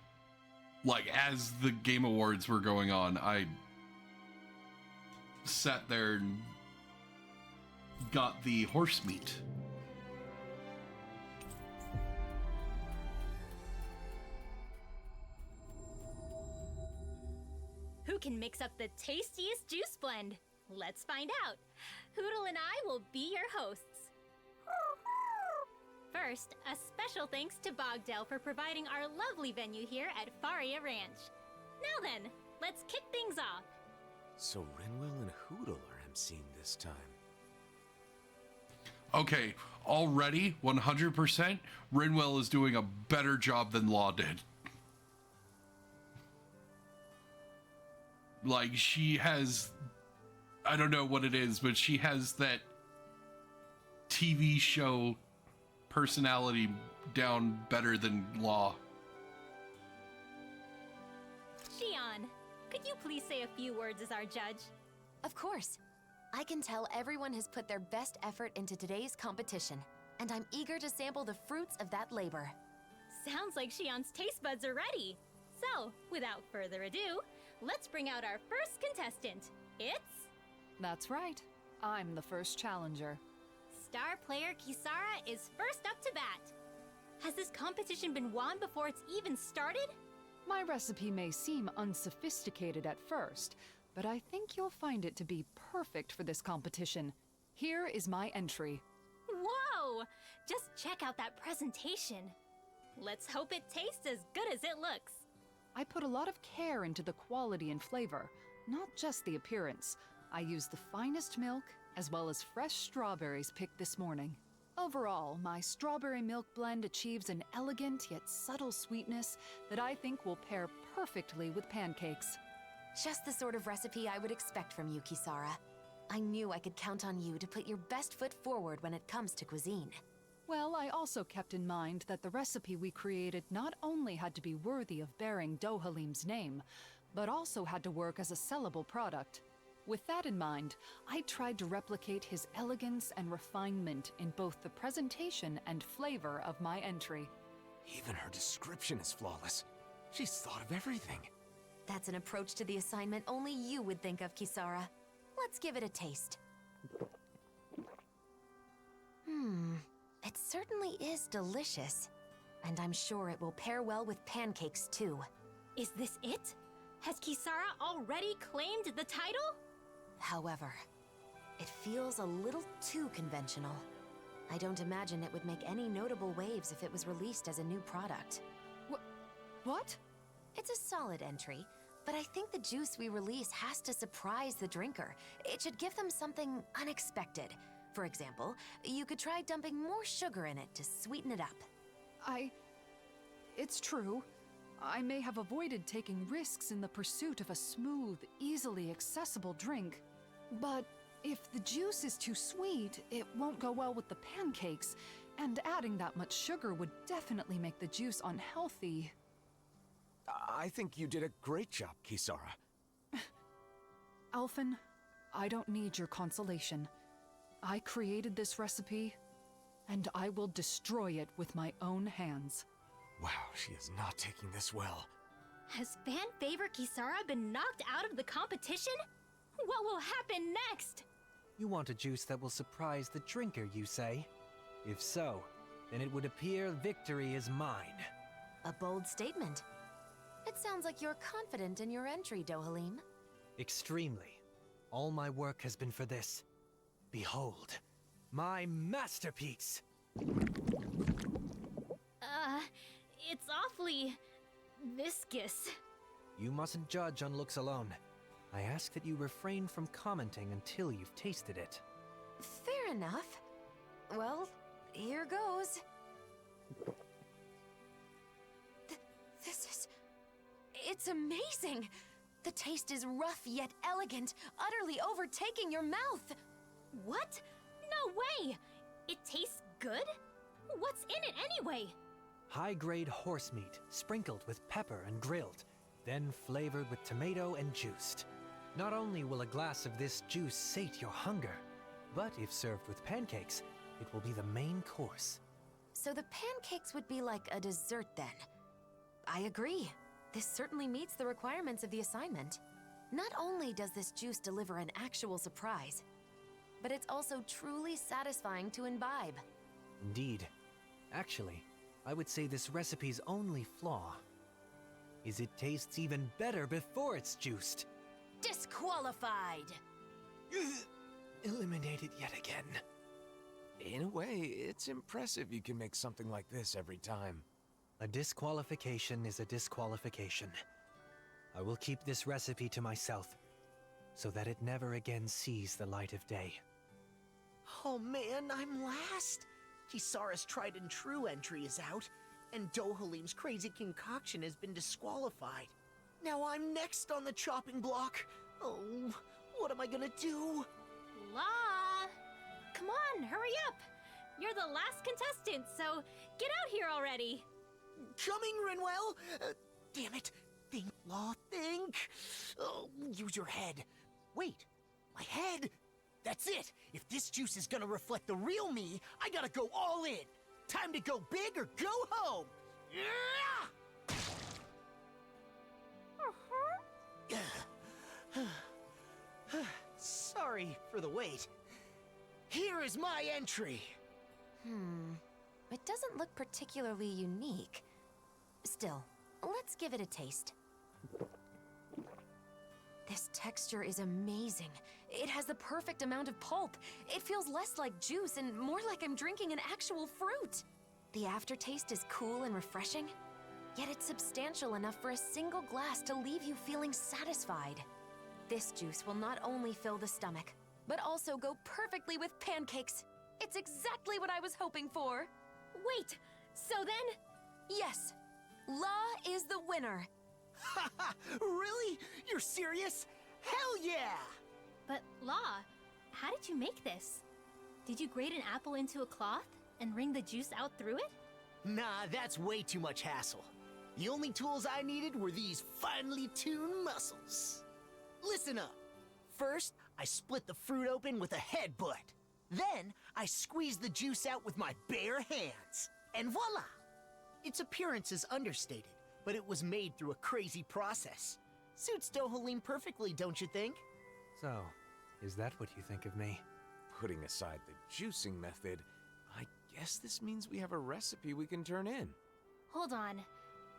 like, as the Game Awards were going on, I sat there and got the horse meat. Who can mix up the tastiest juice blend? Let's find out. Hoodle and I will be your hosts. First, a special thanks to Bogdell for providing our lovely venue here at Faria Ranch. Now then, let's kick things off. So Rinwell and Hoodle are emceeing this time. Okay, already 100%, Rinwell is doing a better job than Law did. Like, she has, I don't know what it is, but she has that TV show personality down better than Law. Shion, could you please say a few words as our judge? Of course. I can tell everyone has put their best effort into today's competition, and I'm eager to sample the fruits of that labor. Sounds like Shion's taste buds are ready. So, without further ado, let's bring out our first contestant. It's... That's right. I'm the first challenger. Star player Kisara is first up to bat. Has this competition been won before it's even started? My recipe may seem unsophisticated at first, but I think you'll find it to be perfect for this competition. Here is my entry. Whoa! Just check out that presentation. Let's hope it tastes as good as it looks. I put a lot of care into the quality and flavor, not just the appearance. I use the finest milk, as well as fresh strawberries picked this morning. Overall, my strawberry milk blend achieves an elegant yet subtle sweetness that I think will pair perfectly with pancakes. Just the sort of recipe I would expect from you, Kisara. I knew I could count on you to put your best foot forward when it comes to cuisine. Well, I also kept in mind that the recipe we created not only had to be worthy of bearing Dohalim's name, but also had to work as a sellable product. With that in mind, I tried to replicate his elegance and refinement in both the presentation and flavor of my entry. Even her description is flawless. She's thought of everything. That's an approach to the assignment only you would think of, Kisara. Let's give it a taste. It certainly is delicious. And I'm sure it will pair well with pancakes, too. Is this it? Has Kisara already claimed the title? However, it feels a little too conventional. I don't imagine it would make any notable waves if it was released as a new product. What? It's a solid entry, but I think the juice we release has to surprise the drinker. It should give them something unexpected. For example, you could try dumping more sugar in it to sweeten it up. It's true. I may have avoided taking risks in the pursuit of a smooth, easily accessible drink. But if the juice is too sweet, it won't go well with the pancakes, and adding that much sugar would definitely make the juice unhealthy. I think you did a great job, Kisara. Alphen, I don't need your consolation. I created this recipe, and I will destroy it with my own hands. Wow, she is not taking this well. Has fan favorite Kisara been knocked out of the competition? What will happen next? You want a juice that will surprise the drinker, you say? If so, then it would appear victory is mine. A bold statement. It sounds like you're confident in your entry, Dohalim. Extremely. All my work has been for this. Behold, my masterpiece! It's awfully viscous. You mustn't judge on looks alone. I ask that you refrain from commenting until you've tasted it. Fair enough. Well, here goes. It's amazing! The taste is rough yet elegant, utterly overtaking your mouth! What? No way! It tastes good? What's in it anyway? High-grade horse meat, sprinkled with pepper and grilled, then flavored with tomato and juiced. Not only will a glass of this juice sate your hunger, but if served with pancakes, it will be the main course. So the pancakes would be like a dessert then? I agree. This certainly meets the requirements of the assignment. Not only does this juice deliver an actual surprise, but it's also truly satisfying to imbibe. Indeed. Actually, I would say this recipe's only flaw is it tastes even better before it's juiced. Disqualified! Eliminated yet again. In a way, it's impressive you can make something like this every time. A disqualification is a disqualification. I will keep this recipe to myself, so that it never again sees the light of day. Oh man, I'm last! Kisara's tried and true entry is out, and Dohalim's crazy concoction has been disqualified. Now I'm next on the chopping block. Oh, what am I gonna do? La! Come on, hurry up! You're the last contestant, so get out here already! Coming, Rinwell! Damn it! Think, Law, think! Oh, use your head. Wait, my head? That's it! If this juice is gonna reflect the real me, I gotta go all in! Time to go big or go home! Sorry for the wait. Here is my entry! It doesn't look particularly unique. Still, let's give it a taste. This texture is amazing. It has the perfect amount of pulp. It feels less like juice and more like I'm drinking an actual fruit. The aftertaste is cool and refreshing, yet it's substantial enough for a single glass to leave you feeling satisfied. This juice will not only fill the stomach, but also go perfectly with pancakes. It's exactly what I was hoping for. Wait, so then? Yes, La is the winner. Haha, really? You're serious? Hell yeah! But La, how did you make this? Did you grate an apple into a cloth and wring the juice out through it? Nah, that's way too much hassle. The only tools I needed were these finely tuned muscles. Listen up. First, I split the fruit open with a headbutt. Then, I squeezed the juice out with my bare hands. And voila! Its appearance is understated, but it was made through a crazy process. Suits Dohalim perfectly, don't you think? So, is that what you think of me? Putting aside the juicing method, I guess this means we have a recipe we can turn in. Hold on.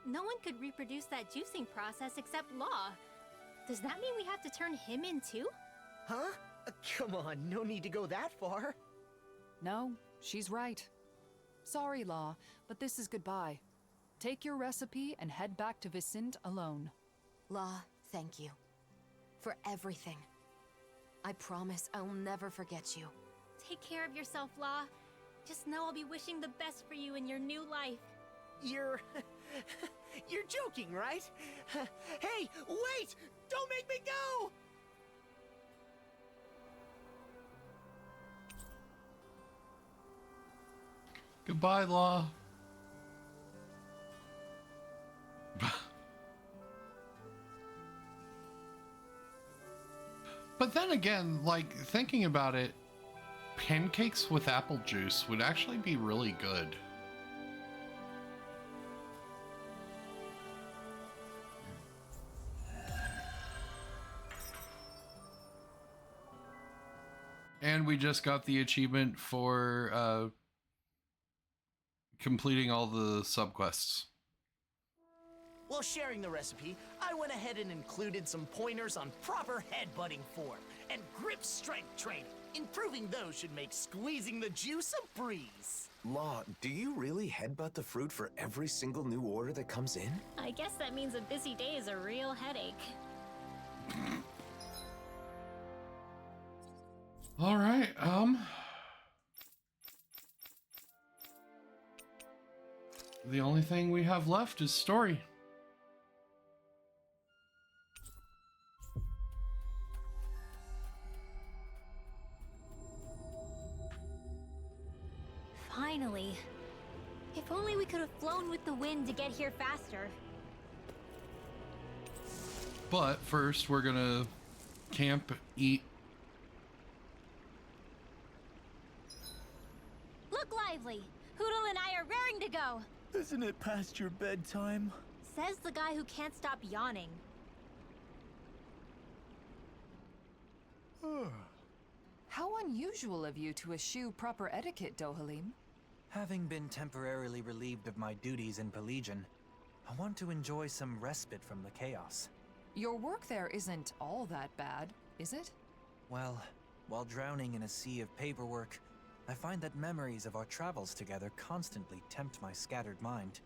No one could reproduce that juicing process except Law. Does that mean we have to turn him in too? Huh? Come on, no need to go that far. No, she's right. Sorry, Law, but this is goodbye. Take your recipe and head back to Vicente alone. La, thank you. For everything. I promise I'll never forget you. Take care of yourself, Law. Just know I'll be wishing the best for you in your new life. You're joking, right? Hey, wait! Don't make me go! Goodbye, Law. But then again, like, thinking about it, pancakes with apple juice would actually be really good. And we just got the achievement for completing all the subquests. While sharing the recipe, I went ahead and included some pointers on proper headbutting form and grip strength training. Improving those should make squeezing the juice a breeze. Law, do you really headbutt the fruit for every single new order that comes in? I guess that means a busy day is a real headache. All right, the only thing we have left is story. Finally. If only we could have flown with the wind to get here faster. But first, we're gonna camp, eat. Look lively! Hoodle and I are raring to go! Isn't it past your bedtime? Says the guy who can't stop yawning. How unusual of you to eschew proper etiquette, Dohalim. Having been temporarily relieved of my duties in Pelegion, I want to enjoy some respite from the chaos. Your work there isn't all that bad, is it? Well, while drowning in a sea of paperwork, I find that memories of our travels together constantly tempt my scattered mind,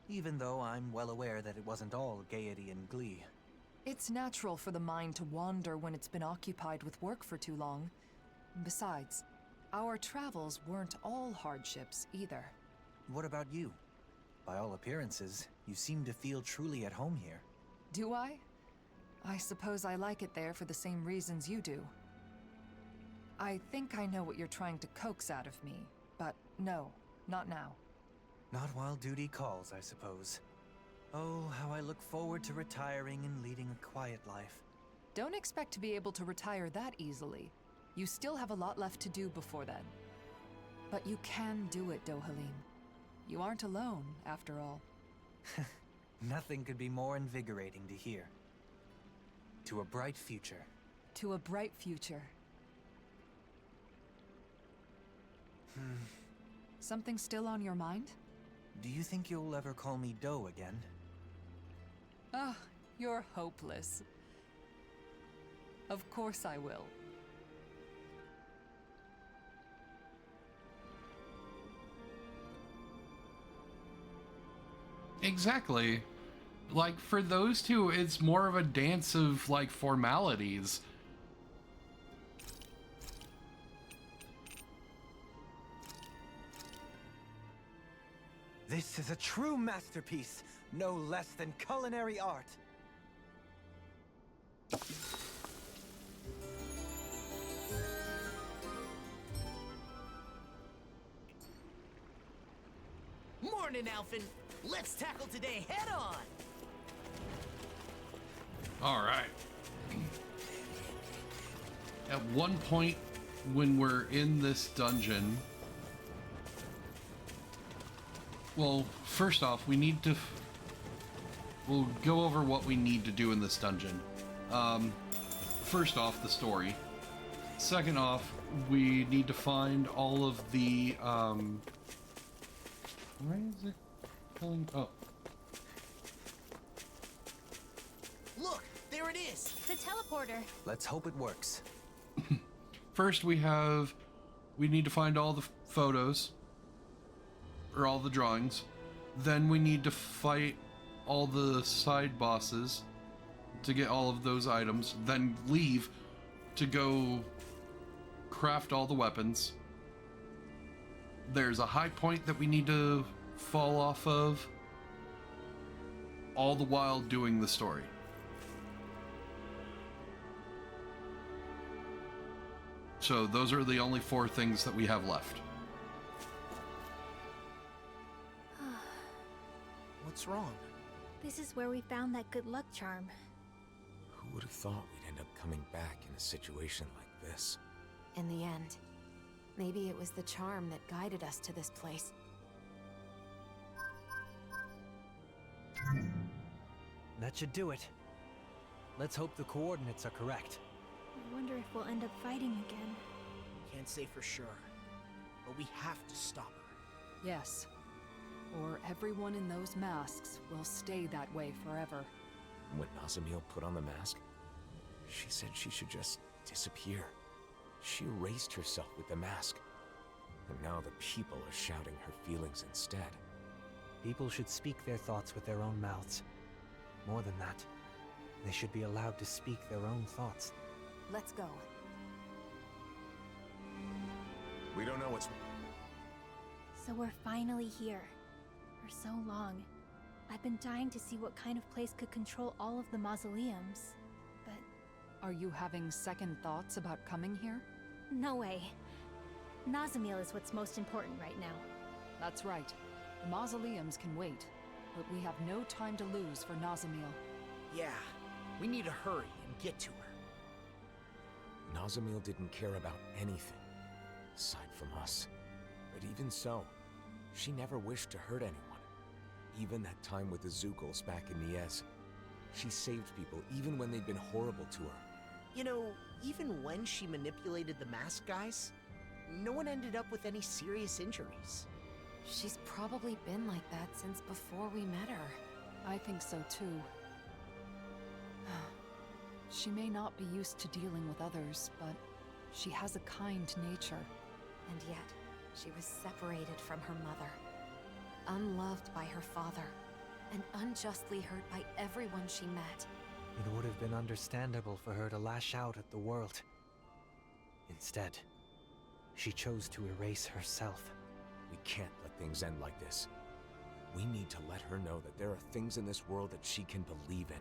even though I'm well aware that it wasn't all gaiety and glee. It's natural for the mind to wander when it's been occupied with work for too long. Besides, our travels weren't all hardships either. What about you? By all appearances, you seem to feel truly at home here. Do I? I suppose I like it there for the same reasons you do. I think I know what you're trying to coax out of me, but no, not now. Not while duty calls, I suppose. Oh, how I look forward to retiring and leading a quiet life. Don't expect to be able to retire that easily. You still have a lot left to do before then. But you can do it, Dohalim. You aren't alone, after all. Nothing could be more invigorating to hear. To a bright future. To a bright future. Something still on your mind? Do you think you'll ever call me Doe again? Ah, you're hopeless. Of course I will. Exactly. Like, for those two, it's more of a dance of, like, formalities. This is a true masterpiece, no less than culinary art. Morning, Alphin. Let's tackle today head on. All right. At one point when we're in this dungeon, well, first off, we need to we'll go over what we need to do in this dungeon. First off, the story. Second off, we need to find all of the where is it pulling? Oh. Look, there it is. The teleporter. Let's hope it works. First, we need to find all the photos, or all the drawings. Then we need to fight all the side bosses to get all of those items. Then leave to go craft all the weapons. There's a high point that we need to fall off of, all the while doing the story. So those are the only 4 things that we have left. What's wrong? This is where we found that good luck charm. Who would have thought we'd end up coming back in a situation like this? In the end, maybe it was the charm that guided us to this place. That should do it. Let's hope the coordinates are correct. I wonder if we'll end up fighting again. Can't say for sure, but we have to stop her. Yes. Or everyone in those masks will stay that way forever. When Nazamil put on the mask, she said she should just disappear. She erased herself with the mask. And now the people are shouting her feelings instead. People should speak their thoughts with their own mouths. More than that, they should be allowed to speak their own thoughts. Let's go. We don't know what's... So we're finally here. For so long. I've been dying to see what kind of place could control all of the mausoleums. But... Are you having second thoughts about coming here? no way. Nazamil is what's most important right now. That's right. The mausoleums can wait, but we have no time to lose for Nazamil. Yeah, we need to hurry and get to her. Nazamil didn't care about anything, aside from us. But even so, she never wished to hurt anyone. Even that time with the Zugals back in Niez. She saved people even when they'd been horrible to her. You know, even when she manipulated the mask guys, no one ended up with any serious injuries. She's probably been like that since before we met her. I think so too. She may not be used to dealing with others, but she has a kind nature. And yet, she was separated from her mother, unloved by her father, and unjustly hurt by everyone she met. It would have been understandable for her to lash out at the world. Instead, she chose to erase herself. We can't let things end like this. We need to let her know that there are things in this world that she can believe in.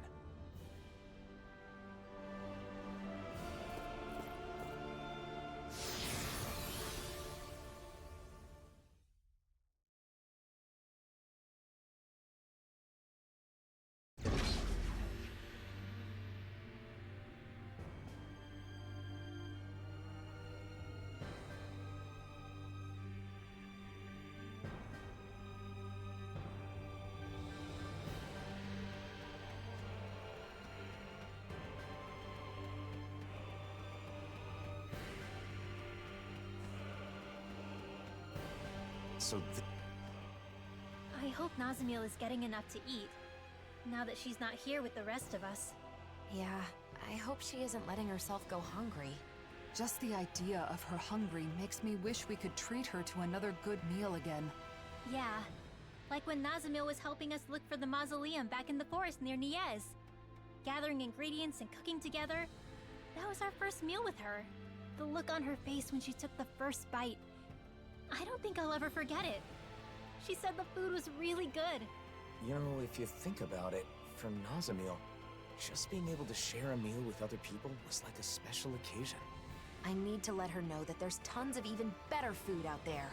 So I hope Nazamil is getting enough to eat, now that she's not here with the rest of us. Yeah, I hope she isn't letting herself go hungry. Just the idea of her hungry makes me wish we could treat her to another good meal again. Yeah, like when Nazamil was helping us look for the mausoleum back in the forest near Niez. Gathering ingredients and cooking together. That was our first meal with her. The look on her face when she took the first bite. I don't think I'll ever forget it. She said the food was really good. you know, if you think about it, for Nazamil, just being able to share a meal with other people was like a special occasion. I need to let her know that there's tons of even better food out there.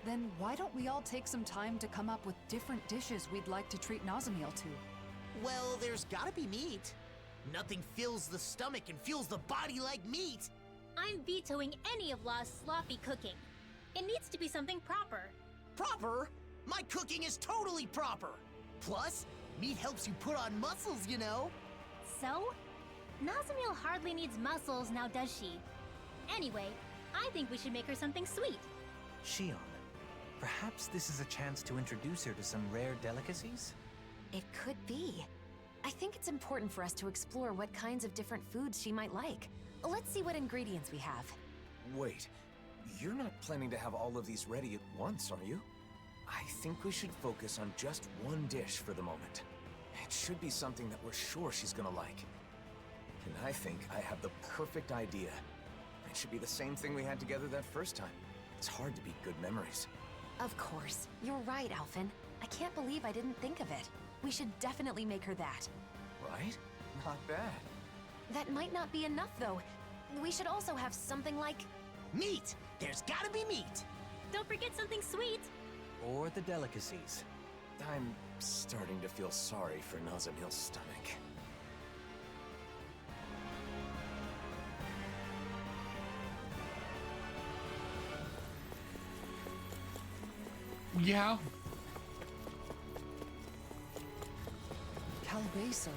Then why don't we all take some time to come up with different dishes we'd like to treat Nazamil to? Well, there's gotta be meat. Nothing fills the stomach and fuels the body like meat. I'm vetoing any of Law's sloppy cooking. It needs to be something proper. Proper? My cooking is totally proper. Plus, meat helps you put on muscles, you know. So? Nazamil hardly needs muscles now, does she? Anyway, I think we should make her something sweet. Shion, perhaps this is a chance to introduce her to some rare delicacies? It could be. I think it's important for us to explore what kinds of different foods she might like. Let's see what ingredients we have. Wait, you're not planning to have all of these ready at once, are you? I think we should focus on just one dish for the moment. It should be something that we're sure she's gonna like. And I think I have the perfect idea. It should be the same thing we had together that first time. It's hard to beat good memories. Of course. You're right, Alphen. I can't believe I didn't think of it. We should definitely make her that. Right? Not bad. That might not be enough, though. We should also have something like... meat! There's gotta be meat! Don't forget something sweet! Or the delicacies. I'm starting to feel sorry for Nazamil's stomach. Yeah. Calbeso.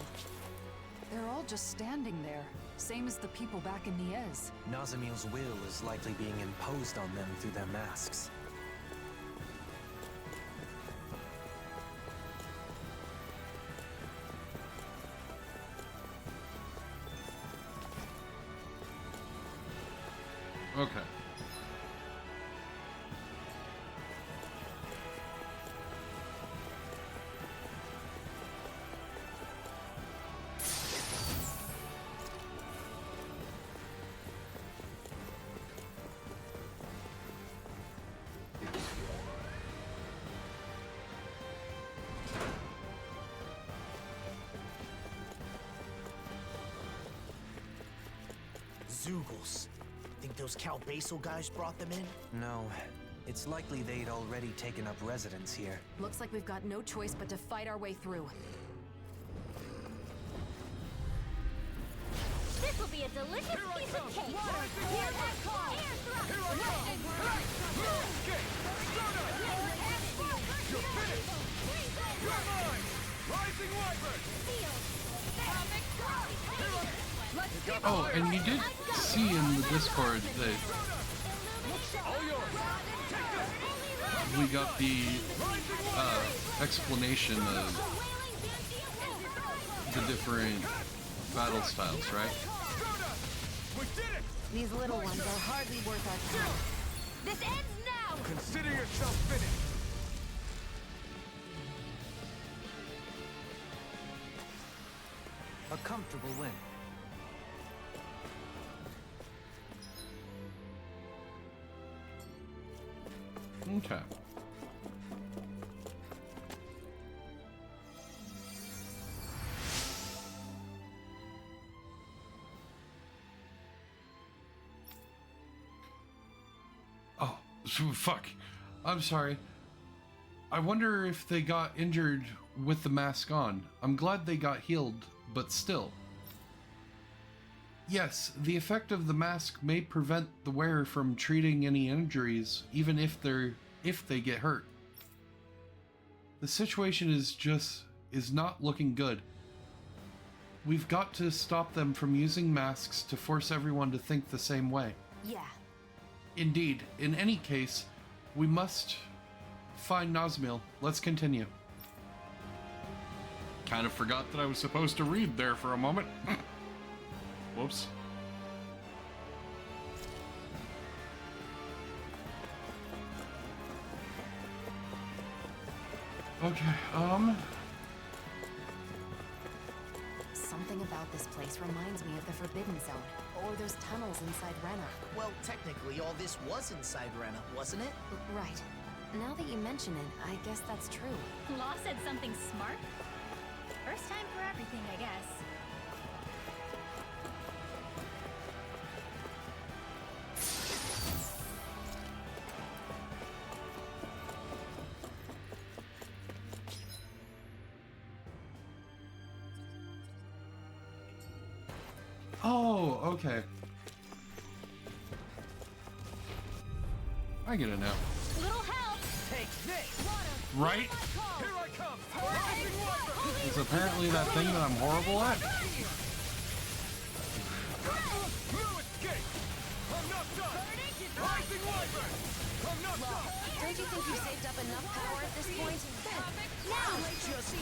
They're all just standing there, same as the people back in Niez. Nazamil's will is likely being imposed on them through their masks. Okay. Zoogles. Think those Cal Basel guys brought them in? No. It's likely they'd already taken up residence here. Looks like we've got no choice but to fight our way through. This will be a delicious piece of cake. Hear that call. Air thrust. You're finished! You're mine! Rising Wyvern! Oh, and you did see in the Discord that we got the explanation of the different battle styles, right? These little ones are hardly worth our time. This ends now! Consider yourself finished! A comfortable win. Okay. Oh, fuck. I'm sorry. I wonder if they got injured with the mask on. I'm glad they got healed, but still. Yes, the effect of the mask may prevent the wearer from treating any injuries, even if they get hurt. The situation is not looking good. We've got to stop them from using masks to force everyone to think the same way. Yeah. Indeed, in any case, we must find Nazmil. Let's continue. Kind of forgot that I was supposed to read there for a moment. Whoops. Okay, Something about this place reminds me of the Forbidden Zone, or those tunnels inside Rena. Well, technically, all this was inside Rena, wasn't it? Right. Now that you mention it, I guess that's true. Law said something smart? First time for everything, I guess. Oh, okay. I get it now. Little help! Take this! Right? Here I come! Rising Wyvern! It's apparently that thing that I'm horrible at. You escape! I'm not done! Rising Wyvern! I'm not done! Don't you think you saved up enough power at this point? Now! Just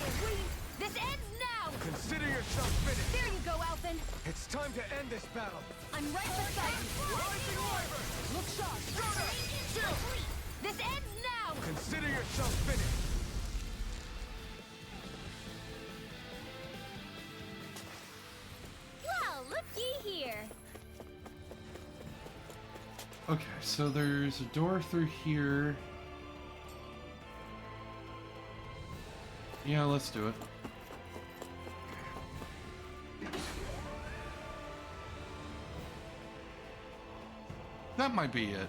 This ends now! Consider yourself finished! There you go, Alphen! It's time to end this battle! I'm right beside you! Rising Wyvern! Look sharp! Chill! This ends now! Consider yourself finished! Well, looky here! Okay, so there's a door through here. Yeah, let's do it. That might be it.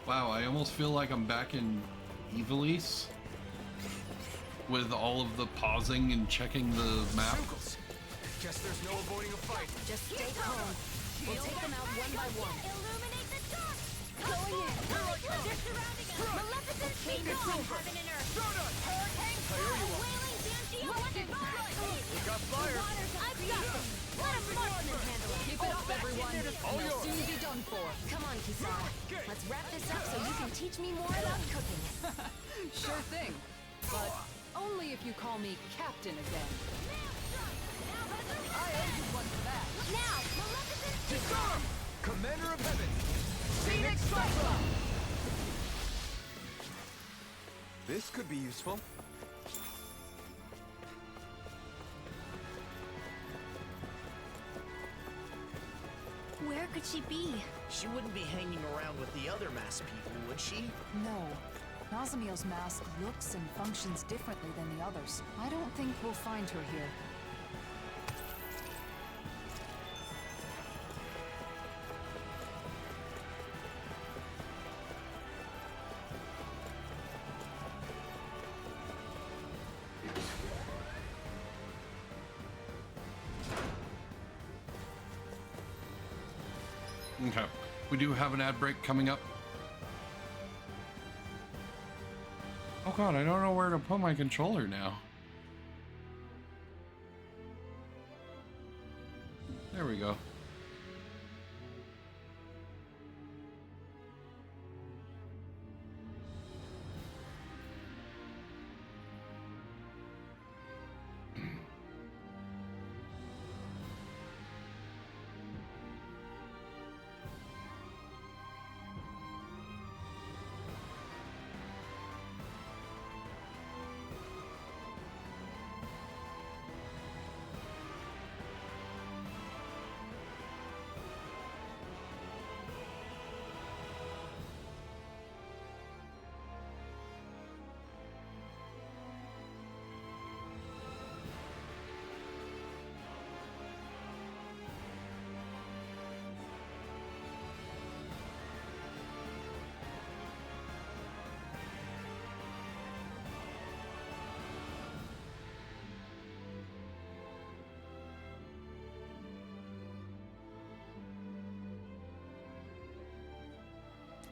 Wow, I almost feel like I'm back in Evilise with all of the pausing and checking the map. Guess there's no avoiding a fight. Just stay calm. We'll take them out one by one. Illuminate the dark! Going in! They're surrounding us! Maleficent speed on! Heaven and earth! Hurricane! Wailing Banshee of Wonderfire! We got fire! I've got them! Let a marksman handle it. Keep it up, everyone. You'll soon be done for. Come on, Kisara. Let's wrap this up so you can teach me more about cooking. Sure thing. But only if you call me Captain again. I owe you one for that. Now, Maleficent! Disarm! Commander of Heaven! Phoenix Cyclone! This could be useful. Where could she be? She wouldn't be hanging around with the other masked people, would she? No. Nazamiel's mask looks and functions differently than the others. I don't think we'll find her here. Okay. We do have an ad break coming up. Oh god, I don't know where to put my controller now. There we go.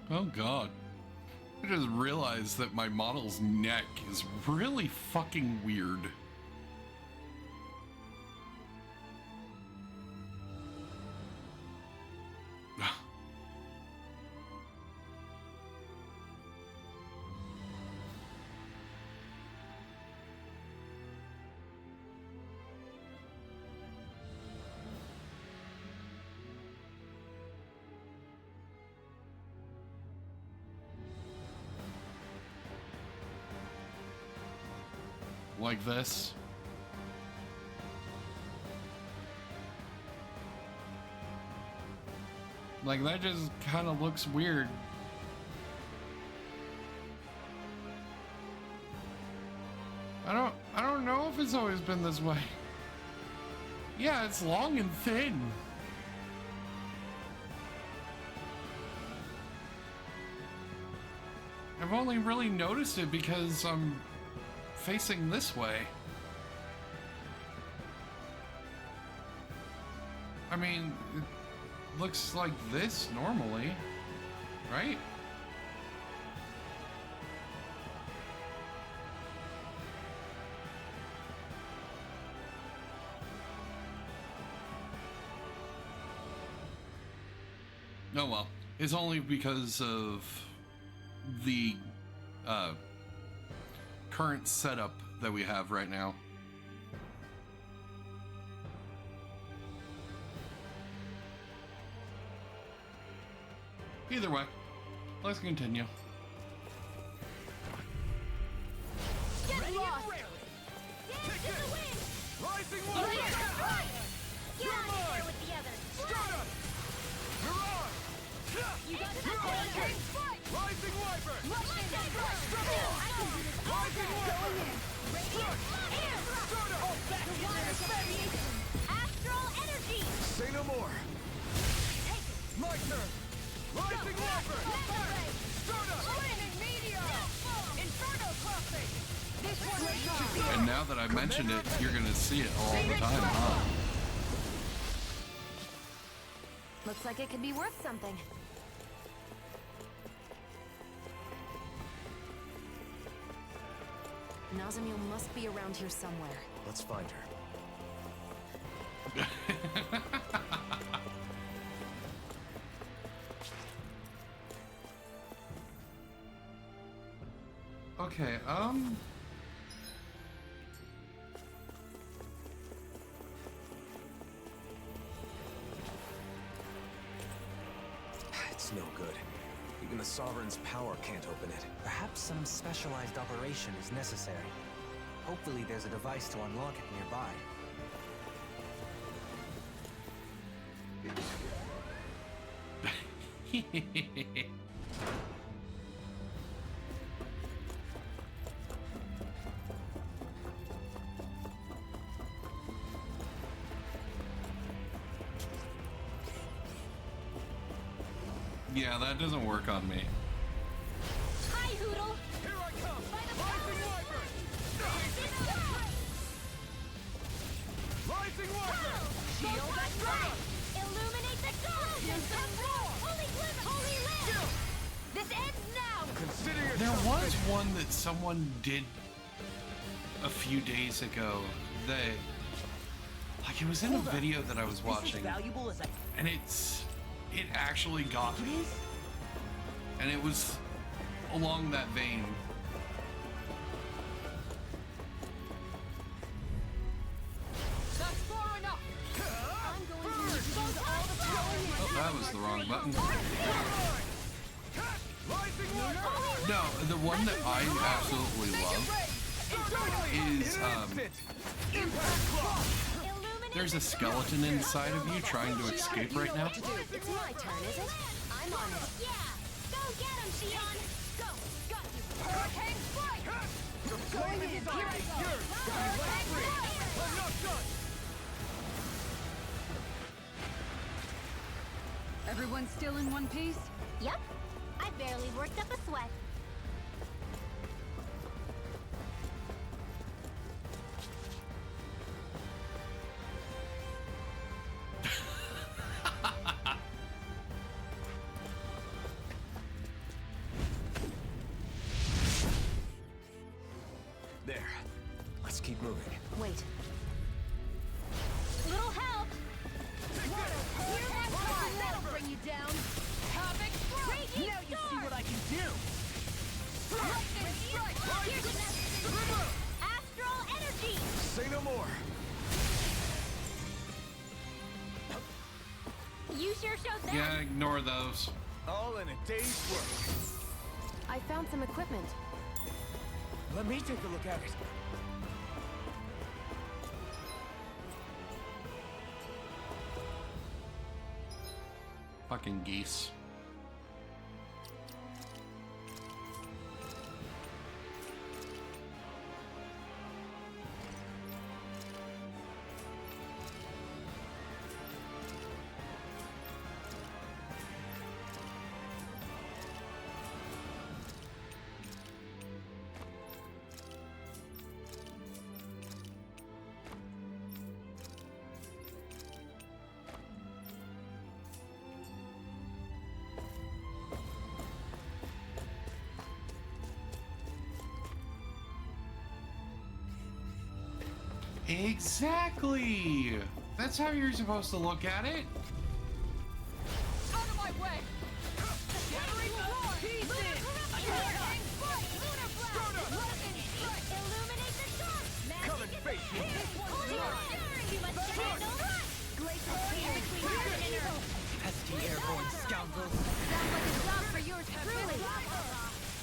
Oh god. I just realized that my model's neck is really fucking weird. Like this. Like that just kind of looks weird. I don't know if it's always been this way. Yeah, it's long and thin. I've only really noticed it because I'm facing this way. I mean, it looks like this normally, right? Oh well, it's only because of the current setup that we have right now. Either way, let's continue. Get Ready lost! and raring. Dance Kick in it. the wind! Rising Get Warrior! out You're of mine. here with the others! Stardust! Mirage! You got You're that mine. danger! Rising Wyvern! Russian crush! I can do this! Rising Wyvern! Radiant air! Stardust! The water's variation! Astral energy! Say no more! My turn! Rising Wyvern! Stardust! Lightning meteor! Inferno crossing! This one is And now that I mentioned it, you're gonna see it all the time, huh? Looks like it could be worth something. Nazamiel must be around here somewhere. Let's find her. Okay, It's no good. Even the Sovereign's power can't open it. Perhaps some specialized operation is necessary. Hopefully there's a device to unlock it nearby. Yeah, that doesn't work on me. Hi, Hoodle. Here I come! Rising Wyvern! Rising Wyvern! Shield that right! Illuminate the gold! Holy glimmer! Holy lamp! This ends now! Consider yourself There was finished. one that someone did a few days ago that, like, it was in a video that I was watching, and it actually got me, and it was along that vein. That's far enough! I'm going to use all the power! Oh, that was the wrong button. No, the one that I absolutely love is, there's a skeleton inside of you trying to escape right now. It's my turn, is it? I'm on it. Yeah! Go get him, Shion! Go! Got you! Hurricane strike! Going in! Here I go! I'm not done! Everyone still in one piece? Yep. I barely worked up a sweat. There. Let's keep moving. Wait. Little help! That'll bring you down! Havoc! Raging Now you see what I can do! Astral energy! Say no more! You sure showed that! Yeah, ignore those. All in a day's work. I found some equipment. Let me take a look at it. Fucking geese. Exactly! That's how you're supposed to look at it. Out of my way! Shattering roar! Pieces! Hurricane strike! Lunar blast! Illuminate the dark! Come and face me! You must handle run! Glacial clear between heaven and earth! Pesky airborne scoundrels. Sounds like a job for yours truly!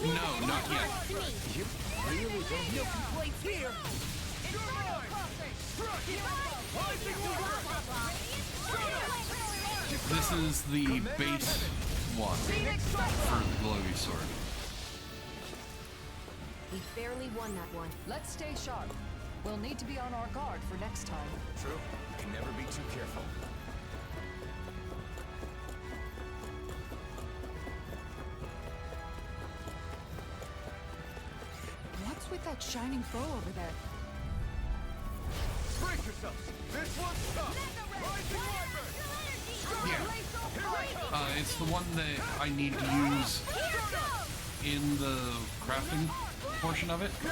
No, not yet. To me! You really don't No complaints here! This is the base one for the glowy sword. We barely won that one. Let's stay sharp. We'll need to be on our guard for next time. True. You can never be too careful. What's with that shining bow over there? Brace yourselves! This one's tough! Rising Wyvern! Yeah. It's the one that I need to use in the crafting portion of it. Go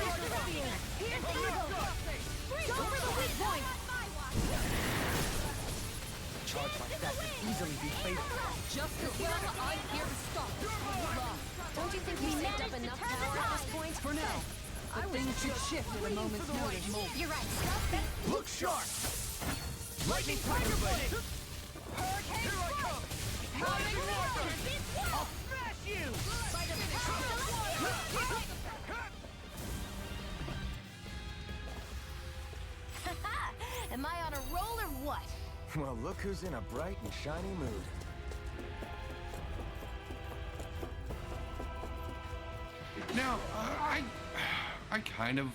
for the weak point! charge like that could easily be fatal. Just as well, I'm here to stop this from the law. Don't you think we saved up enough power at this point? For now. But things could shift at a moment's notice. You're right. Look sharp! Lightning Tiger Blade! Hurricane Here I come! Lightning Warper! I'll smash you! Am I on a roll or what? Well, look who's in a bright and shiny mood. Now, I kind of...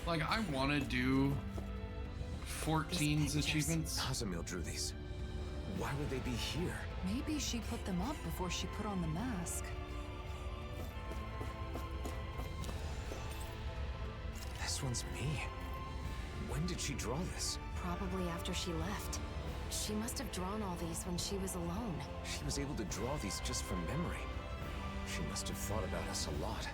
Like, I want to do 14's achievements. Nazamil drew these. Why would they be here? Maybe she put them up before she put on the mask. This one's me. When did she draw this? Probably after she left. She must have drawn all these when she was alone. She was able to draw these just from memory. She must have thought about us a lot.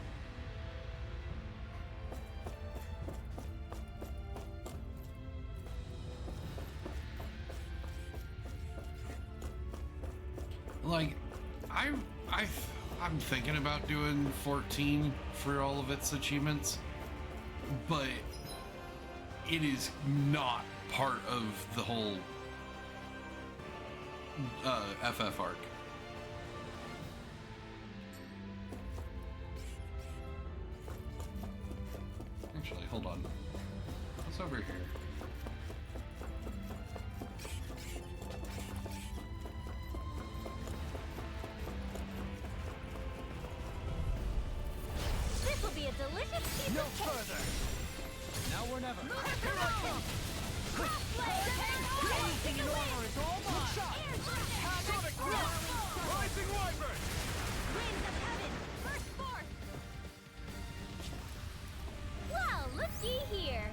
Like, I'm thinking about doing 14 for all of its achievements, but it is not part of the whole FF arc. Actually, hold on. What's over here? This will be a delicious piece No of cake. further! Now or never. Here I come! Anything in armor is all mine! Sonic Grip! Rising Wyvern! Winds of heaven, burst forth. Well, looky here.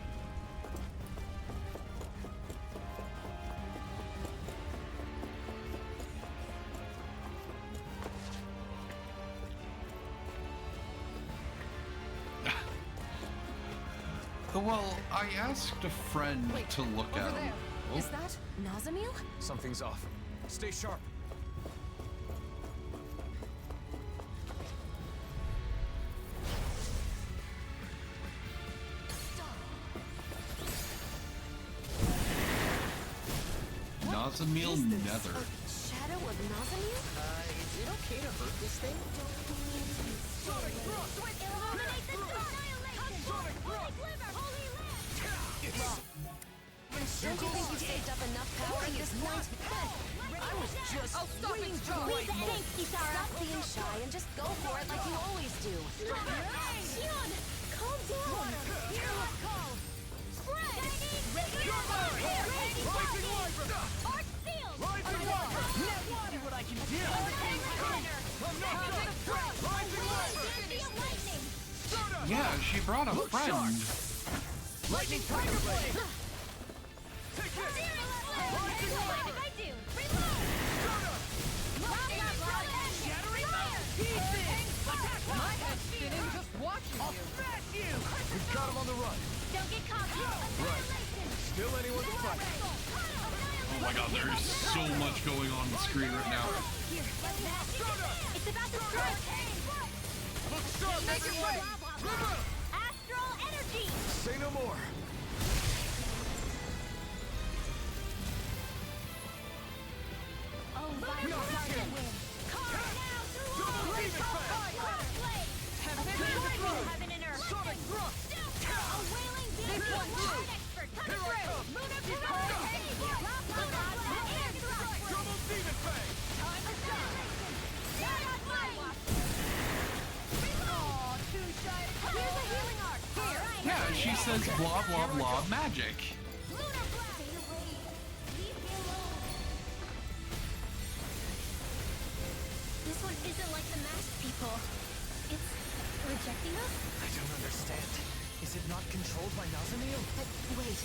Well, I asked a friend to look at them. Oh. Is that Nazamil? Something's off. Stay sharp. Nazamil Nether. Shadow of Nazamil? Is it okay to hurt this thing? Sonic thrust! Illuminate the sun! Annihilation! Sonic Holy Glimmer! Holy Lamp! Don't you think you saved up enough power at this point? I was just waiting to Please, thanks, Kisara. Stop being shy and just go for it like you always do. Shion! Calm down! Here I come! Spread! Rising Wyvern! Arch Seal! Rising Wyvern! See what I can do! I'm not done! Rising Wyvern! Yeah, she brought a friend. Lightning Tiger Blade! Take this! Rising Wyvern! I do! Reload! Shattering pieces! My head's spinning just watching you! I'll smash you! We've got him on the run! Don't get caught! Right. Still anyone to fight? Oh my god, there's so much going on the screen right now. It's about to strike! Look sharp, everyone! Astral energy! Say no more. Oh, Violet win! Carve now through all! Blade! Heaven and earth! Sonic thrust! A wailing beam! An expert! Coming through! Moon of Air thrust! Double Demon Fang! Time to stop! Aw, too shy to Here's a healing arc! Here, I Yeah, she says blah blah blah magic. Lunar blast! Stay away! Leave me alone! This one isn't like the masked people. It's rejecting us? I don't understand. Is it not controlled by Nazamil? But wait,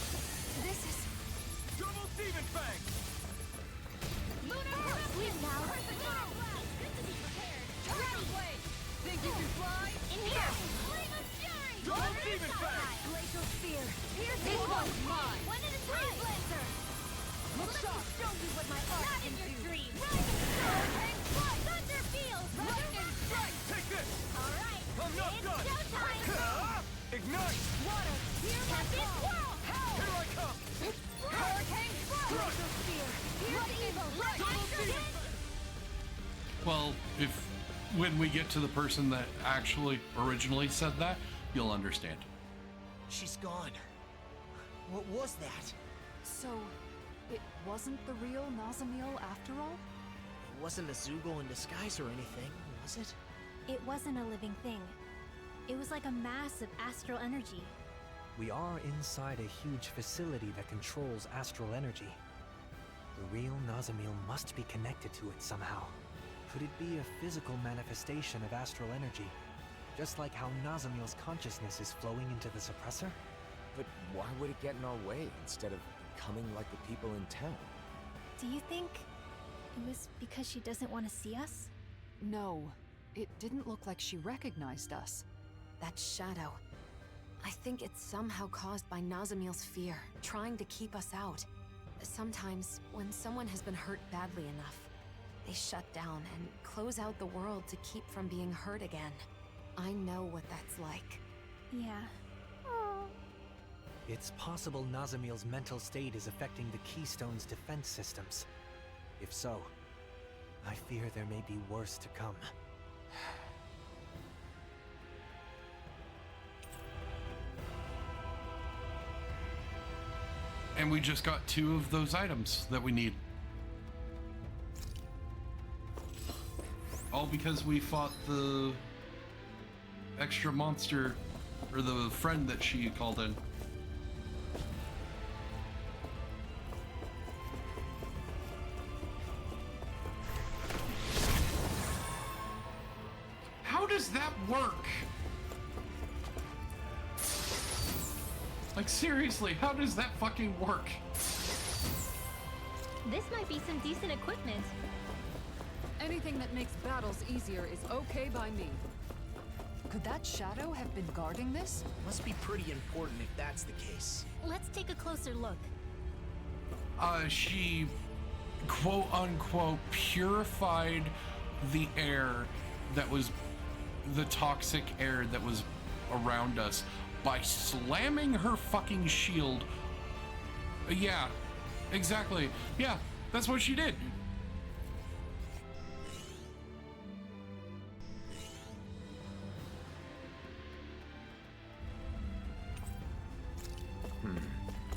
this is... Double Demon Fang! Lunar blast! Leave now! Perfect lunar blast! It's good to be prepared! Ready! Think you can fly? In here! Flame of fury! Double Demon Fang! Well, when we get to the person that actually originally said that, you'll understand. She's gone. What was that? So, it wasn't the real Nazamil after all? It wasn't a Zoogle in disguise or anything, was it? It wasn't a living thing. It was like a mass of astral energy. We are inside a huge facility that controls astral energy. The real Nazamil must be connected to it somehow. Could it be a physical manifestation of astral energy? Just like how Nazamil's consciousness is flowing into the suppressor? But why would it get in our way instead of becoming like the people in town? Do you think it was because she doesn't want to see us? No, it didn't look like she recognized us. That shadow. I think it's somehow caused by Nazamil's fear, trying to keep us out. Sometimes, when someone has been hurt badly enough, they shut down and close out the world to keep from being hurt again. I know what that's like. Yeah. It's possible Nazamil's mental state is affecting the Keystone's defense systems. If so, I fear there may be worse to come. And we just got 2 of those items that we need. All because we fought the extra monster, or the friend that she called in. How does that work? Like, seriously, how does that fucking work? This might be some decent equipment. Anything that makes battles easier is okay by me. Could that shadow have been guarding this? Must be pretty important if that's the case. Let's take a closer look. She, quote unquote, purified the air that was the toxic air that was around us by slamming her fucking shield. Yeah, exactly. Yeah, that's what she did.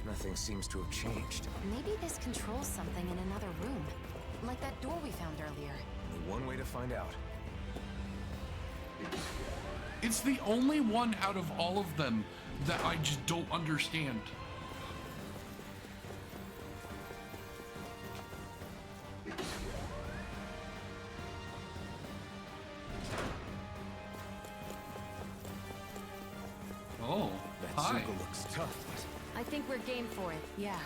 Nothing seems to have changed. Maybe this controls something in another room. Like that door we found earlier. Only one way to find out. It's the only one out of all of them that I just don't understand. Oh, that hi. Zoogle looks tough. I think we're game for it, yeah.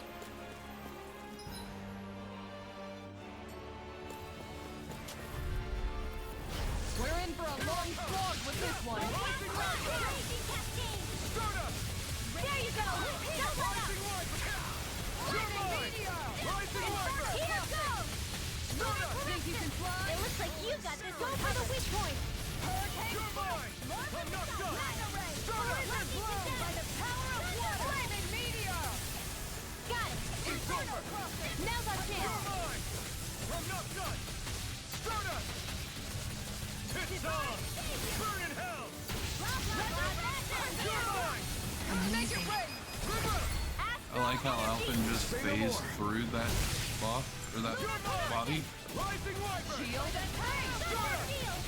We're in for a long slog with this one. There you go! Don't let up! Here goes! Think you can fly? It looks like you got this one for the weak point! Hurricane Strike! I'm not done! Laser blow by the power of water! Flaming meteor! Got it! It's over! Now's our chance! I'm not done! Stardust! It's on! Burn in hell! Make it rain! River! I like how Alpin just phased through that buff, or that body. Rising Wyvern! Shield and pain! Shield!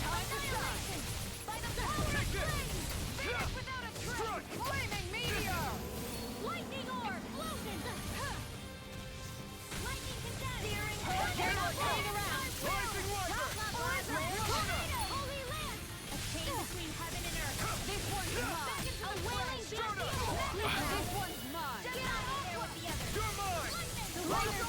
Time to shine! By the power of flame! Finish without a trace! Flaming meteor! Lightning orb! Floating! Lightning condensed! Searing Hurricane around! Rising Wyvern! Holy Lance! A chain between heaven and earth! This one's mine! A wailing Stardust! This one's mine! Get out of there with the others! You're mine! Laser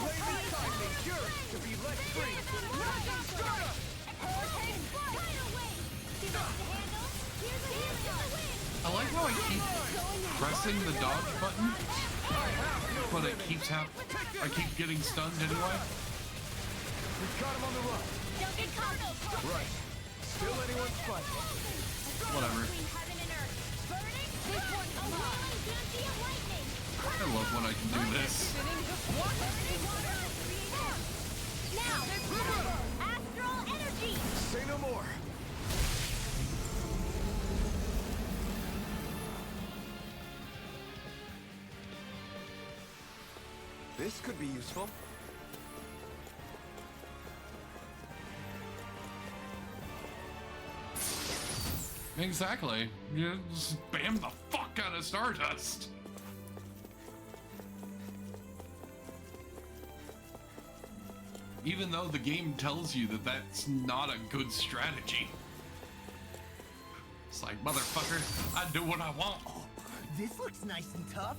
time may cure to be let free! Stardust! Hurricane Tidal wave! See that to handle? Here's a wind! I like how I keep pressing the dodge button, but it keeps I keep getting stunned anyway. We've got him on the run! Don't get caught! Right. Still anyone's fight. Whatever. Between heaven and earth! Burning! This one's A wailing density of lightning! I love when I can do this. Now! Astral energy! This could be useful. Exactly. You just spam the fuck out of Stardust. Even though the game tells you that that's not a good strategy. It's like, motherfucker, I do what I want. Oh, this looks nice and tough.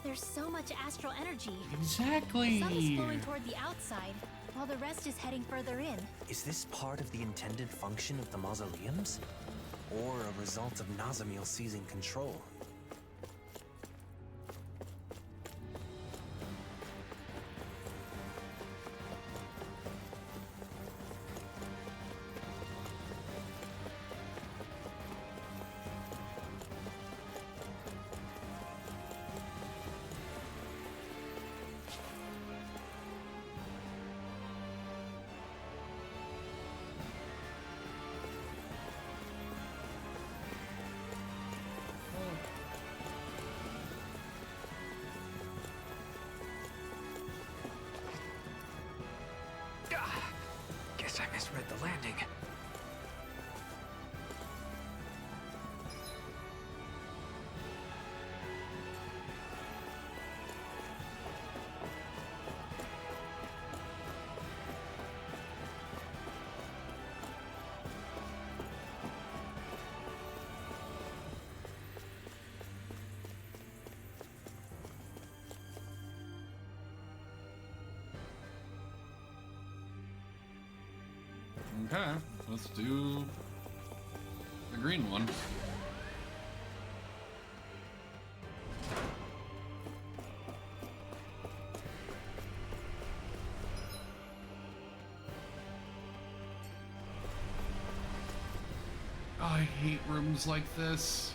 There's so much astral energy. Exactly. Some is flowing toward the outside, while the rest is heading further in. Is this part of the intended function of the mausoleums? Or a result of Nazamil seizing control? Guess I misread the landing. Okay, let's do the green one. I hate rooms like this.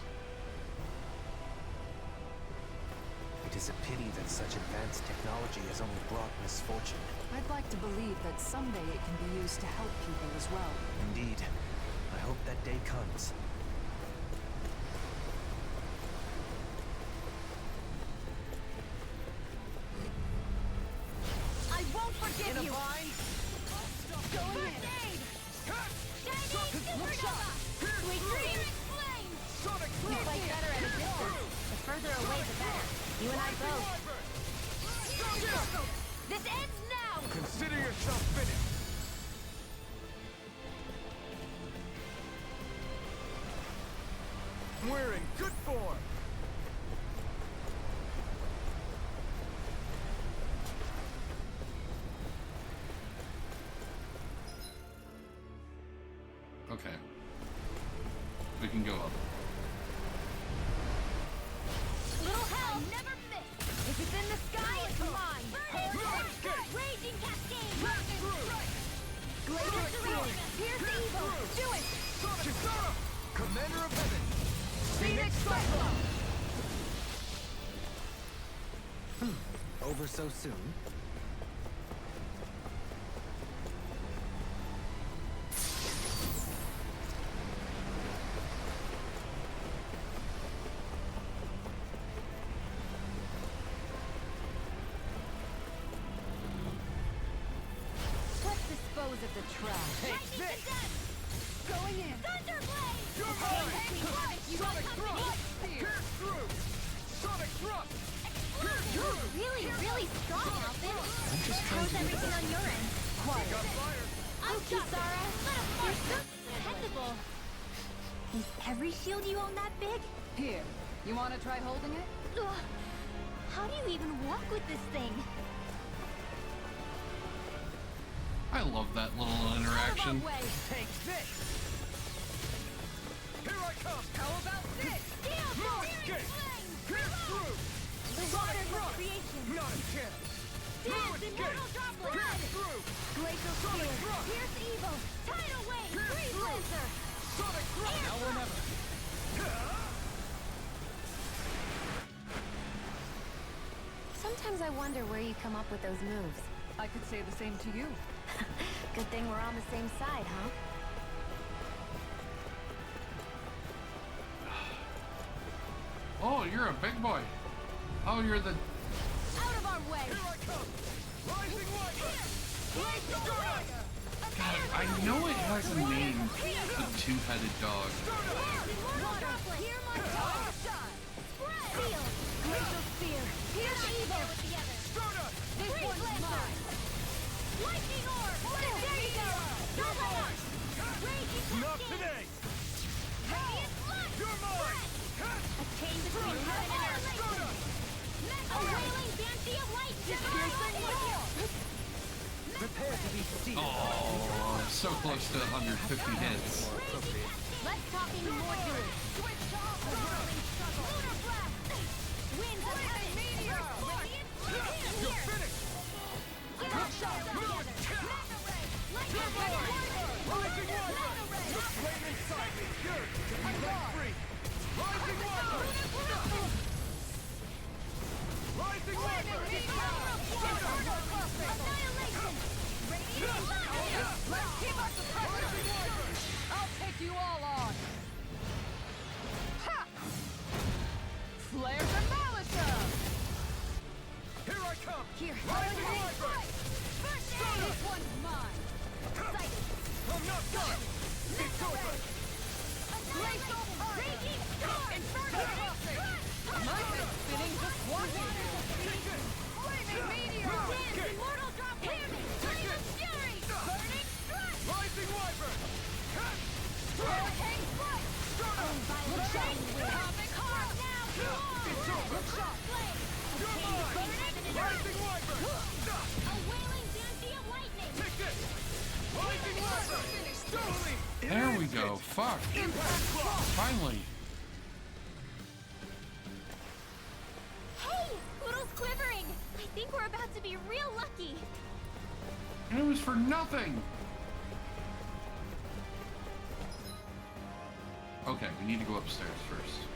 It is a pity that such advanced technology has only brought misfortune. I'd like to believe that someday it can be used to help people as well. Indeed. I hope that day comes. I won't forgive In a you! vine. Going in! Shiny supernova! Sweet dreams! We fight better at a distance. The further away, the better. You and I both. This ends now! Consider yourself finished. We're in good form. Okay. We can go up. Little hell never miss! If it's in the sky, it's mine! Raging cascade! Glacial experience! Here's the evil! Do it! Commander of Heaven. Phoenix Cyclone! Over so soon? Let's dispose of the trash. Take this. Going in. Thunderblade! You're mine. You got company! Pierce through. Sonic thrust. You're really strong, Alvin. I'm just trying How's to do the everything best. on your end? Quiet. Got fire. Oh, Kisara. You're so dependable. Is every shield you own that big? Here, you want to try holding it? Ugh. How do you even walk with this thing? I love that little interaction. Take this. Here I come. How about this? No escape. Pierce through. The waters of creation. Not a chance. No Dance, escape. immortal droplet. Pierce through. Glacial Sonic spear. thrust. Pierce evil. Tidal wave. Pierce Freeze through. laser. Sonic thrust. Now or never. Sometimes I wonder where you come up with those moves. I could say the same to you. Good thing we're on the same side, huh? Oh, you're a big boy. Oh, you're the... Out of our way! Here I come! Rising Wiper! God, I know it has a name. The two-headed dog. Hear my power shine! Seal! Glacial Spear! Pierce evil! This one's mine! Lightning Orb! There you go! Raging Not Cascade! today! Radiant Flush! You're mine! A chain between heaven and earth! A wailing Banshee of Light! Piercing Wall! Prepare to be sealed. Oh, so close to 150 hits. Let's talk in more duels! Switch off! A whirling struggle! Lunar Blast! Winds of heaven! Meteor! Radiant Flush! You're finished! Let's shot together! Mega Ray! Lightning Ray! Rising Wiper! The flame inside me yearns to be let free! Rising Wiper! Rising Wiper! Annihilation! Radiant Flush! Let's keep up the pressure! I'll take you all on! Ha! Flares and Malicia! Here I come! Here! Rising Wiper! First aid! This one's mine! Sight! I'm not done! It's over! Glacial Fire! Raging Storm! Inferno Crossing! My head's spinning just watching you! Flaming Meteor! Dance! Immortal Droplet! Flame of Fury! Burning Strike! Rising Wiper! Hurricane Strike! Violet Shining Wind! Cosmic Heart! Now you are! It's over! Flame! You're mine! Rising Wiper! A wailing Banshee of Lightning! Take this! Rising Wiper! Totally! There we go. Fuck. Impact Block! Finally. Hey! Poodle's quivering! I think we're about to be real lucky. And it was for nothing. Okay, we need to go upstairs first.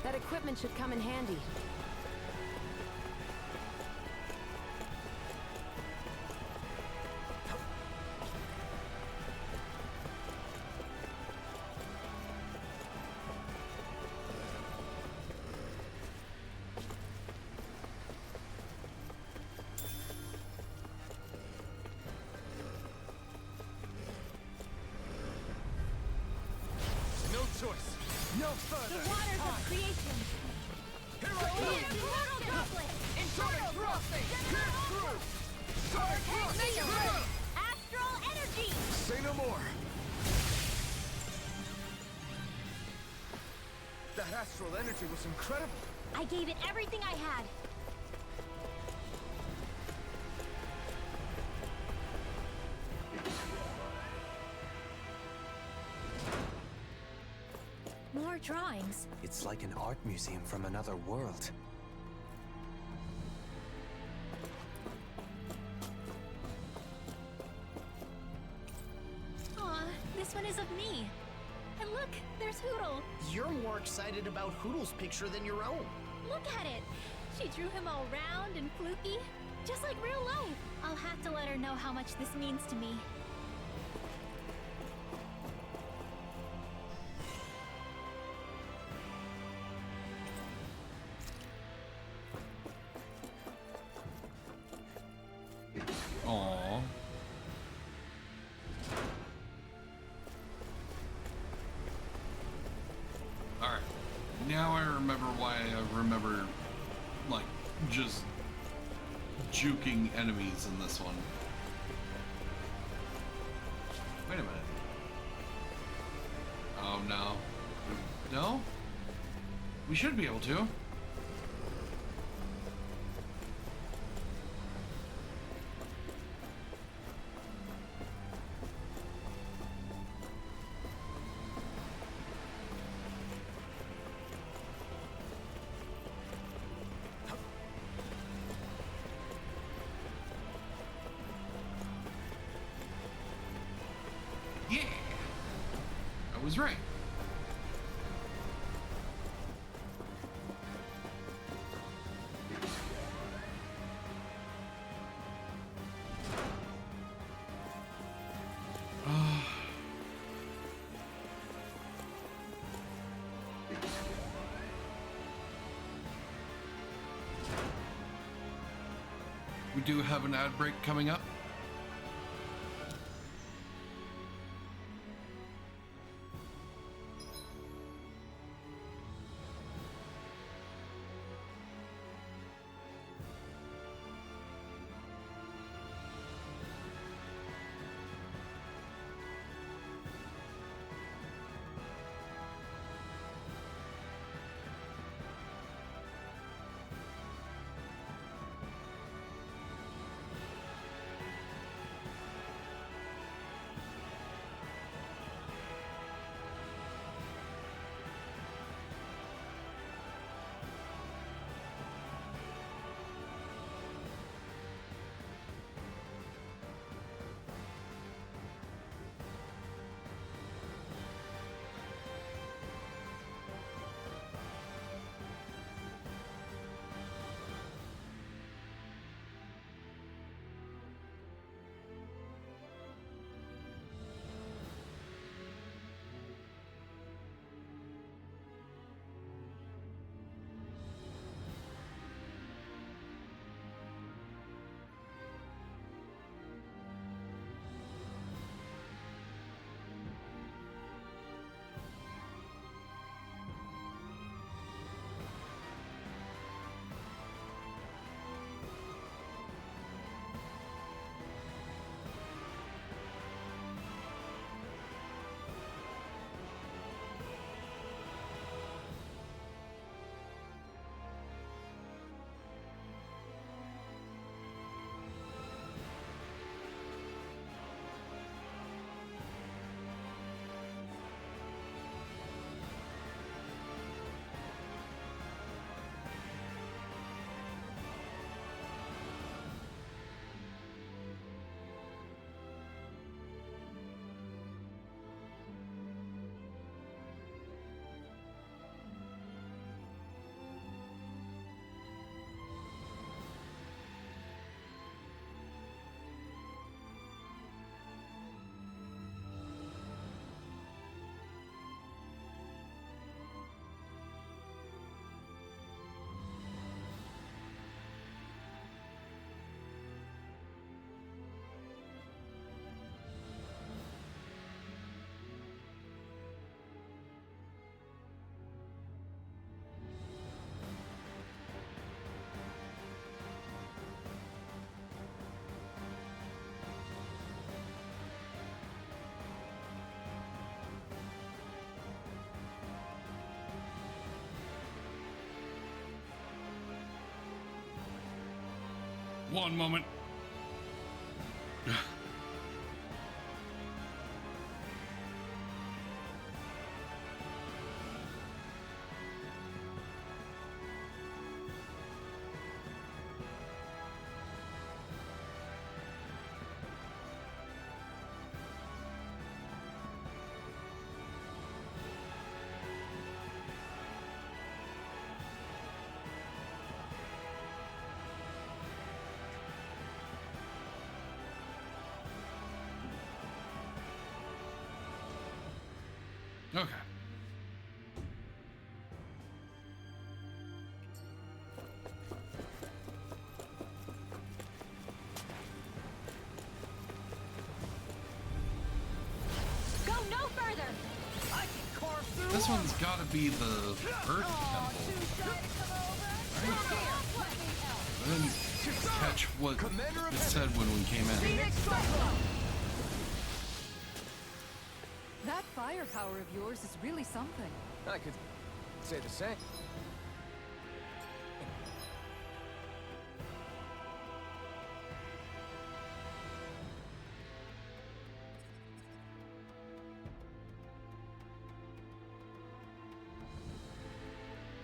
That equipment should come in handy. No choice! No further! The waters of creation! Here I come! Immortal Droplet! Sonic Crossing! Pierce through! Sonic Crossing! Astral Energy! Say no more! That astral energy was incredible! I gave it everything I had. More drawings. It's like an art museum from another world. Aw, this one is of me. And look, there's Hootle. You're more excited about Hoodle's picture than your own. Look at it. She drew him all round and fluky, just like real life. I'll have to let her know how much this means to me. Aww. Alright. Now I remember why I remember, like, just juking enemies in this one. Wait a minute. Oh, no. No? We should be able to. was right. We do have an ad break coming up. One moment. Okay. Go no further. I can carve through. This one's got to be the Earth Temple. I didn't catch what it said when we came in. That firepower of yours is really something. I could say the same.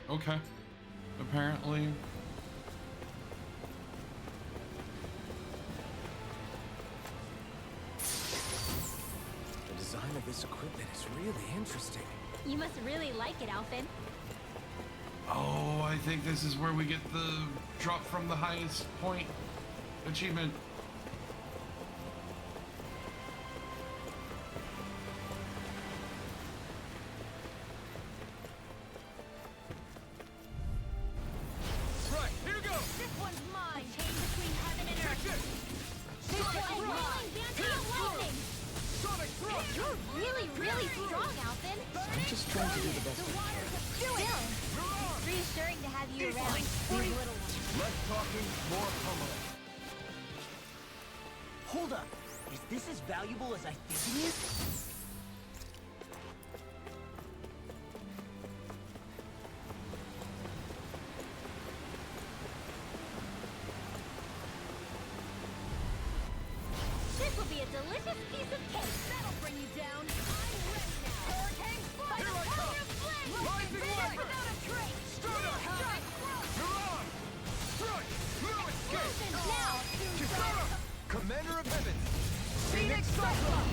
Okay. Apparently. The design design of this equipment is really interesting. You must really like it, Alphen. Oh, I think this is where we get the drop from the highest point achievement. Right, here goes! This one's mine. The chain between heaven and earth. This This one's one's mine! mine. Bandai lightning. Sonic thrust! You're really, really strong, Alphen. I'm just trying to do the best I can. Still, reassuring to have you around. These little ones. Less talking, more pummeling. Hold up. Is this as valuable as I think it is? This will be a delicious piece of cake. That'll bring you down. I'm ready now. Hurricane by the power of flame. Rising Finish Viper. without a trace. Stunner. Strike. You're on! Strike! No escape! Explosions now. Kisara! Commander of Heaven! Phoenix Cyclone!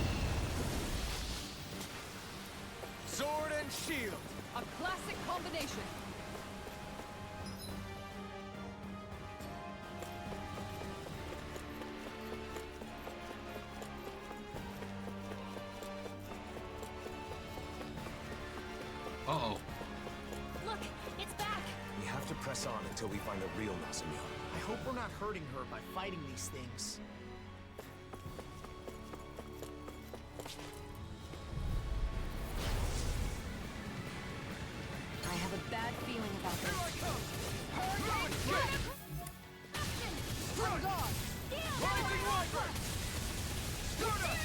Sword and shield! A classic combination. Uh-oh. Look, it's back. We have to press on until we find a real Nasamil. I hope we're not hurting her by fighting these things. I have a bad feeling about Here I this. come! No escape! Strike! Rising Viper! Stunner!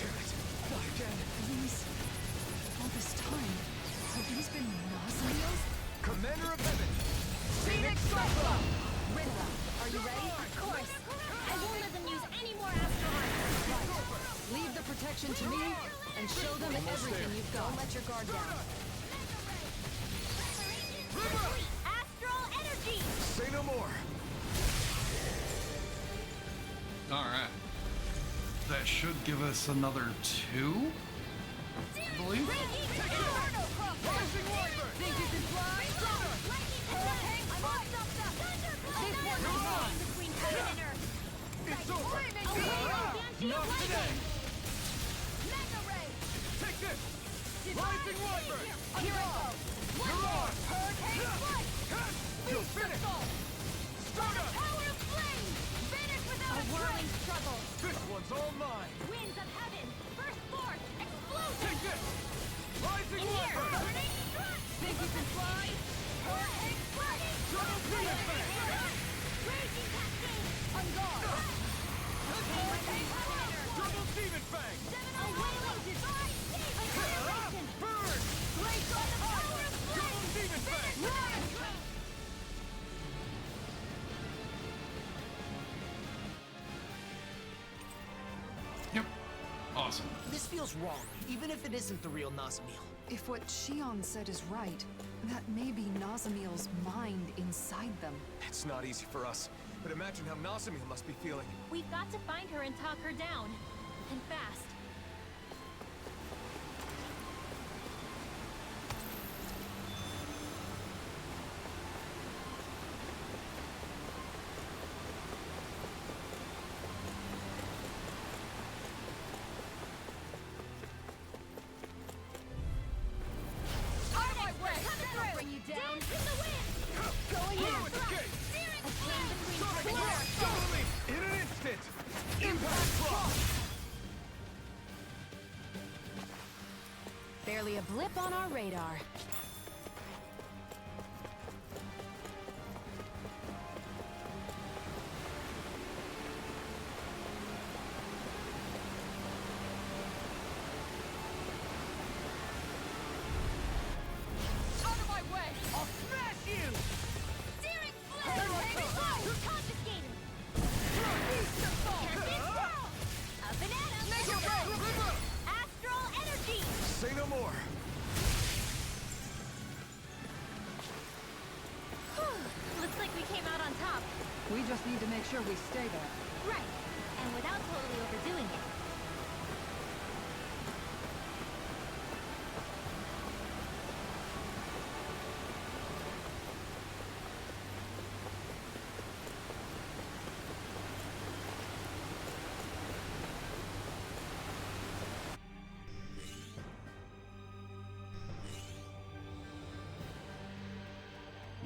Damn it! Not again! These... all this time, have these been Nazamiels? Commander of Heaven! Phoenix Cyclone. Rinla, are you ready? Of course. I won't let them use any more astral armor. Leave the protection to me and show them everything you've got. Don't let your guard down. Astral energy. Say no more! Alright. That should give us another 2, I believe. Rising Viper! Think you can fly? This one's mine. Between heaven and earth. It's over! Not today! Take this! Rising Viper! Here I go. You're on! You're finished! Stunner! Power of flame. Vanish without a whirling struggle. This one's all mine! Winds of heaven. First force. Explosion. Take this! Rising In here. Viper! Burning strike. Think you can fly? Hurricane strike. Double Phoenix Fang! Raging cascade. On guard. Double Demon Fang! A wailing design. Annihilation. Burn! Grace on the power of flame. Double Demon Fang! Yep. Awesome. This feels wrong, even if it isn't the real Nazamiel. If what Shion said is right, that may be Nazamiel's mind inside them. It's not easy for us, but imagine how Nasamil must be feeling. We've got to find her and talk her down. And fast. That'll bring you down. Dance in the wind. Going in. Blow at the gate! A chain between Sonic heaven and Blast! earth. Double me! In an instant! Impact Drop! Barely a blip on our radar. Out of my way! I'll smash you! Searing flame. Confiscating. Tempest Whirl. A banana. Astral energy. Say no more! just need to make sure we stay there. Right. And without totally overdoing it.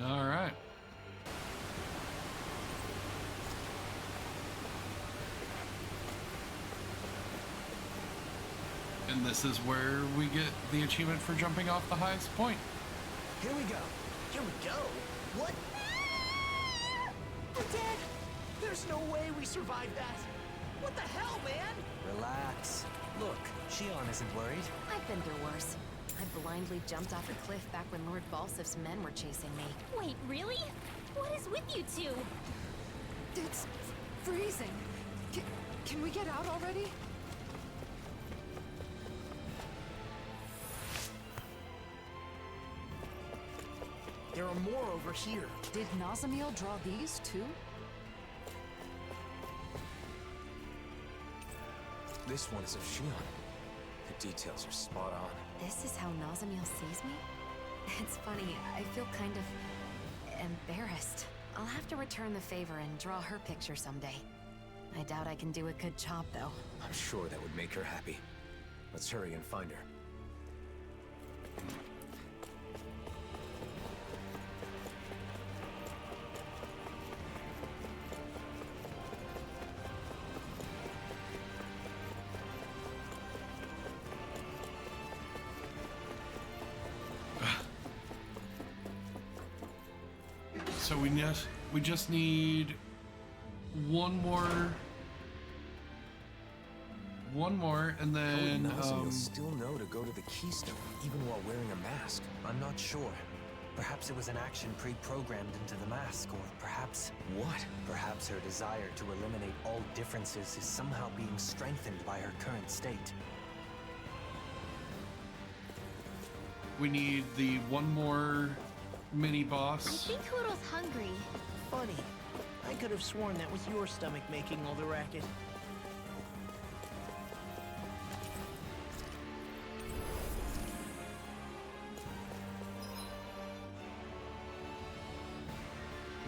All right. And this is where we get the achievement for jumping off the highest point. Here we go. Here we go. What? We're dead. There's no way we survived that. What the hell, man? Relax. Look, Shion isn't worried. I've been through worse. I blindly jumped off a cliff back when Lord Balsif's men were chasing me. Wait, really? What is with you two? It's freezing. Can we get out already? There are more over here. Did Nazamiel draw these too? This one is of Shion. The details are spot on. This is how Nazamiel sees me? It's funny, I feel kind of embarrassed. I'll have to return the favor and draw her picture someday. I doubt I can do a good job, though. I'm sure that would make her happy. Let's hurry and find her. So we just need one more, and then How would Nazamiel still know to go to the Keystone, even while wearing a mask? I'm not sure. Perhaps it was an action pre-programmed into the mask, or perhaps... What? Perhaps her desire to eliminate all differences is somehow being strengthened by her current state. we need the one more mini boss. I think Kuro's hungry. Funny. I could have sworn that was your stomach making all the racket.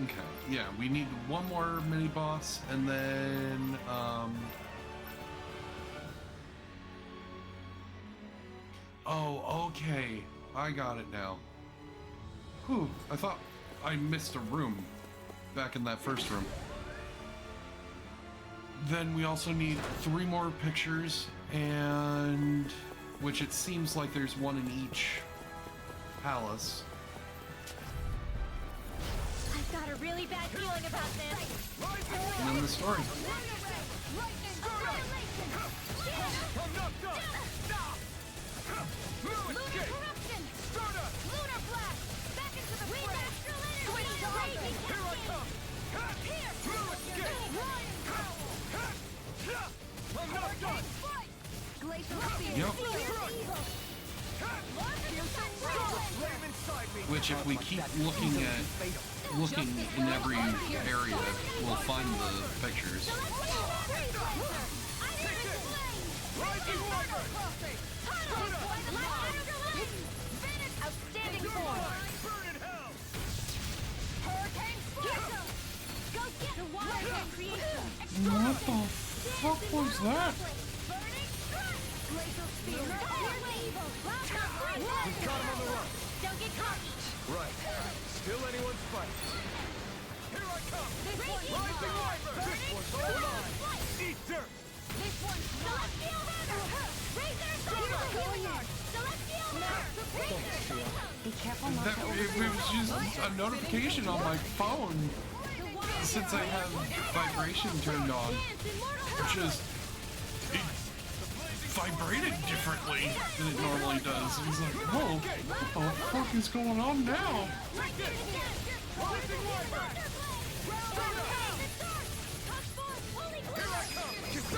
Okay, yeah, we need one more mini boss, and then oh, okay, I got it now. Whew, I thought I missed a room back in that first room. Then we also need 3 more pictures, and which it seems like there's one in each palace. I've got a really bad feeling about this. And then the story. Yep. Which, if we keep looking in every area, we'll find the pictures. Outstanding form. What the fuck was that? We've got him on the run. Don't get cocky. Right. Still anyone's fight. Here I come. Rising Wyvern. This one's hold on. Eat dirt. This one's Celestial Hammer. Razor Cyber. Going in. Celestial Hammer. Be careful not to It was just a notification on my phone since I have vibration turned on. It just vibrated differently than it normally does. It was like, whoa, what the fuck is going on now?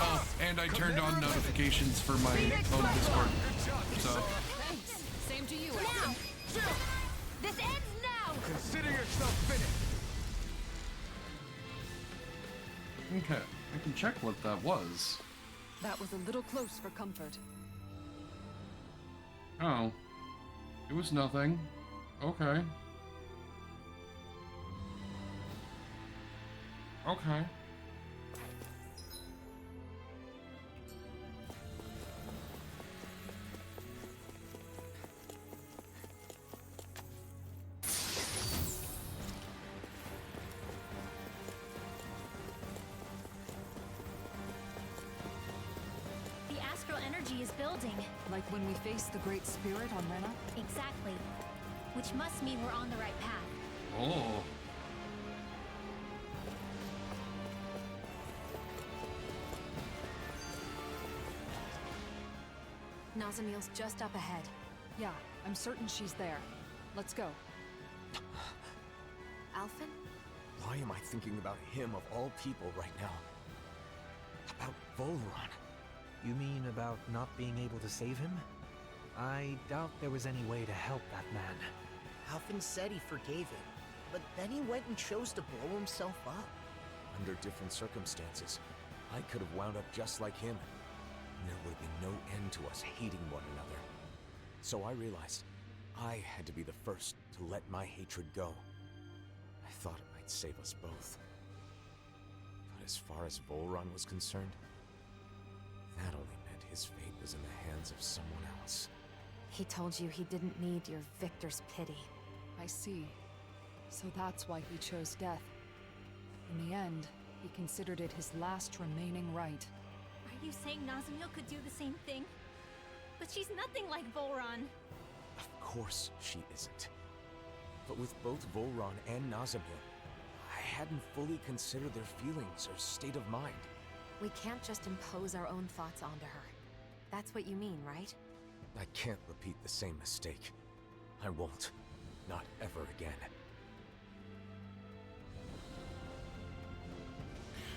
Oh, and I turned on notifications for my own Discord. So. Same to you. Now. This ends now. Consider yourself finished. Okay, I can check what that was. That was a little close for comfort. Oh. It was nothing. Okay. Okay. The astral energy is building. Like when we faced the Great Spirit on Rena? Exactly. Which must mean we're on the right path. Oh. Nazamiel's just up ahead. Yeah, I'm certain she's there. Let's go. Alphen? Why am I thinking about him of all people right now? About Volron. You mean about not being able to save him? I doubt there was any way to help that man. Alphen said he forgave him, but then he went and chose to blow himself up. Under different circumstances, I could have wound up just like him. There would have been no end to us hating one another. So I realized I had to be the first to let my hatred go. I thought it might save us both. But as far as Volron was concerned, that only meant his fate was in the hands of someone else. He told you he didn't need your victor's pity. I see. So that's why he chose death. In the end, he considered it his last remaining right. Are you saying Nazamiel could do the same thing? But she's nothing like Volron. Of course she isn't. But with both Volron and Nazamiel, I hadn't fully considered their feelings or state of mind. We can't just impose our own thoughts onto her. That's what you mean, right? I can't repeat the same mistake. I won't. Not ever again.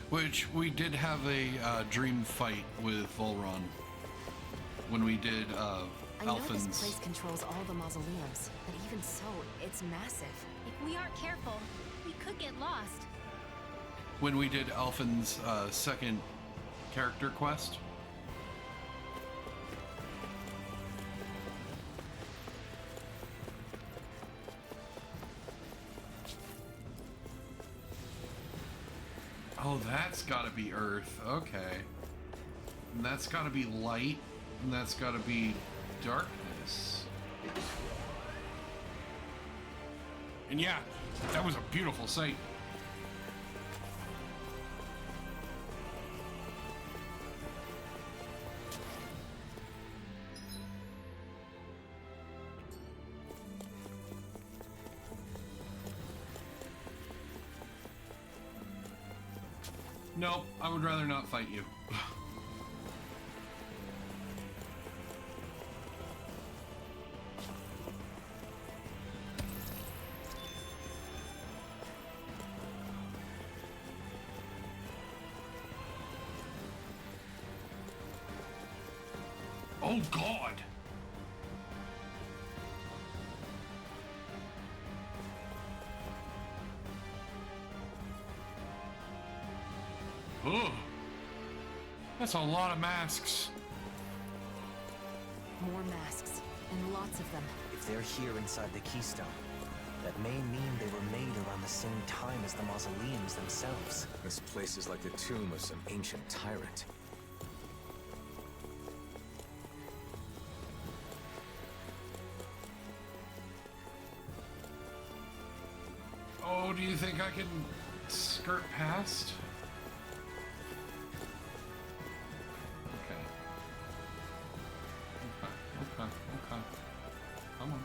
Which, we did have a dream fight with Volron. When we did, I know this Alphen's... place controls all the mausoleums, but even so, it's massive. If we aren't careful, we could get lost. When we did Alphen's, second character quest. Oh, that's gotta be Earth. Okay. And that's gotta be light. And that's gotta be darkness. And yeah, that was a beautiful sight. Nope, I would rather not fight you. Oh God! Ugh. That's a lot of masks. More masks, and lots of them. If they're here inside the Keystone, that may mean they were made around the same time as the mausoleums themselves. This place is like the tomb of some ancient tyrant. Oh, do you think I can skirt past? Okay. Okay. Come on.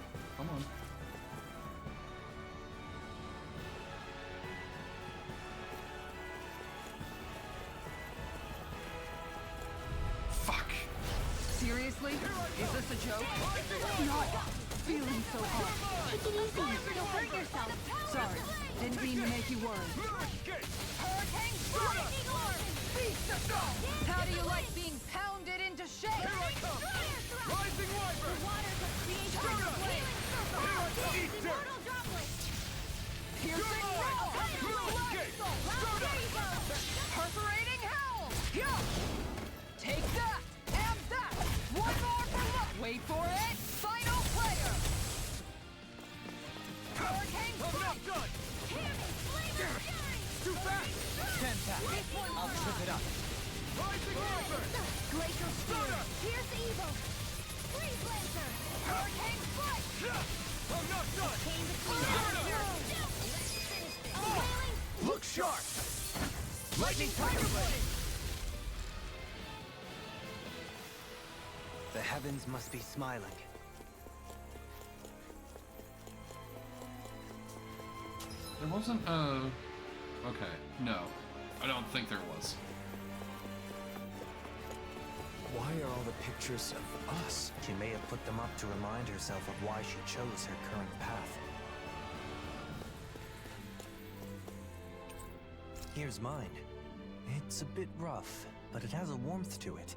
Fuck. Seriously? Is this a joke? Not feeling so hot. Take it easy. You'll hurt yourself. Sorry. Didn't mean to make you worry. How do you like being pounded into shape? Rising Wyvern! The waters of creation Here I come! Immortal droplet. Piercing roll! Perforating howl! Yeah! Take that! And that! One more for luck! Wait for it! Final player! Hurricane Strike! Done! Too fast! Tap. I'll trip it up. Rising Reaper! Glacial Spear! Here's Evil! Freeze Lancer! Hurricane Strike! I'm not done! Look sharp! Lightning Tiger Blade! The heavens must be smiling. There wasn't okay, no. I don't think there was. Why are all the pictures of us? She may have put them up to remind herself of why she chose her current path. Here's mine. It's a bit rough, but it has a warmth to it.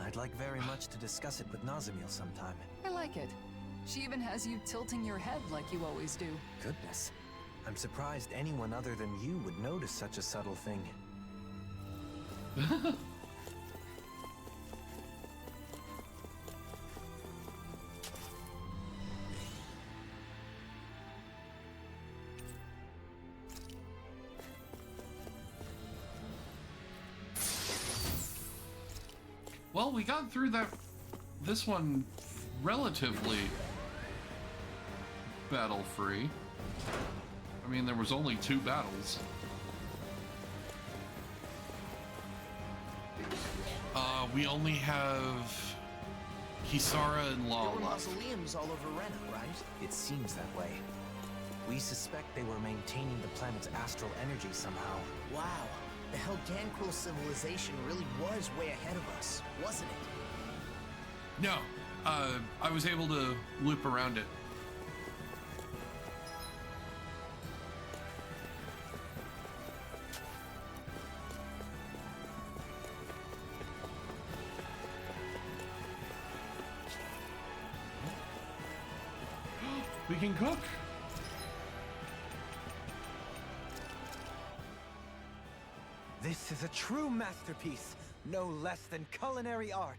I'd like very much to discuss it with Nazamil sometime. I like it. She even has you tilting your head like you always do. Goodness. I'm surprised anyone other than you would notice such a subtle thing. Well, we got through this one relatively battle-free. I mean, there was only 2 battles. We only have Kisara and Law There were left. mausoleums all over Rena, right? It seems that way. We suspect they were maintaining the planet's astral energy somehow. Wow. The Helganquil civilization really was way ahead of us, wasn't it? No, I was able to loop around it. We can cook. This is a true masterpiece, no less than culinary art.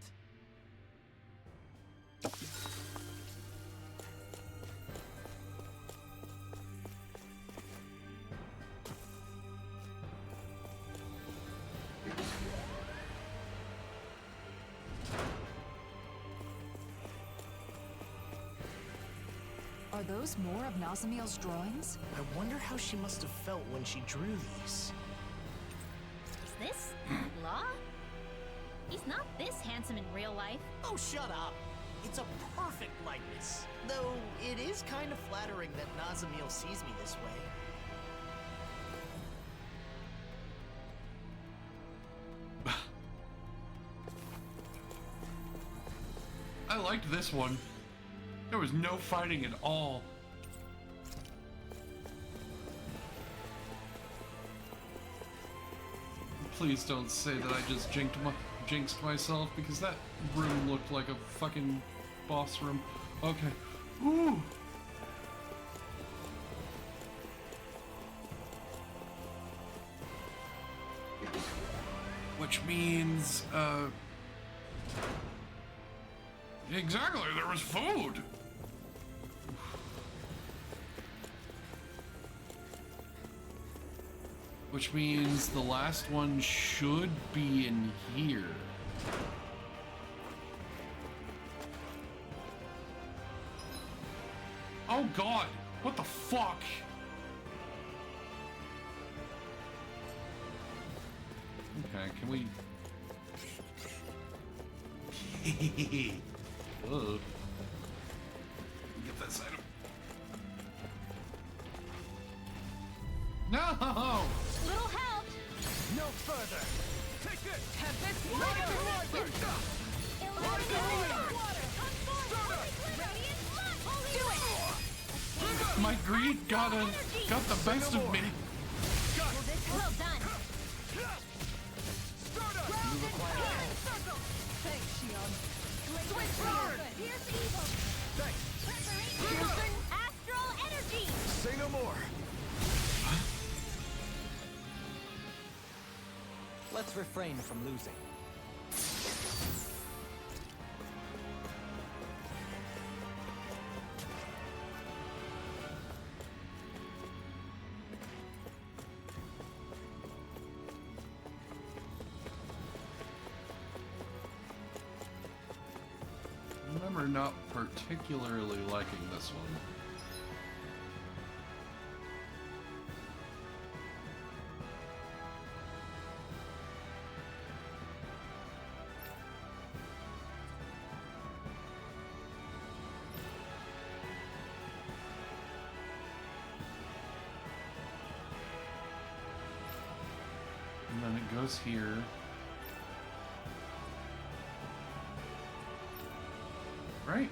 Are those more of Nazamil's drawings? I wonder how she must have felt when she drew these. Is this Law? He's not this handsome in real life. Oh, shut up! It's a perfect likeness. Though, it is kind of flattering that Nazamil sees me this way. I liked this one. There was no fighting at all. Please don't say that I just jinxed myself, because that room looked like a fucking boss room. Okay. Ooh. Which means, exactly, there was food! Which means the last one should be in here. Oh god! What the fuck? Okay, can we... Ugh. Get this item. No! Little help! No further! Take this! Tempest Lightning Water! My greed got the best of me. Well done. Thanks, Shion. Switch forward! Here's Evil! Thanks! Preparation! Astral Energy! Say no more! Let's refrain from losing. I remember not particularly liking this one. And then it goes here. Right?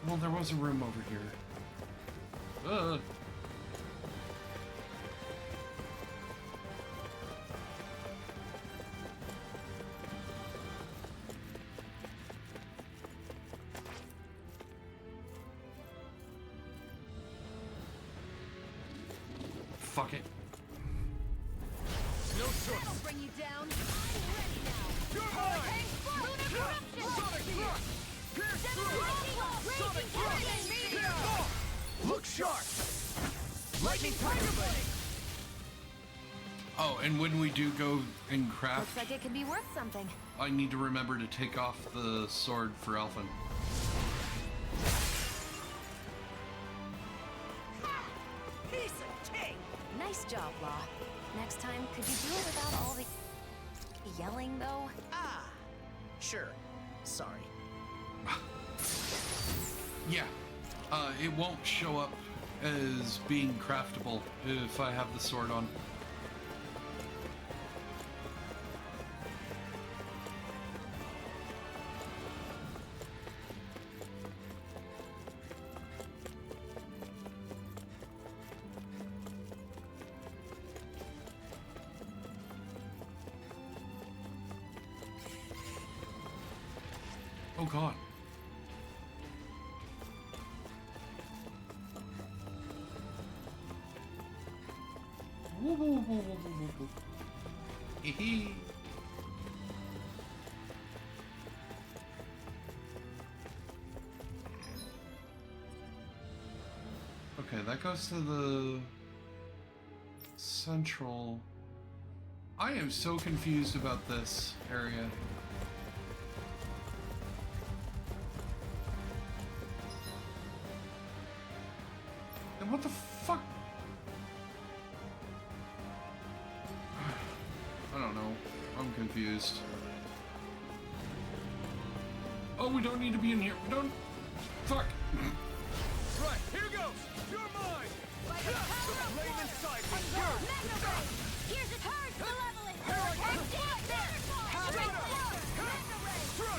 Well, there was a room over here. Fuck it. No choice. That'll bring you down. I'm ready now. You're Hurricane mine. Lunar Corruption. Sonic thrust. Pierce through. Sonic thrust. Meteor. Look sharp! Lightning Tiger Blade! Oh, and when we do go and craft, Looks like it could be worth something. I need to remember to take off the sword for Elfin. Piece of cake! Nice job, Law. Next time, could you do it without all the yelling, though? Ah, sure. Sorry. Yeah, it won't show up as being craftable if I have the sword on. Oh God. Woo, woo, woo, woo, woo, woo, woo. Hee hee. Okay, that goes to the central. I am so confused about this area. And what the fuck? I don't know. I'm confused. Oh, we don't need to be in here. We don't. Fuck. Right, here goes! You're mine! Lane inside with yours! Here's a turn to level it.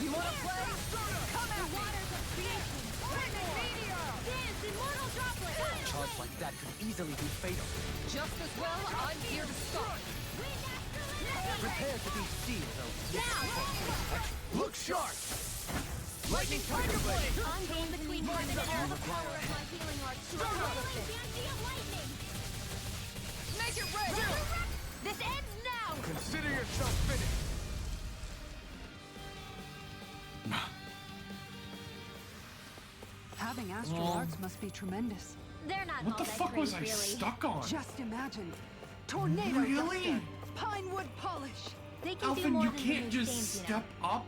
You wanna play? Come at me! Waters of creation. Lightning Meteor! Dance immortal droplet. A charge like that could easily be fatal. Just as well, I'm here to stop. Prepare to be sealed, though. Look sharp! Lightning Tiger Blade! I'm going between one and all the power of my healing arts to accomplish it. Make it rain! This ends now. Consider yourself finished! Having astral Well, arts must be tremendous. They're not what all the that fuck great, was I really. stuck on? Just imagine. Tornado Really? duster, pine wood polish. They can do Elfin, more you than can't remove just stains, you know. step up.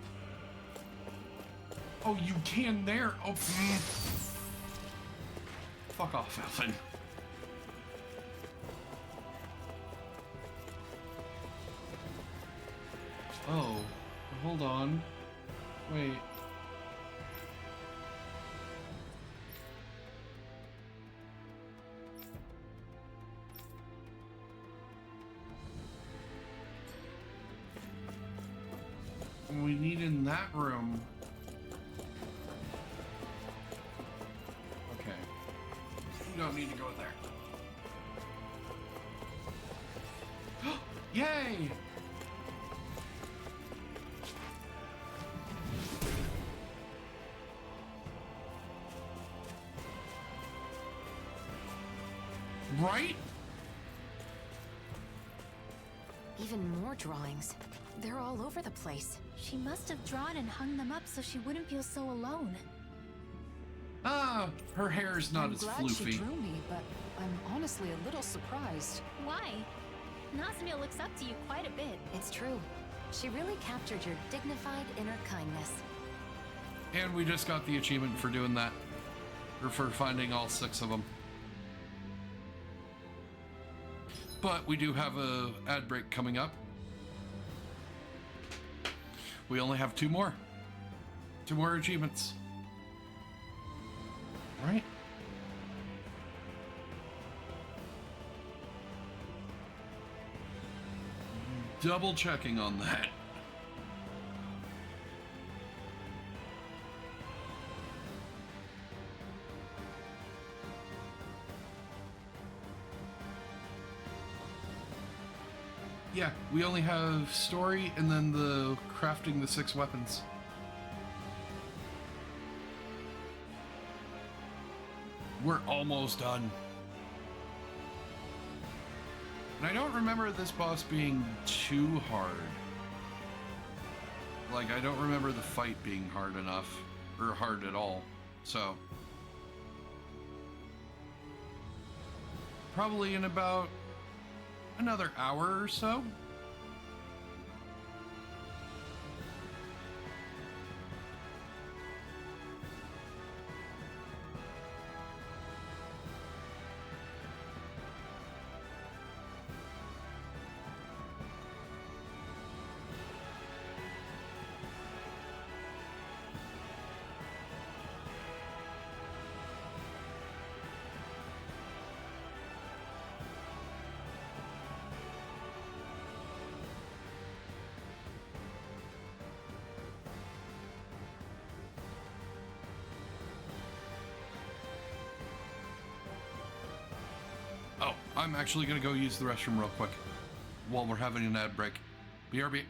Oh, you can there. Oh, fuck off, Elfin. Oh, hold on. Wait. We need in that room. Okay. You don't need to go there. Yay! Right? Even more drawings. They're all over the place. She must have drawn and hung them up so she wouldn't feel so alone. Ah, her hair's not I'm as glad floofy. she drew me, but I'm honestly a little surprised. Why? Nazmil looks up to you quite a bit. It's true. She really captured your dignified inner kindness. And we just got the achievement for doing that. Or for finding all 6 of them. But we do have a ad break coming up. We only have 2 more. 2 more achievements. Right? Double checking on that. Yeah, we only have story and then the crafting the 6 weapons. We're almost done. And I don't remember this boss being too hard. Like, I don't remember the fight being hard enough, or hard at all, so. Probably in about another hour or so. Oh, I'm actually gonna go use the restroom real quick while we're having an ad break. BRB.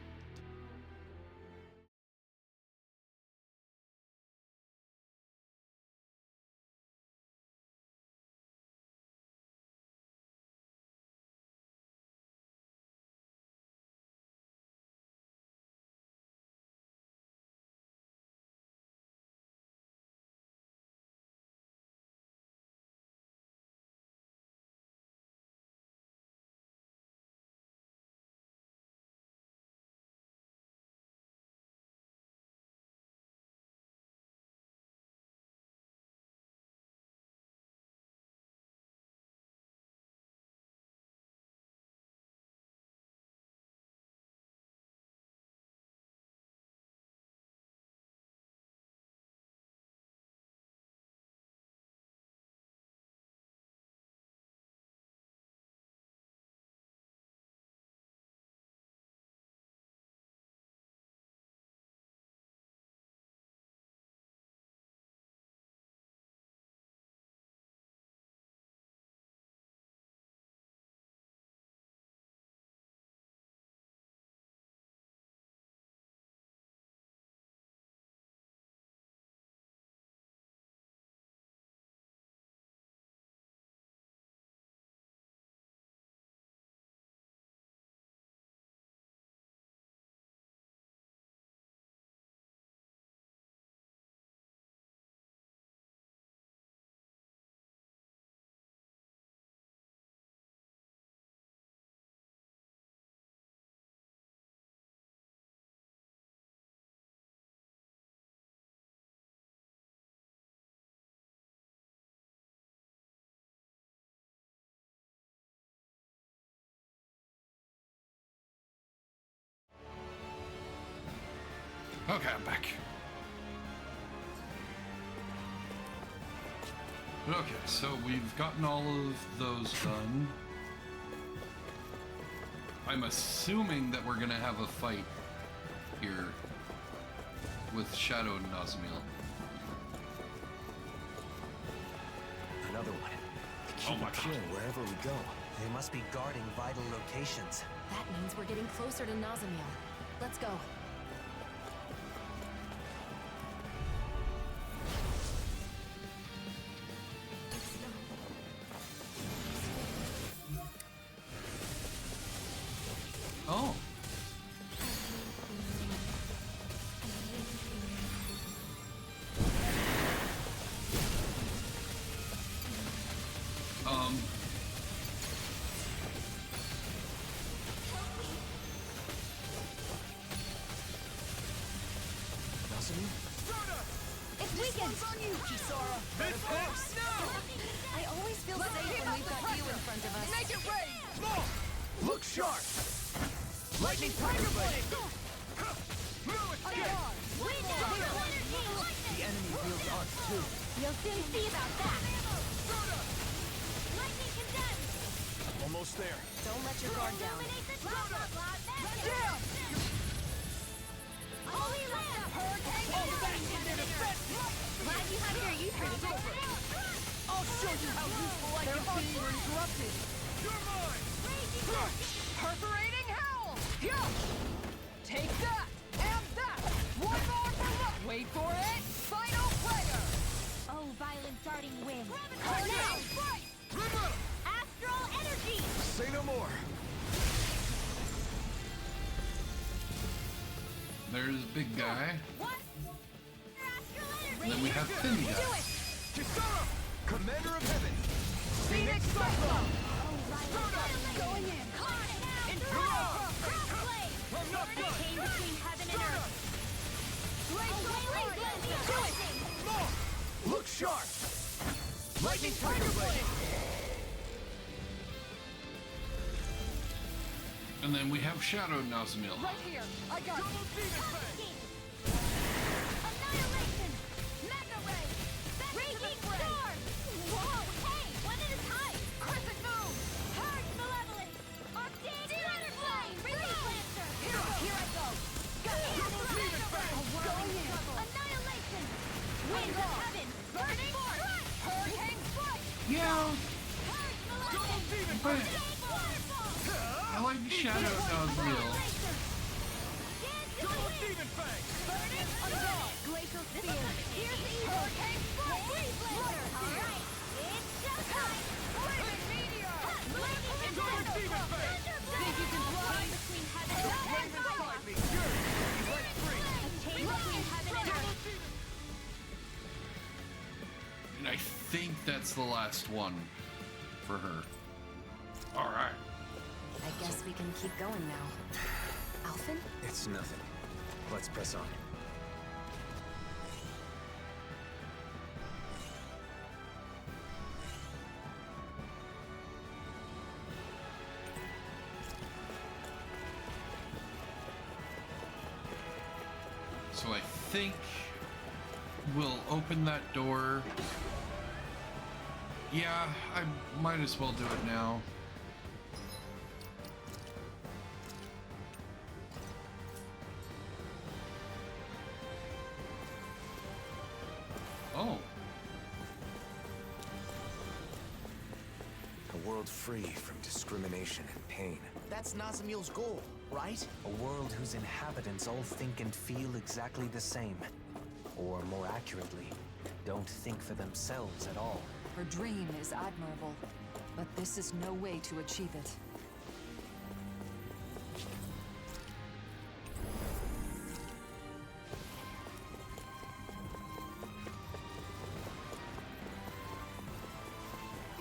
Okay, I'm back. Okay, so we've gotten all of those done. I'm assuming that we're gonna have a fight here with Shadow and Nazmil. Another one. Keep appearing wherever we go. They must be guarding vital locations. That means we're getting closer to Nazamiel. Let's go. Oh. It's weekend! On you, Kisara! Of course! I always feel safe when we've got you in front of us. Make it rain! Look sharp! Lightning Tiger Blade! The enemy wields arts too. You'll soon see about that. Lightning condemned. Almost there. Don't let your guard down. Down. Holy Land! Hurricane! Glad you have your use for this. I'll show you how useful I can be! We're interrupted! You're mine! Perforating howl! Yeah! Take that! And that! One more for luck! Wait for it! Final player! Oh, violent darting wind. Now! Fight! Astral energy! Say no more! There's big guy. What? Astral energy! And then we have thin guy. Kisara! Commander of Heaven! Phoenix Cyclone! Going in! Crossblade! I'm not done! Came between heaven and earth. Look sharp! Lightning Tiger Blade! And then we have Shadow Nazamil. Right here! I got it! Annihilation! Mega Ray! Raging Storm! Whoa! Hey! One at a time! Crescent Moon! Purge Malevolence! Arctic Flame! Release Lancer! Here I go! Going in! Annihilation! Winds of Heaven! Burning Force! Hurricane Strike! Yeah, Purge Malevolence! but Waterfall! I like Shadow Nazamil. Demon Fang! Burning Glacial Spear! Hurricane Strike! Alright, it's showtime! Flaming Meteor! Lightning Inferno! Think you can fly? Between heaven and earth! Fight me! Sure! You break free! A chain between heaven and earth! And I think that's the last one for her. Alright. I guess we can keep going now. Alphen? It's nothing. Let's press on. So I think we'll open that door. Yeah, I might as well do it now. Oh. A world free from discrimination and pain. That's Nazamil's goal, right? A world whose inhabitants all think and feel exactly the same. Or more accurately, don't think for themselves at all. Her dream is admirable, but this is no way to achieve it.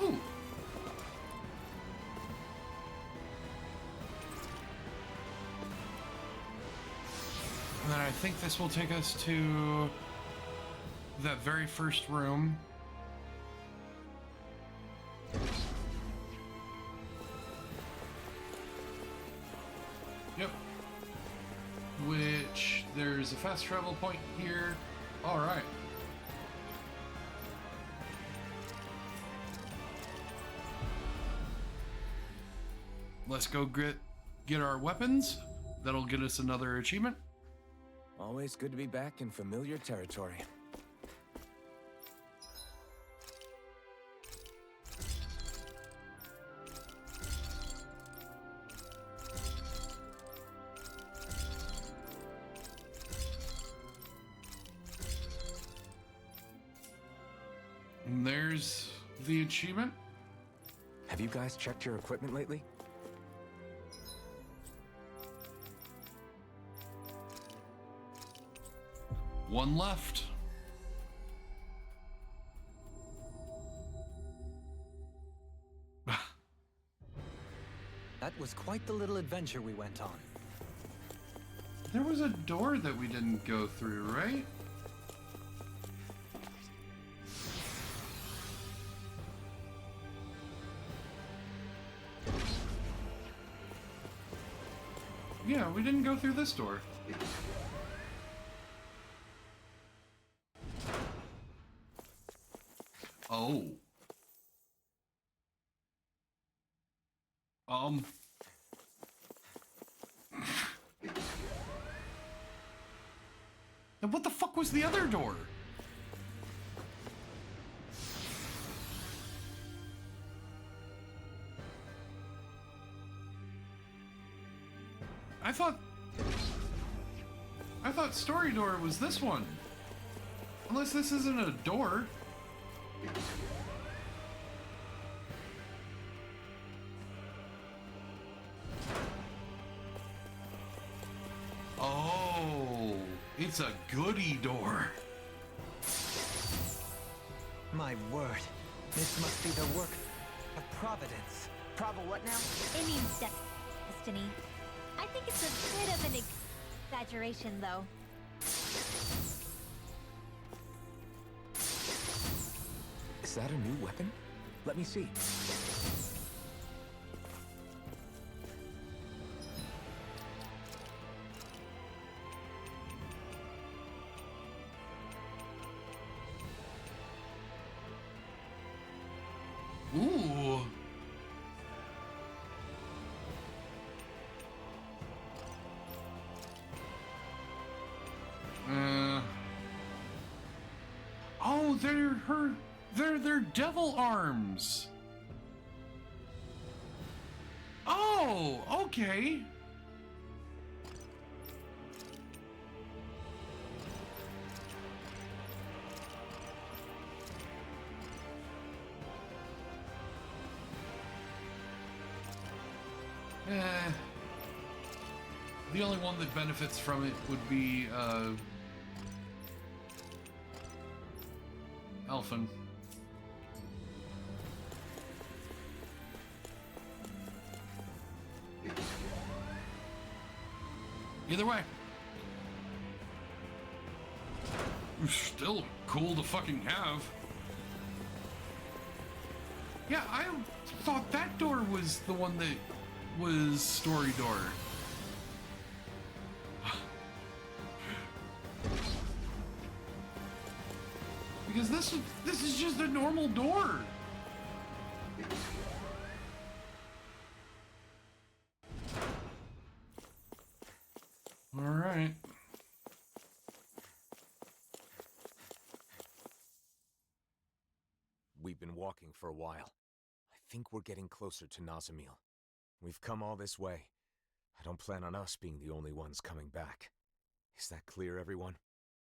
Ooh. And then I think this will take us to that very first room. Yep. Which there's a fast travel point here. All right. Let's go get our weapons. That'll get us another achievement. Always good to be back in familiar territory. And there's the achievement. Have you guys checked your equipment lately? One left. That was quite the little adventure we went on. There was a door that we didn't go through, right? Yeah, we didn't go through this door. Oh. And what the fuck was the other door? I thought story door was this one. Unless this isn't a door. Oh, it's a goodie door. My word, this must be the work of Providence. Provo what now? It means destiny. I think it's a bit of an exaggeration, though. Is that a new weapon? Let me see. Ooh. Oh, they're devil arms. Oh, okay. The only one that benefits from it would be, Elfin. Either way. Still cool to fucking have. Yeah, I thought that door was the one that was story door. Because this is just a normal door. All right. We've been walking for a while. I think we're getting closer to Nazamil. We've come all this way. I don't plan on us being the only ones coming back. Is that clear, everyone?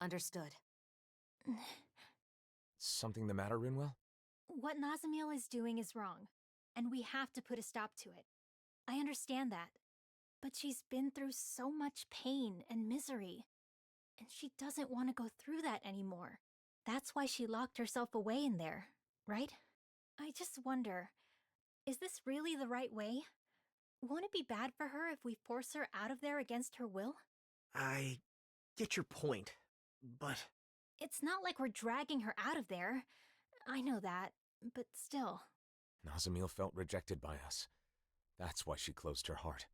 Understood. Something the matter, Rinwell? What Nazamil is doing is wrong, and we have to put a stop to it. I understand that, but she's been through so much pain and misery, and she doesn't want to go through that anymore. That's why she locked herself away in there, right? I just wonder, is this really the right way? Won't it be bad for her if we force her out of there against her will? I get your point, but... It's not like we're dragging her out of there. I know that, but still. Nazamil felt rejected by us. That's why she closed her heart.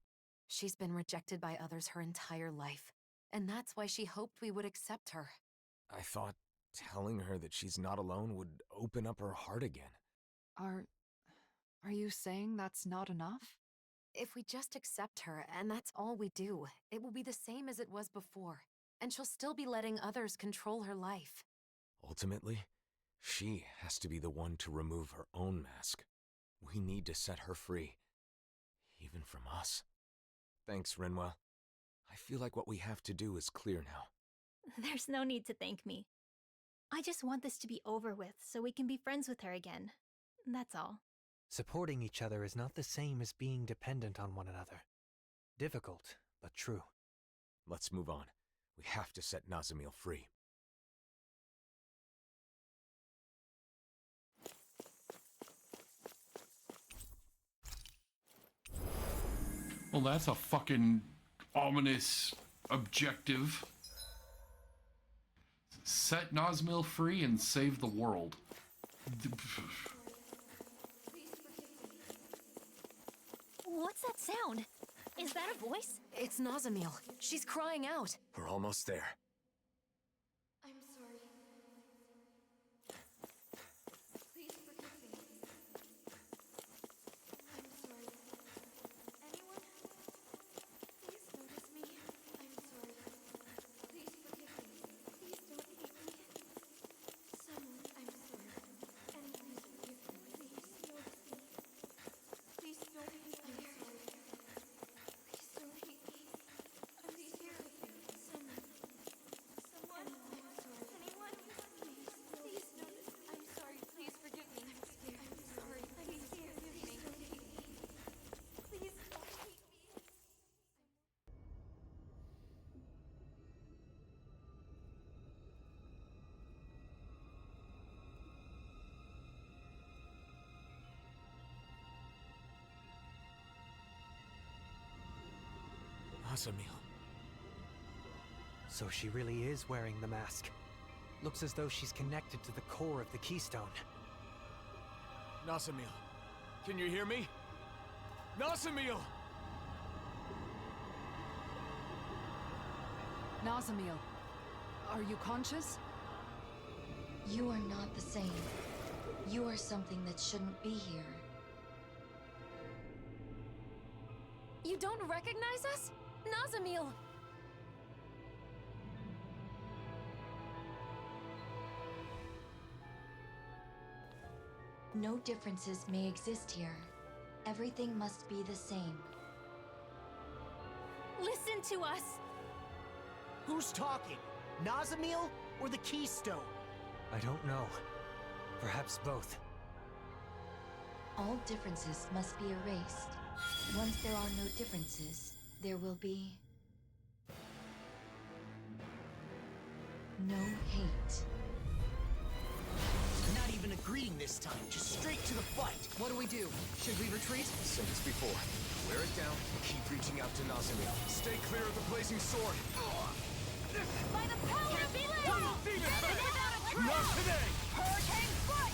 She's been rejected by others her entire life, and that's why she hoped we would accept her. I thought telling her that she's not alone would open up her heart again. Are you saying that's not enough? If we just accept her, and that's all we do, it will be the same as it was before, and she'll still be letting others control her life. Ultimately, she has to be the one to remove her own mask. We need to set her free, even from us. Thanks, Rinwell. I feel like what we have to do is clear now. There's no need to thank me. I just want this to be over with so we can be friends with her again. That's all. Supporting each other is not the same as being dependent on one another. Difficult, but true. Let's move on. We have to set Nazamil free. Well, that's a fucking ominous objective. Set Nosmil free and save the world. What's that sound? Is that a voice? It's Nazamil. She's crying out. We're almost there. I'm sorry. Please forgive me. I'm sorry. Anyone? Please notice me. I'm sorry. Please forgive me. Please don't hate me. Someone, I'm sorry. And please forgive me. Please notice me. Please don't hate me. I'm sorry. Please don't hate me. I'm scared of you. Someone. Someone. I'm sorry. Anyone? Please notice. I'm sorry. Please forgive me. I'm scared. I'm sorry. Please forgive me. Please don't hate me. Please don't hate me. Nazamil. So she really is wearing the mask. Looks as though she's connected to the core of the keystone. Nazamil, can you hear me? Nazamil! Nazamil, are you conscious? You are not the same. You are something that shouldn't be here. You don't recognize us? Nazamil! No differences may exist here. Everything must be the same. Listen to us! Who's talking? Nazamil or the Keystone? I don't know. Perhaps both. All differences must be erased. Once there are no differences, there will be no hate. Not even a greeting this time, just straight to the fight. What do we do? Should we retreat? Same as before. Wear it down and keep reaching out to Nazamil. Stay clear of the blazing sword. By the power of Double demon fang! Not today! Hurricane foot!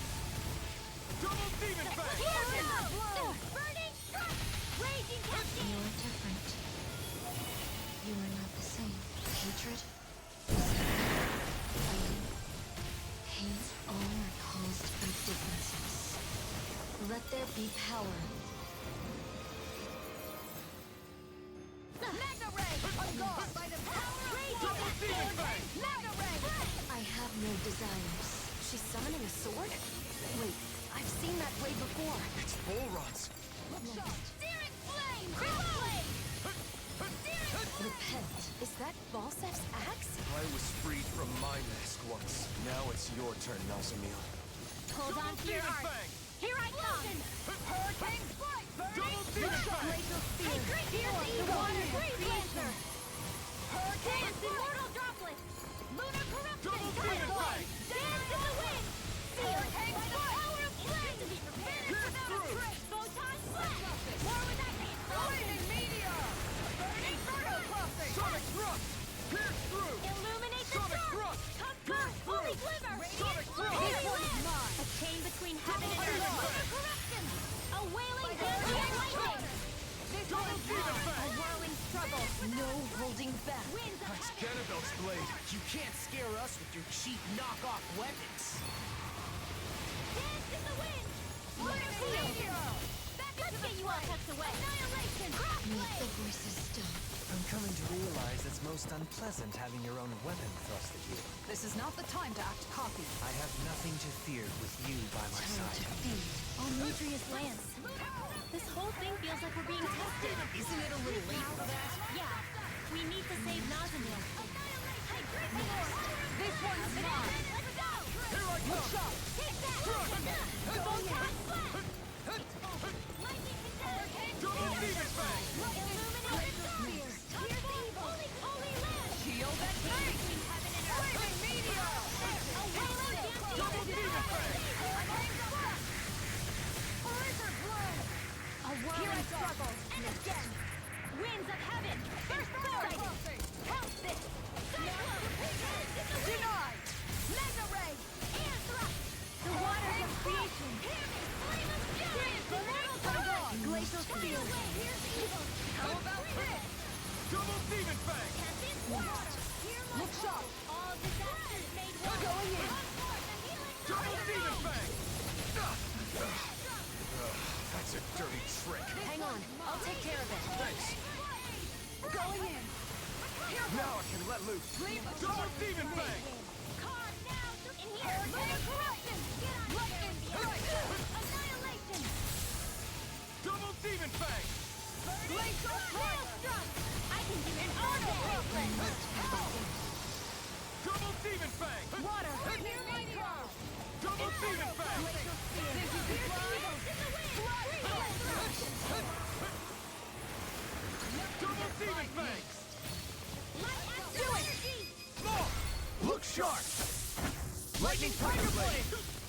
Double demon fang! Burning strike! Raging You cascade! are different. You are not the same. Hatred? Resentment? Hate all are caused by differences. Let there be power. Mega ray! I'm gone by the power of Double demon fang! Mega ray! I have no desires. She's summoning a sword? Wait, I've seen that blade before. It's bull rods. Searing flame! Reload! Repent. Is that Balsef's axe? I was freed from my mask once. Now it's your turn, Nazamil. Hold on to your Demon heart! fang! Here I come! Hurricane foot! Double demon fang! Glacial spear! Here's the water! Freeze lancer! Hurricane Dance foot! immortal droplet! Lunar corruption! Double demon fang! Dance in the wind! Hurricane By the foot! power of flame! Pierce through! Photon flash! More with that hand! Lightning meteor! Inferno crossing! Sonic thrust! Pierce through! Illuminate the Sonic sun! thrust! Come Pierce through! Holy through! glimmer! Sonic thrust! Holy This one's land! mine! A chain between heaven and earth! Double Lunar corruption! A wailing Double dancing lightning! This Double one's demon mine! fang! A whirling struggle! No holding back. Winds of That's heaven! Ganabel's blade. You can't scare us with your cheap knockoff weapons. Dance in the wind! Lunar Meteor! Let's get you all tucked away! Annihilation! Cross Make blade! the voices stop. I'm coming to realize it's most unpleasant having your own weapon thrust at you. This is not the time to act cocky. I have nothing to fear with you by my Time side. to feed. On Nutrius Lance. This whole thing feels like we're being tested. Isn't it a little late for that? Yeah, we need to save Nazamil. This one's mine! Let's go! Here I come! Take that! Photon flash! Lightning condense! Double demon fang! Illuminate the spear! Here's the evil! Holy land! Shield that tank! Between heaven and earth! Flaming meteor! A wailing dancing Double demon fang! Hurricane foot! Blizzard blow! A whirling struggle! And again! Winds of heaven! First sighted! Count this! Denied! Mega ray! Air thrust! The waters of creation! Hear me! Flame of fury! Glacial spear! Here's evil! How about this? Double demon fang! Look sharp! All disasters made one! Going in! Double demon fang! That's a dirty trick. Hang on, I'll take care of it. Thanks. Going in! Now I can let loose. Double demon fang! Carve now! In here! Corruption! Get on Lightning strike! Annihilation! Double demon fang! Glacial Maelstrom! I can do it all day! Double demon fang! Water! Meteor! Double demon fang! Glacial spear! Think you can fly? Double demon fang! Do it! More! Look sharp! Lightning tiger blade!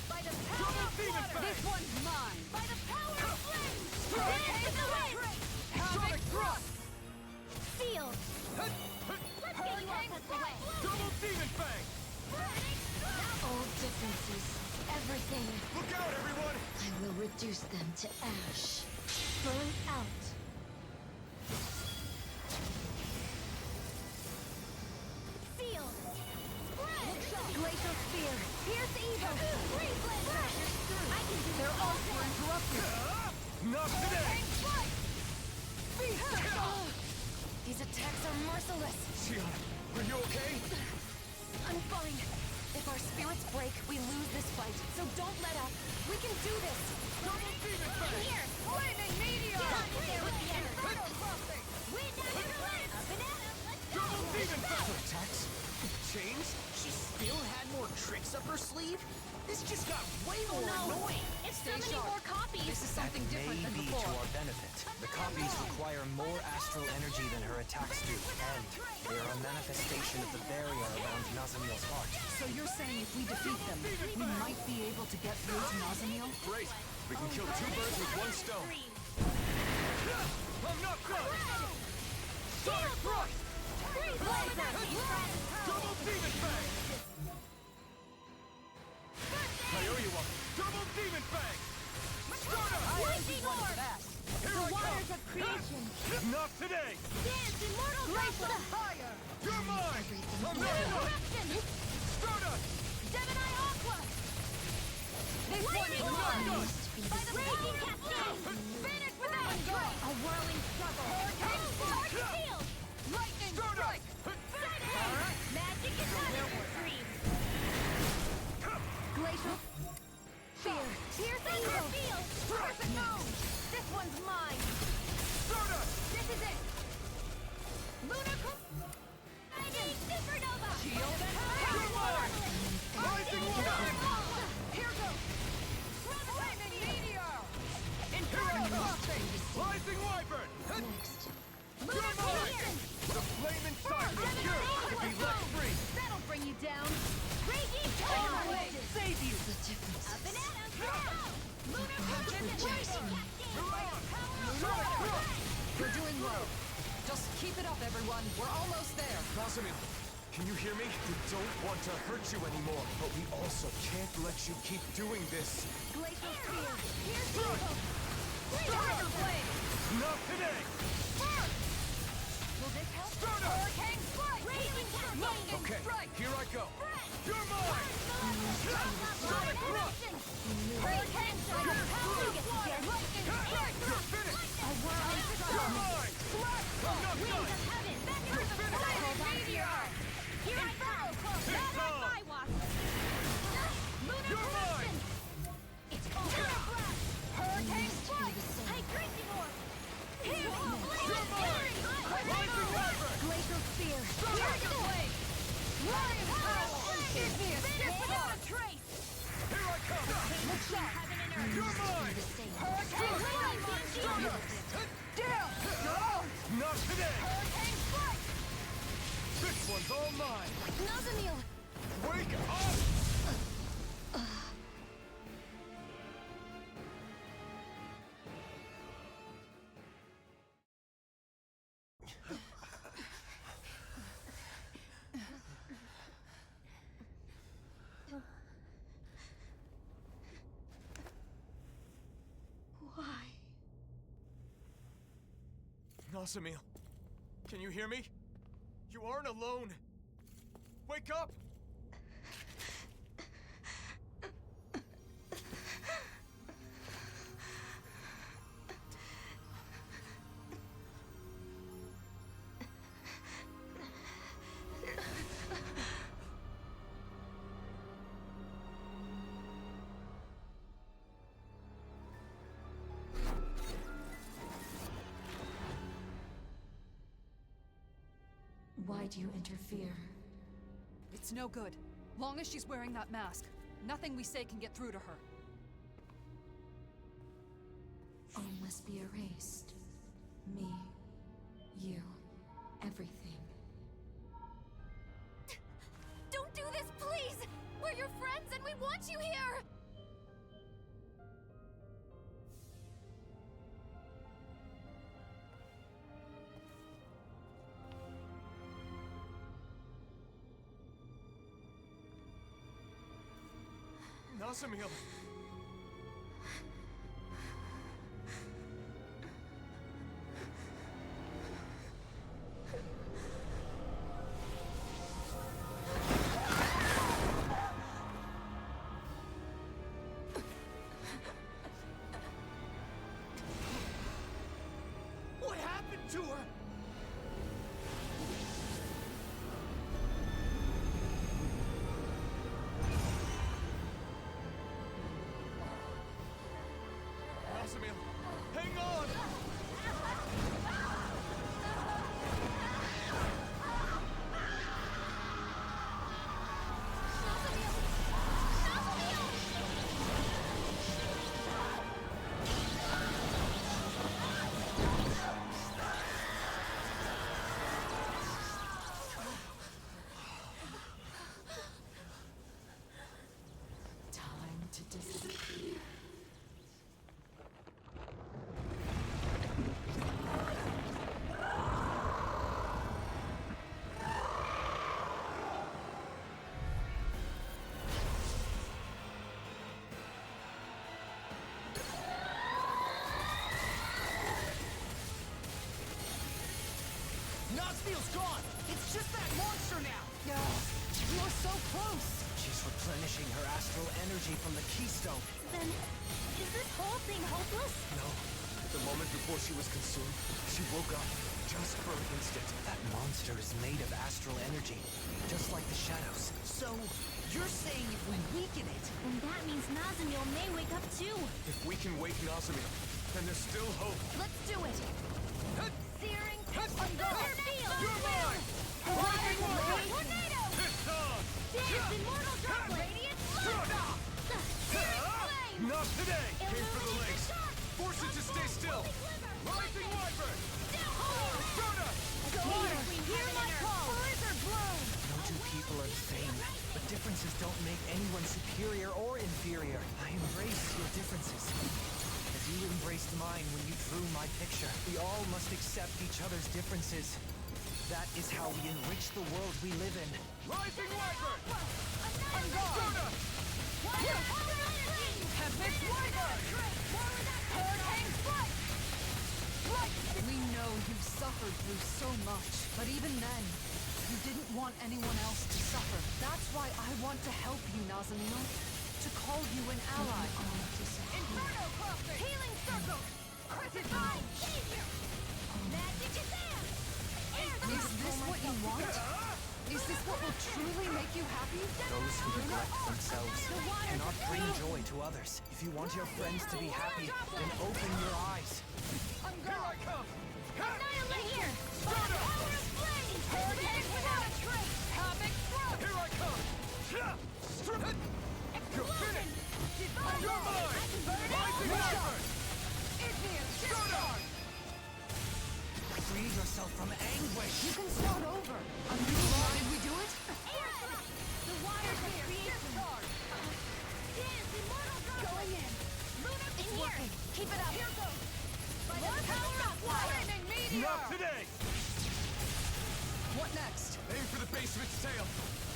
By the Double power of demon water! fang! This one's mine! By the power of flames! Hurricane Dance in the wind! Havoc thrust! Sealed! Let's get you off this way! Double demon fang! Old differences, everything. Look out, everyone! I will reduce them to ash. Burn out. Sealed! Spread! Glacial spear! Pierce evil! Freeze blade! I can do Their it all arms were day! interrupted! Not today! These attacks are merciless. Shion, are you okay? I'm fine. If our spirits break, we lose this fight. So don't let up. We can do this. Double demon fang! Here! Flaming meteor! Get on in there with the enemy! Inferno crossing! Wind out your legs! Up and at 'em! Let's go! Double demon fang! Attacks? Changed? She still had more tricks up her sleeve? This just got way more annoying. It's so Stay many sharp. more copies! This is something That different may than be before. to our benefit. The copies require more astral energy than her attacks do, and they are a manifestation of the barrier around Nazamiel's heart. So you're saying if we defeat them, we might be able to get through to Nazamiel? Great! We can kill two birds with one stone. I'm not done! Sonic thrust! Freeze laser! Double demon fang! I owe you one. Double demon fang! Stardust! Lightning orb! Here The I waters come! of creation! Not today! Dance, immortal Glacial Dracula! fire! You're mine! I'm not done! Corruption! Stardust! Gemini Aqua! This one Lightning is orb! mine! By the raging cascade! Finish without go! A whirling struggle! Dark shield! Lightning Stardust! strike! Magic is not in your dreams! Glacial fear! Pierce evil! Field! Perfect nose! This one's mine! Stardust! This is it! Lunar Lightning Supernova! Shield and You're mine! Rising water! Here goes! Flaming meteor! Here I Inferno come! crossing! Rising wyvern! Next. You're mine! The flame inside is yours to be let free! That'll bring you down! Raging Power Tiger! wave! Save you! The difference. Up and at 'em! Lunar Corruption! Sonic thrust! You're doing well. Just keep it up, everyone. We're almost there. Nazamiel, can you hear me? We don't want to hurt you anymore, but we also can't let you keep doing this. Glacial spear! Pierce evil! Tiger blade! Not today! Will this help? Stardust! Hurricane strike! Raging cascade! Lightning Okay, strike! here I go. You're mine! Sonic thrust! Hurricane strike! Lightning strike! You're finished! A whirling You're strike! mine! I'm not Winds done! of heaven! You're finished! Flaming meteor! Here I come! It's Not on! my wasp! Lunar You're Corruption! mine! It's over! Hurricane strike! Hey, Crazy Orb! Here! You're mine! Rising wyvern! Glacial spear! Tiger blade! Lion power! Give me a stiff without a trace! Here I come! Look sharp! You're mine! Hurricane strike! Stardust! Down! You're Not today! Hurricane strike! This one's all mine! Nazamiel! Wake up! Nasamil, can you hear me? You aren't alone. Wake up! Why do you interfere? It's no good. Long as she's wearing that mask, nothing we say can get through to her. All must be erased. Me, you, everything. Don't do this, please! We're your friends and we want you here! Nasamil! What happened to her? Nasamil, hang on! Time to disappear. Nazmil's gone! It's just that monster now! You are so close! She's replenishing her astral energy from the keystone. Then, is this whole thing hopeless? No. The moment before she was consumed, she woke up just for an instant. That monster is made of astral energy, just like the shadows. So, you're saying if we weaken it... And that means Nazamil may wake up too! If we can wake Nasamil, then there's still hope. Let's do it! Searing You're mine! Lightning Tornado! It's on! Dance Immortal Droplet! Radiant Flame! Searing Flame! Not today! Came for the Illuminating legs! Shock! Force it to stay still! Rising Wyvern! Soda! Hear my call! Blizzard Bloom! No two people are the same, but differences don't make anyone superior or inferior. I embrace your differences. As you embraced mine when you drew my picture. We all must accept each other's differences. That is how we enrich the world we live in. Rising Wyvern! Soda! Epic Wyvern! Hurricane Strike! We know you've suffered through so much, but even then, you didn't want anyone else to suffer. That's why I want to help you, Nazamil. To call you an ally. Inferno Cluster! Healing Circle! Crucifying Savior! Magic Shazam! Is this what you want? Is this what will truly make you happy? Those who neglect themselves cannot bring joy to others. If you want your friends to be happy, then open your eyes. Here I come! Annihilate here! Soda! Power of Flame! Hurricane without a trace! Havoc Thrust! Here I come! Strip it! You're finished! You're mine! Rising Wyvern! Igneous Soda! Free yourself from anguish. You can start over. Did we do it? The water's of creation! Dance Immortal Droplet! Going in! It's working! Keep it up! Here goes! By the power of fire! Flaming Meteor! Not today! What next? Aim for the base of its tail!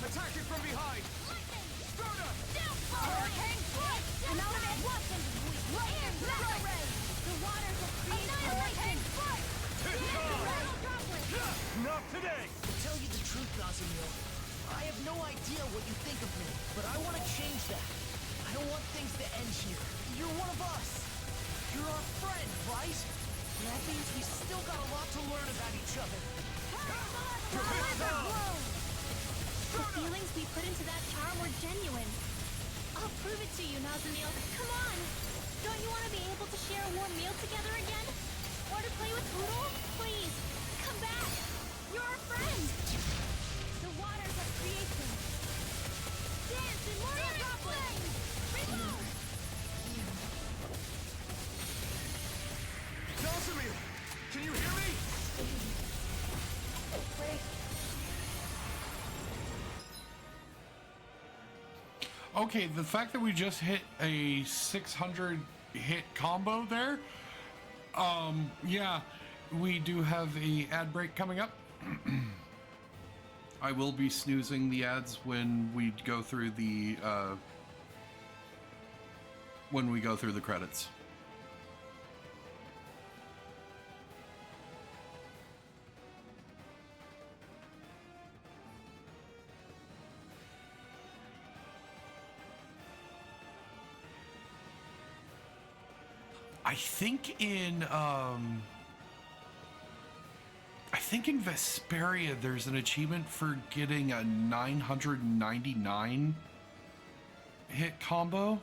Attack it from behind! Lightning! Soda! Downfall! Hurricane Strike! Annihilate Watson's weak! Lightning Black Strike! Ray! The waters of creation! Hurricane Strike! It's on! of me, but I want to change that. I don't want things to end here. You're one of us. You're our friend, right? That means we still got a lot to learn about each other. The feelings we put into that charm were genuine. I'll prove it to you, Nazamil. Come on! Don't you want to be able to share a warm meal together again? Or to play with Poodle? Please, come back! You're our friend! The waters of creation. Dance in mortal goblin! Reload! Nazamil! Can you hear me? Wait. Okay, the fact that we just hit a 600 hit combo there, yeah, we do have a ad break coming up. I will be snoozing the ads when we go through the credits. I think in Vesperia there's an achievement for getting a 999 hit combo.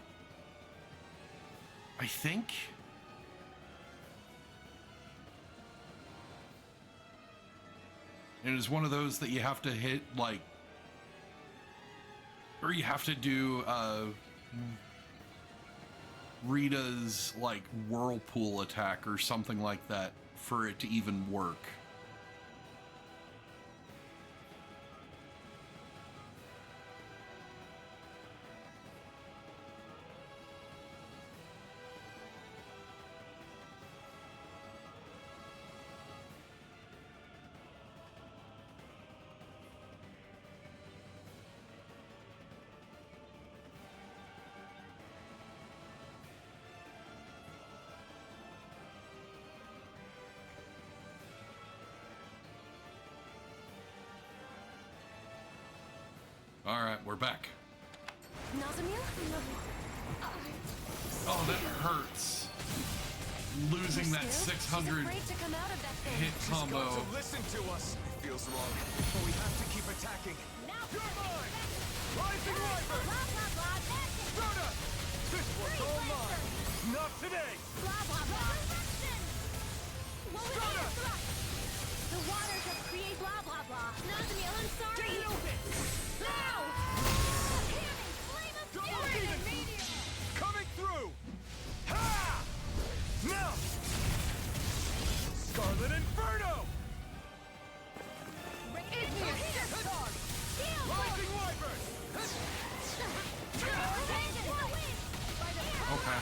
I think. And it's one of those that you have to hit like, or you have to do Rita's like whirlpool attack or something like that for it to even work. All right, we're back. Nazamil? Oh, that hurts. Losing that 600 hit combo. She's got to listen to us. It feels wrong, but we have to keep attacking. You're mine! Rising Wyvern! Blah, blah, blah, Rhoda! This one's all mine! Not today! blah, blah, blah. What was that? The waters of create blah, blah, blah. Nazamil, I'm sorry. Get moving! Now! Flame of Double fury! demon! Coming through! Ha! Now! Scarlet Inferno! Rising Wyvern! Okay.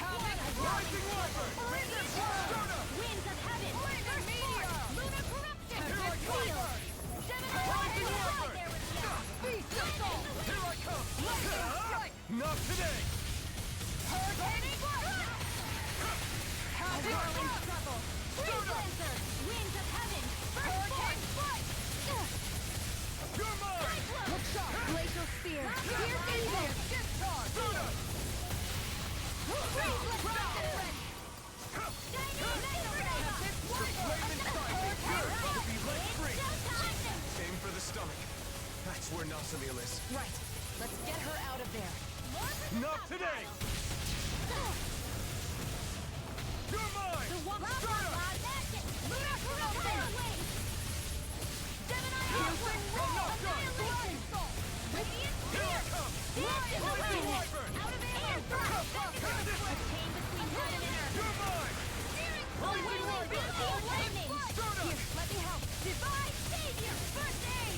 Rising Wyvern! Winds of heaven! Lunar corruption! Here I come! Rising Wyvern! Here I come! Not today! Whirling struggle! Freezer! Winds of heaven! Hurricane strike! You're mine! Hook shot! Glacial spear! Pierce evil! Discharge! Freeze reflection! The flame inside me yearns to be let free! Aim for the stomach. That's where Nazamil is. Right. Let's get her out of there. Not today! You're mine!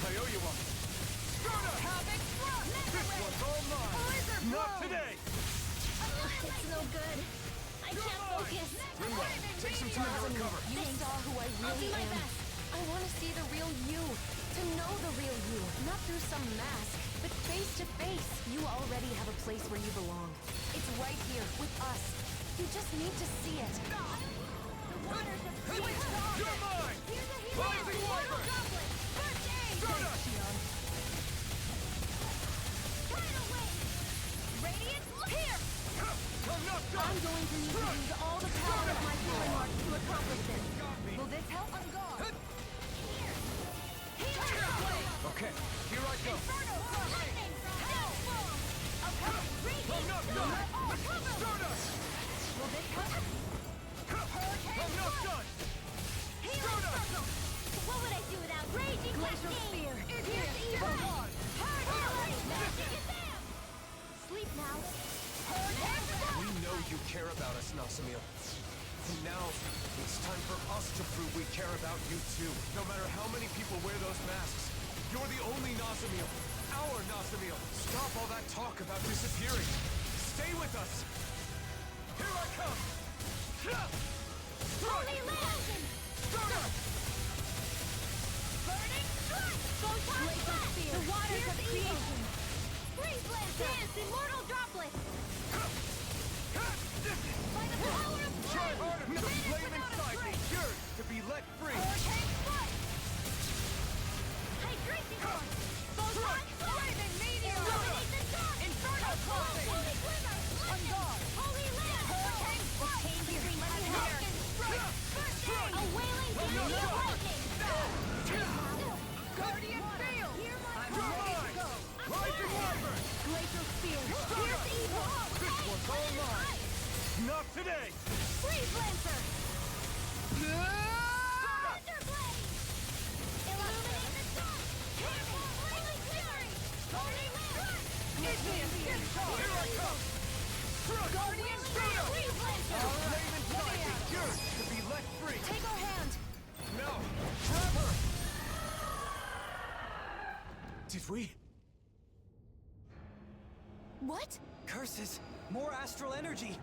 I owe you one. This one's all mine! Not today! It's no good. I can't focus. Take some time to recover. You saw who I I'll do really my am. best. I want to see the real you. To know the real you. Not through some mask, but face to face. You already have a place where you belong. It's right here, with us. You just need to see it. You're mine! Rising Wyvern! Stardust! What would I do without raging Glacial cascade? Spear. Here's Igneous evil. Strike. Sleep now. We know you care about us, Nasamil. And now, it's time for us to prove we care about you too. No matter how many people wear those masks, you're the only Nasamil. Our Nasamil. Stop all that talk about disappearing. Stay with us. Here I come. Holy land! Start! Burning strike! Photon Glacial blast! Spear. The waters Here's of evil. creation! Freeze Lancer! Dance, immortal droplet! By the power of Try flame! harder! The flame inside me yearns to be let free! Hurricane strike! Hydration core! Photon blast! Raven Meteor. Illuminate the dark! Inferno crossing. Holy glimmer! On guard. Holy land! Hurricane We'll change between heaven and Hurricane earth! strike. First aid! A wailing gale of lightning! Guardian Field. I'm You're ready to mine! go. Rising Wyvern! Glacial Spear. Here's evil! This one's all mine! Not today! Freeze Lancer! Thunder Blade! Illuminate the dark! Careful! Flaming Fury! Burning Strike! Igneous Discharge. Here I come! Guardian Field. Freeze Lancer! The flame inside me yearns to be let free! Take our hand. No! Grab her! Did we? What? Curses! More astral energy!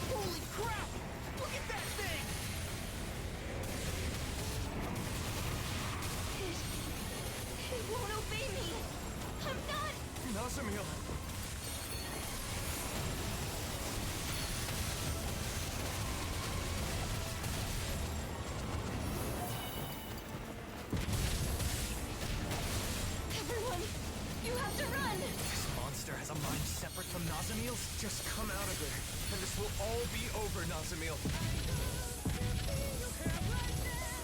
Holy crap! Look at that thing! It won't obey me! I'm not... Nasamil! Everyone, you have to run! This monster has a mind separate from Nazamil's? Just come out of there, and this will all be over, Nasamil.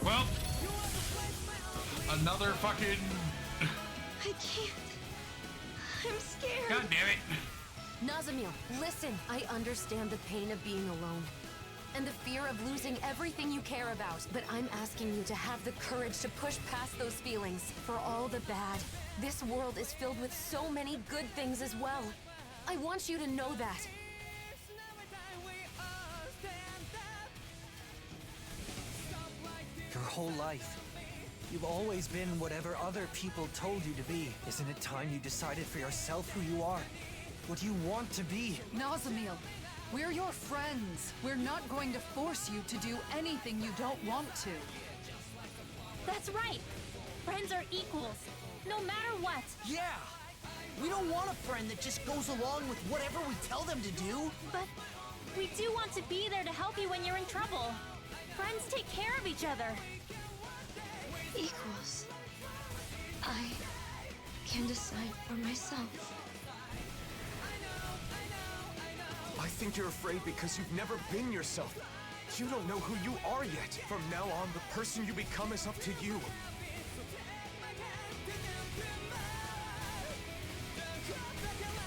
Well, another fucking. I can't. I'm scared. God damn it. Nazamil, listen. I understand the pain of being alone and the fear of losing everything you care about. But I'm asking you to have the courage to push past those feelings for all the bad. This world is filled with so many good things as well. I want you to know that. Your whole life, you've always been whatever other people told you to be. Isn't it time you decided for yourself who you are? What you want to be? Nazamil, we're your friends. We're not going to force you to do anything you don't want to. That's right! Friends are equals, no matter what! Yeah! We don't want a friend that just goes along with whatever we tell them to do. But we do want to be there to help you when you're in trouble. Friends take care of each other. Equals. I can decide for myself. I think you're afraid because you've never been yourself. You don't know who you are yet. From now on, the person you become is up to you.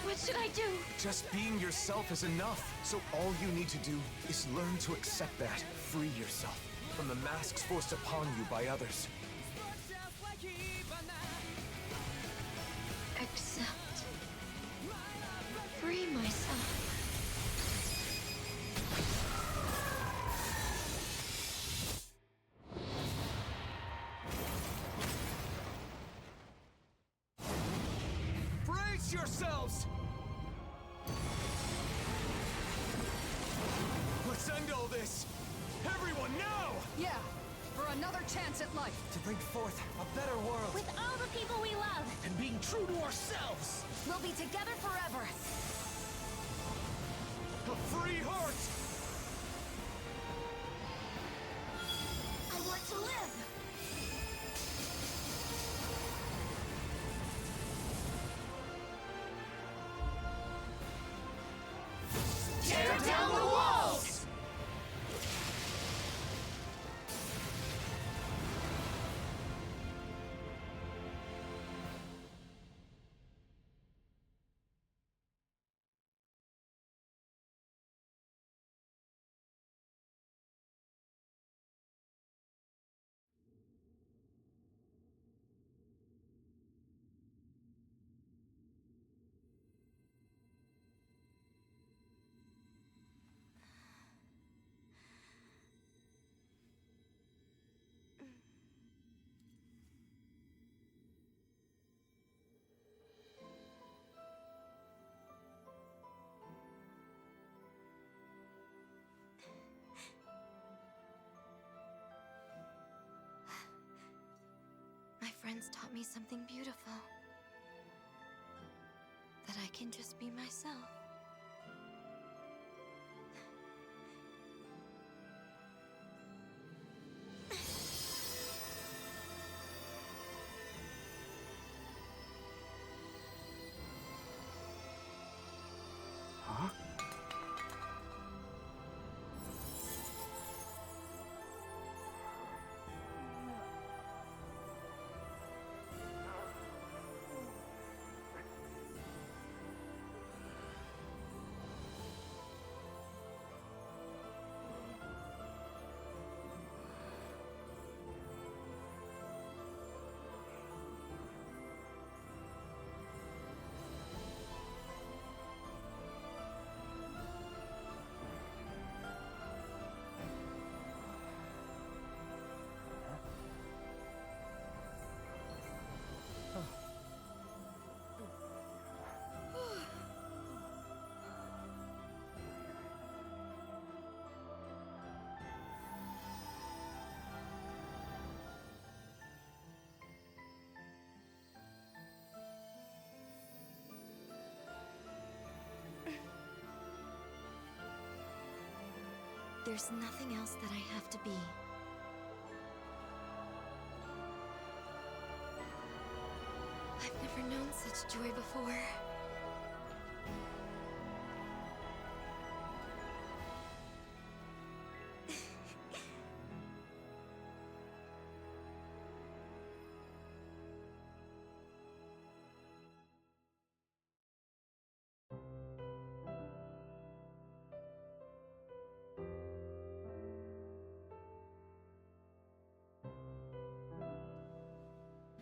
What should I do? Just being yourself is enough. So all you need to do is learn to accept that. Free yourself from the masks forced upon you by others. Accept. Free myself. Brace yourselves! Let's end all this! Everyone, now! Yeah, for another chance at life. To bring forth a better world. With all the people we love. And being true to ourselves. We'll be together forever. A free heart! I want to live! Tear down the walls! My friends taught me something beautiful. That I can just be myself. Huh? There's nothing else that I have to be. I've never known such joy before.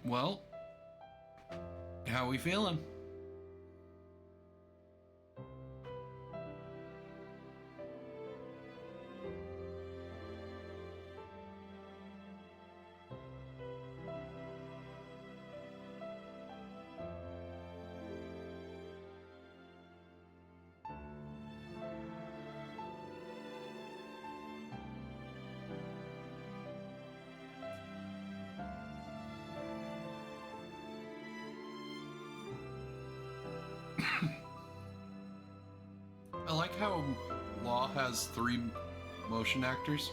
Well, how we feeling? I like how Law has 3 motion actors.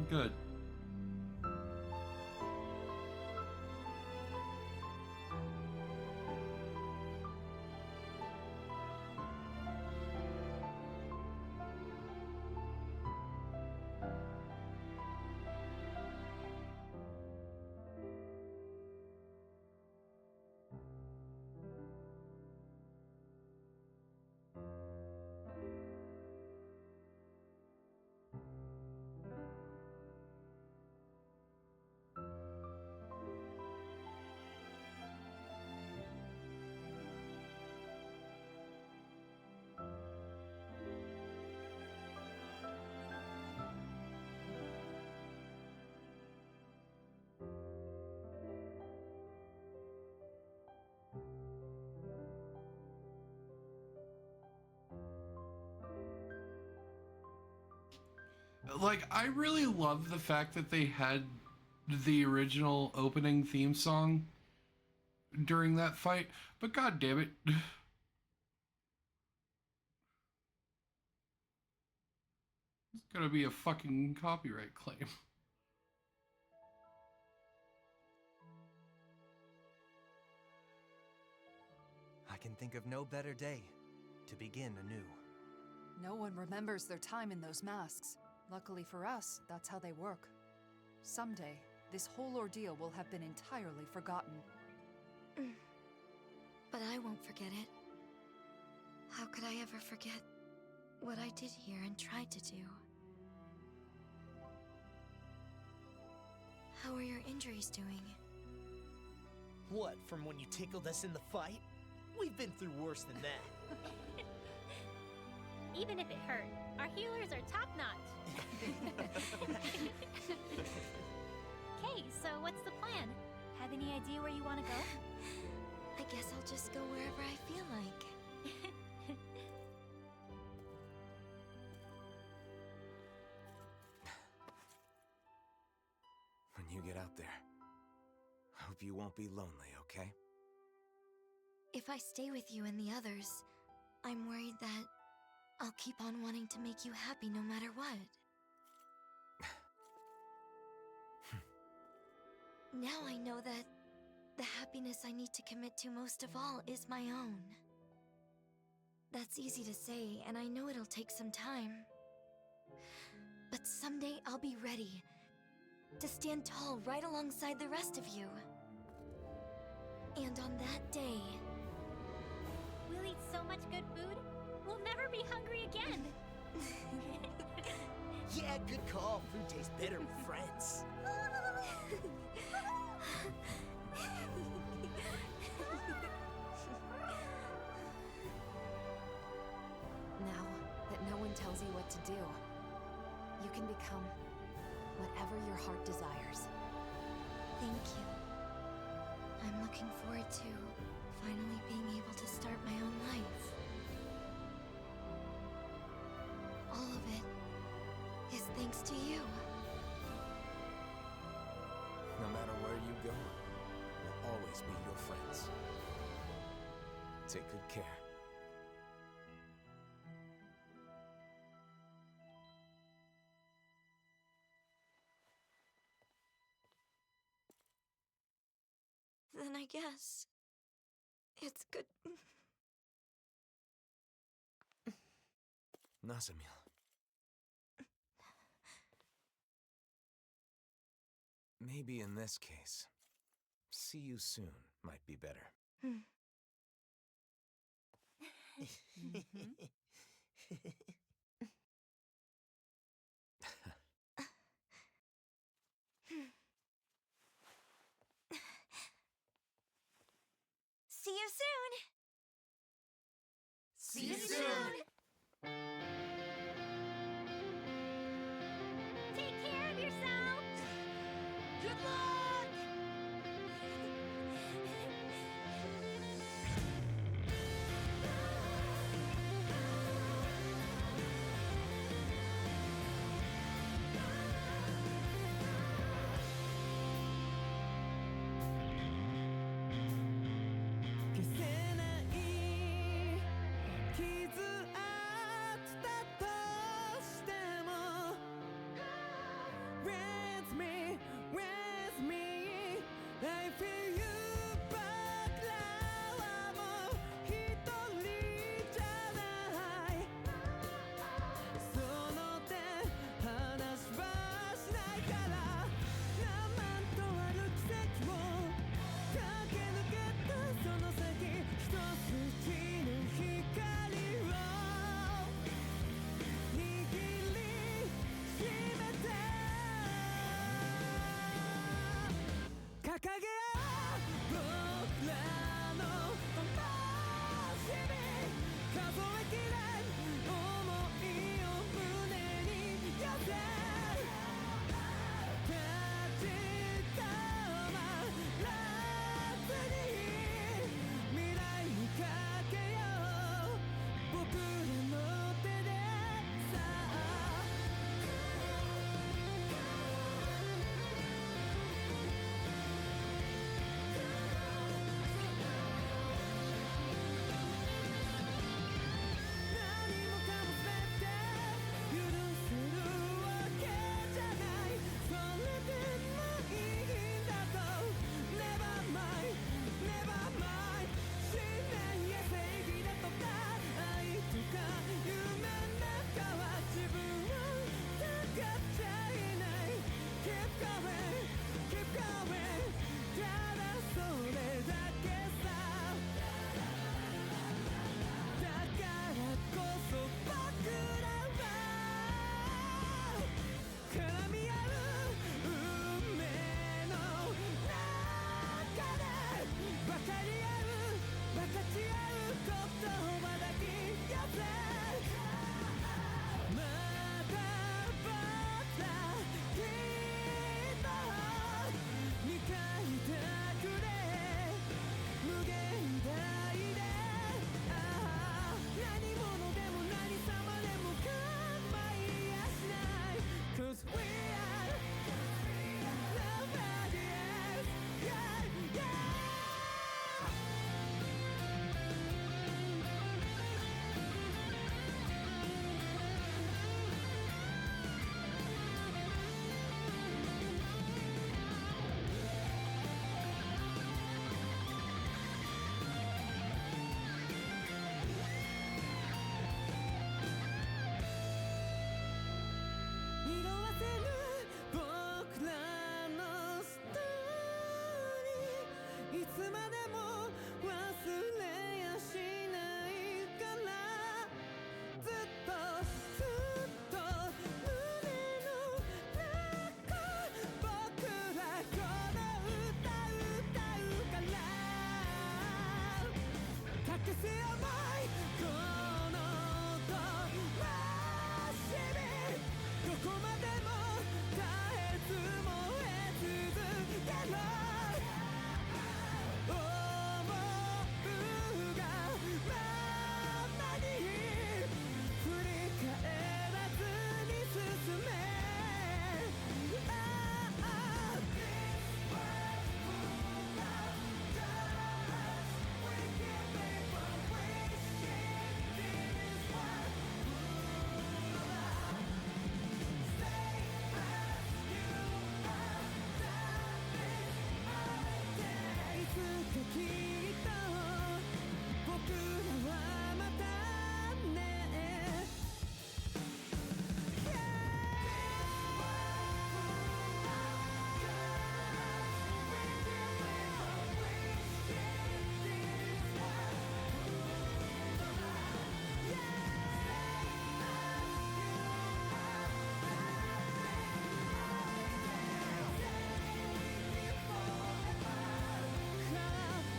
Good. like, I really love the fact that they had the original opening theme song during that fight, but god damn it. It's gonna be a fucking copyright claim. I can think of no better day to begin anew. No one remembers their time in those masks. Luckily for us, that's how they work. Someday, this whole ordeal will have been entirely forgotten. But I won't forget it. How could I ever forget what I did here and tried to do? How are your injuries doing? What, from when you tickled us in the fight? We've been through worse than that. Even if it hurt, our healers are top-notch. Okay, so what's the plan? Have any idea where you want to go? I guess I'll just go wherever I feel like. When you get out there, I hope you won't be lonely, okay? If I stay with you and the others, I'm worried that I'll keep on wanting to make you happy no matter what. Now I know that the happiness I need to commit to most of all is my own. That's easy to say, and I know it'll take some time. But someday I'll be ready to stand tall right alongside the rest of you. And on that day... We'll eat so much good food, we'll never be hungry again. Yeah, good call. Food tastes better with friends. Now that no one tells you what to do, you can become whatever your heart desires. Thank you. I'm looking forward to finally being able to start my own life. All of it is thanks to you. No matter where you go, we'll always be your friends. Take good care. Then I guess it's good. Nazamil. Maybe in this case, see you soon might be better. See you soon! See you soon! Take care of yourself! Good luck!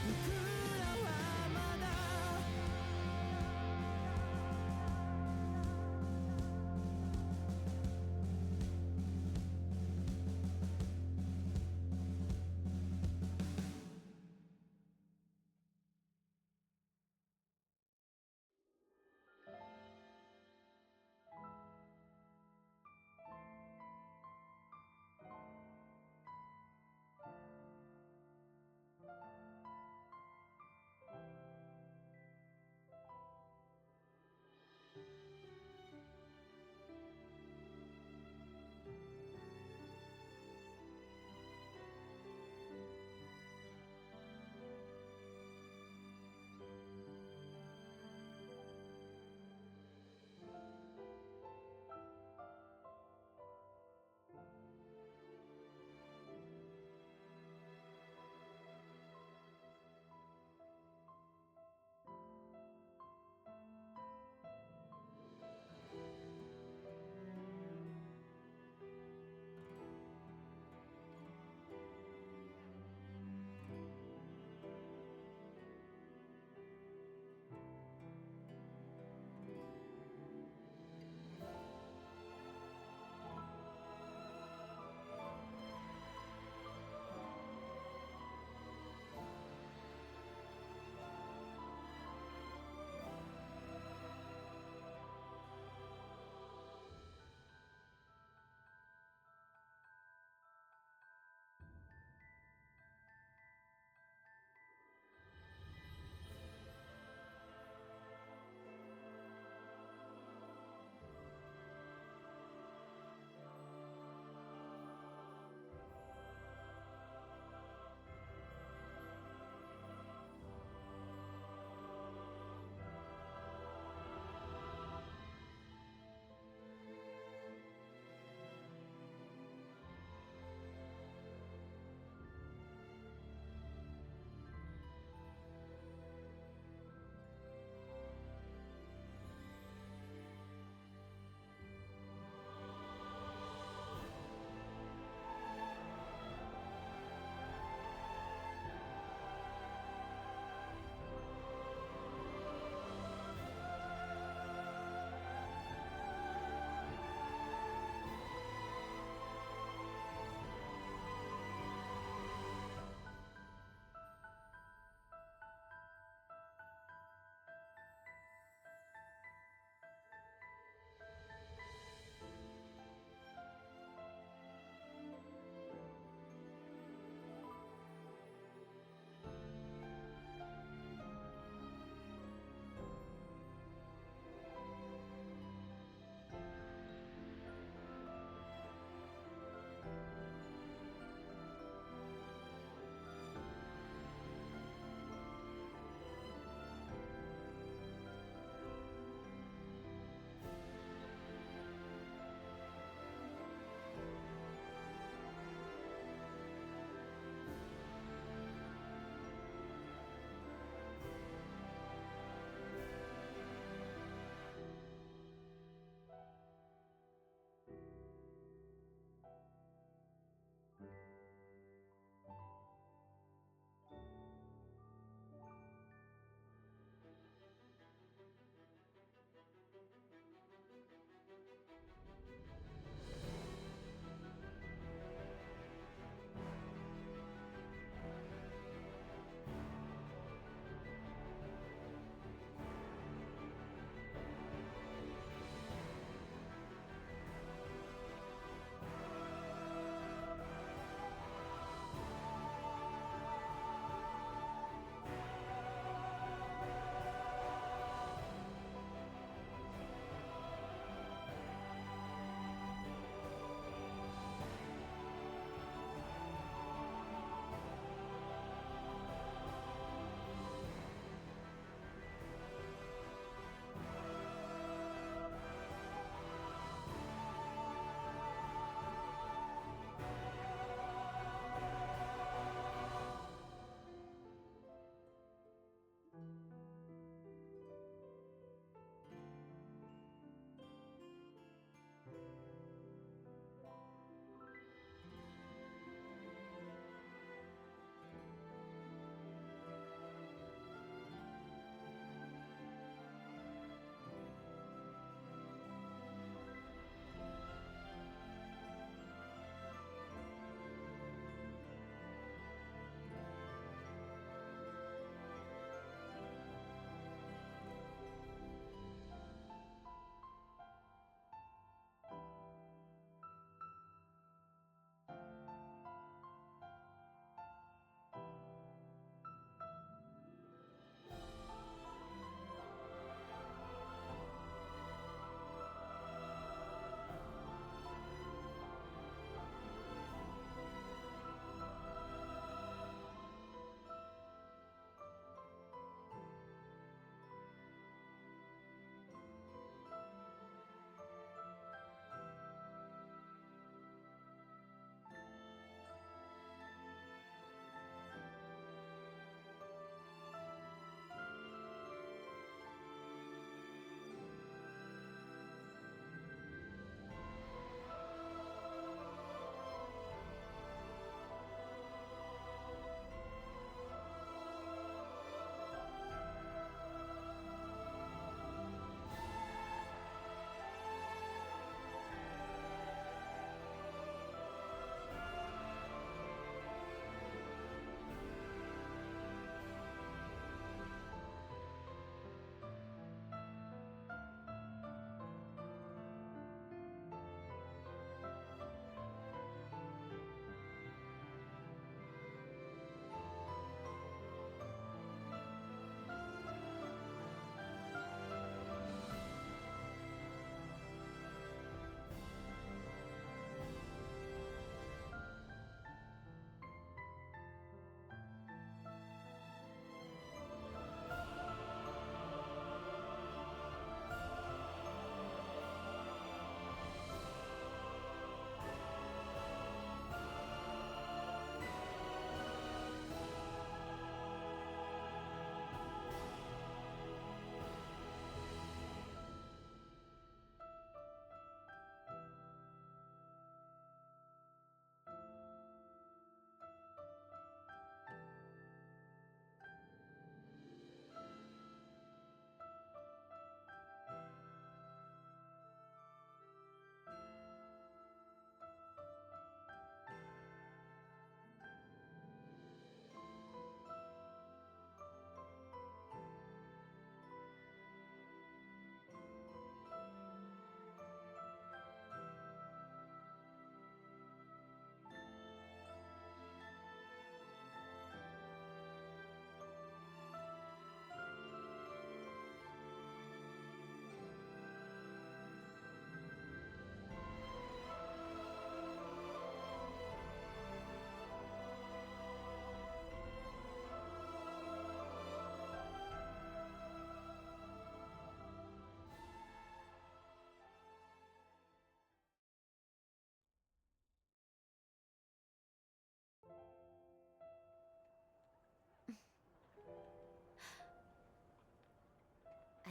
僕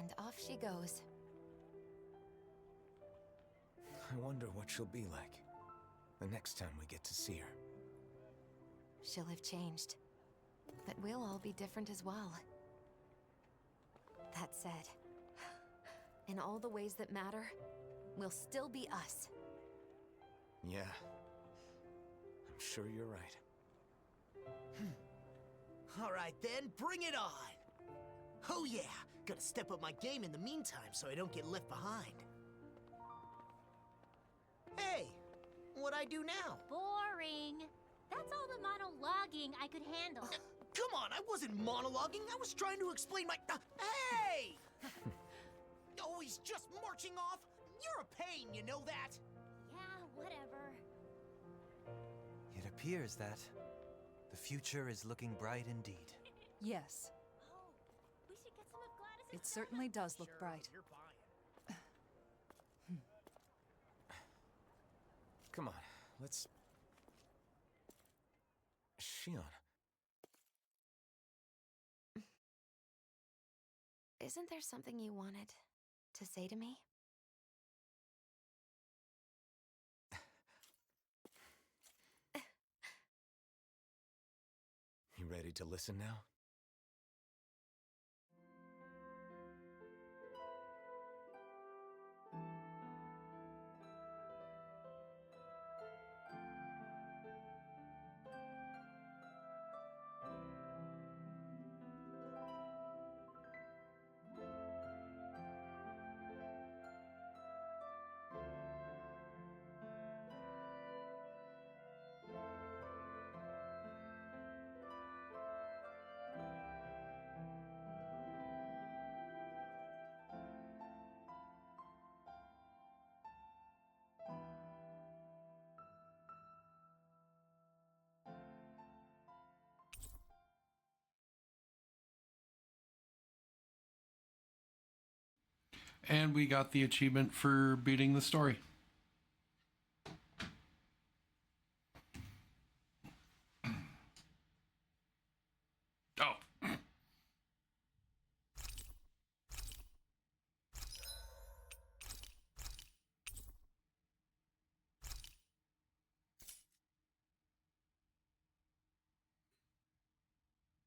And off she goes. I wonder what she'll be like the next time we get to see her. She'll have changed. But we'll all be different as well. That said, in all the ways that matter, we'll still be us. Yeah. I'm sure you're right. Alright then, bring it on! Oh yeah, gotta step up my game in the meantime so I don't get left behind. Hey, what'd I do now? Boring. That's all the monologuing I could handle. Come on, I wasn't monologuing, I was trying to explain my... Hey! Always just marching off? You're a pain, you know that? Yeah, whatever. It appears that the future is looking bright indeed. Yes, Oh, we should get some of Gladys's it certainly does look Sure, bright. you're buying. Come on, let's... Shion. Isn't there something you wanted to say to me? You ready to listen now? And we got the achievement for beating the story. Oh.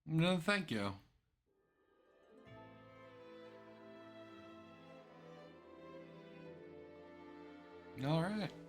No, thank you. All right.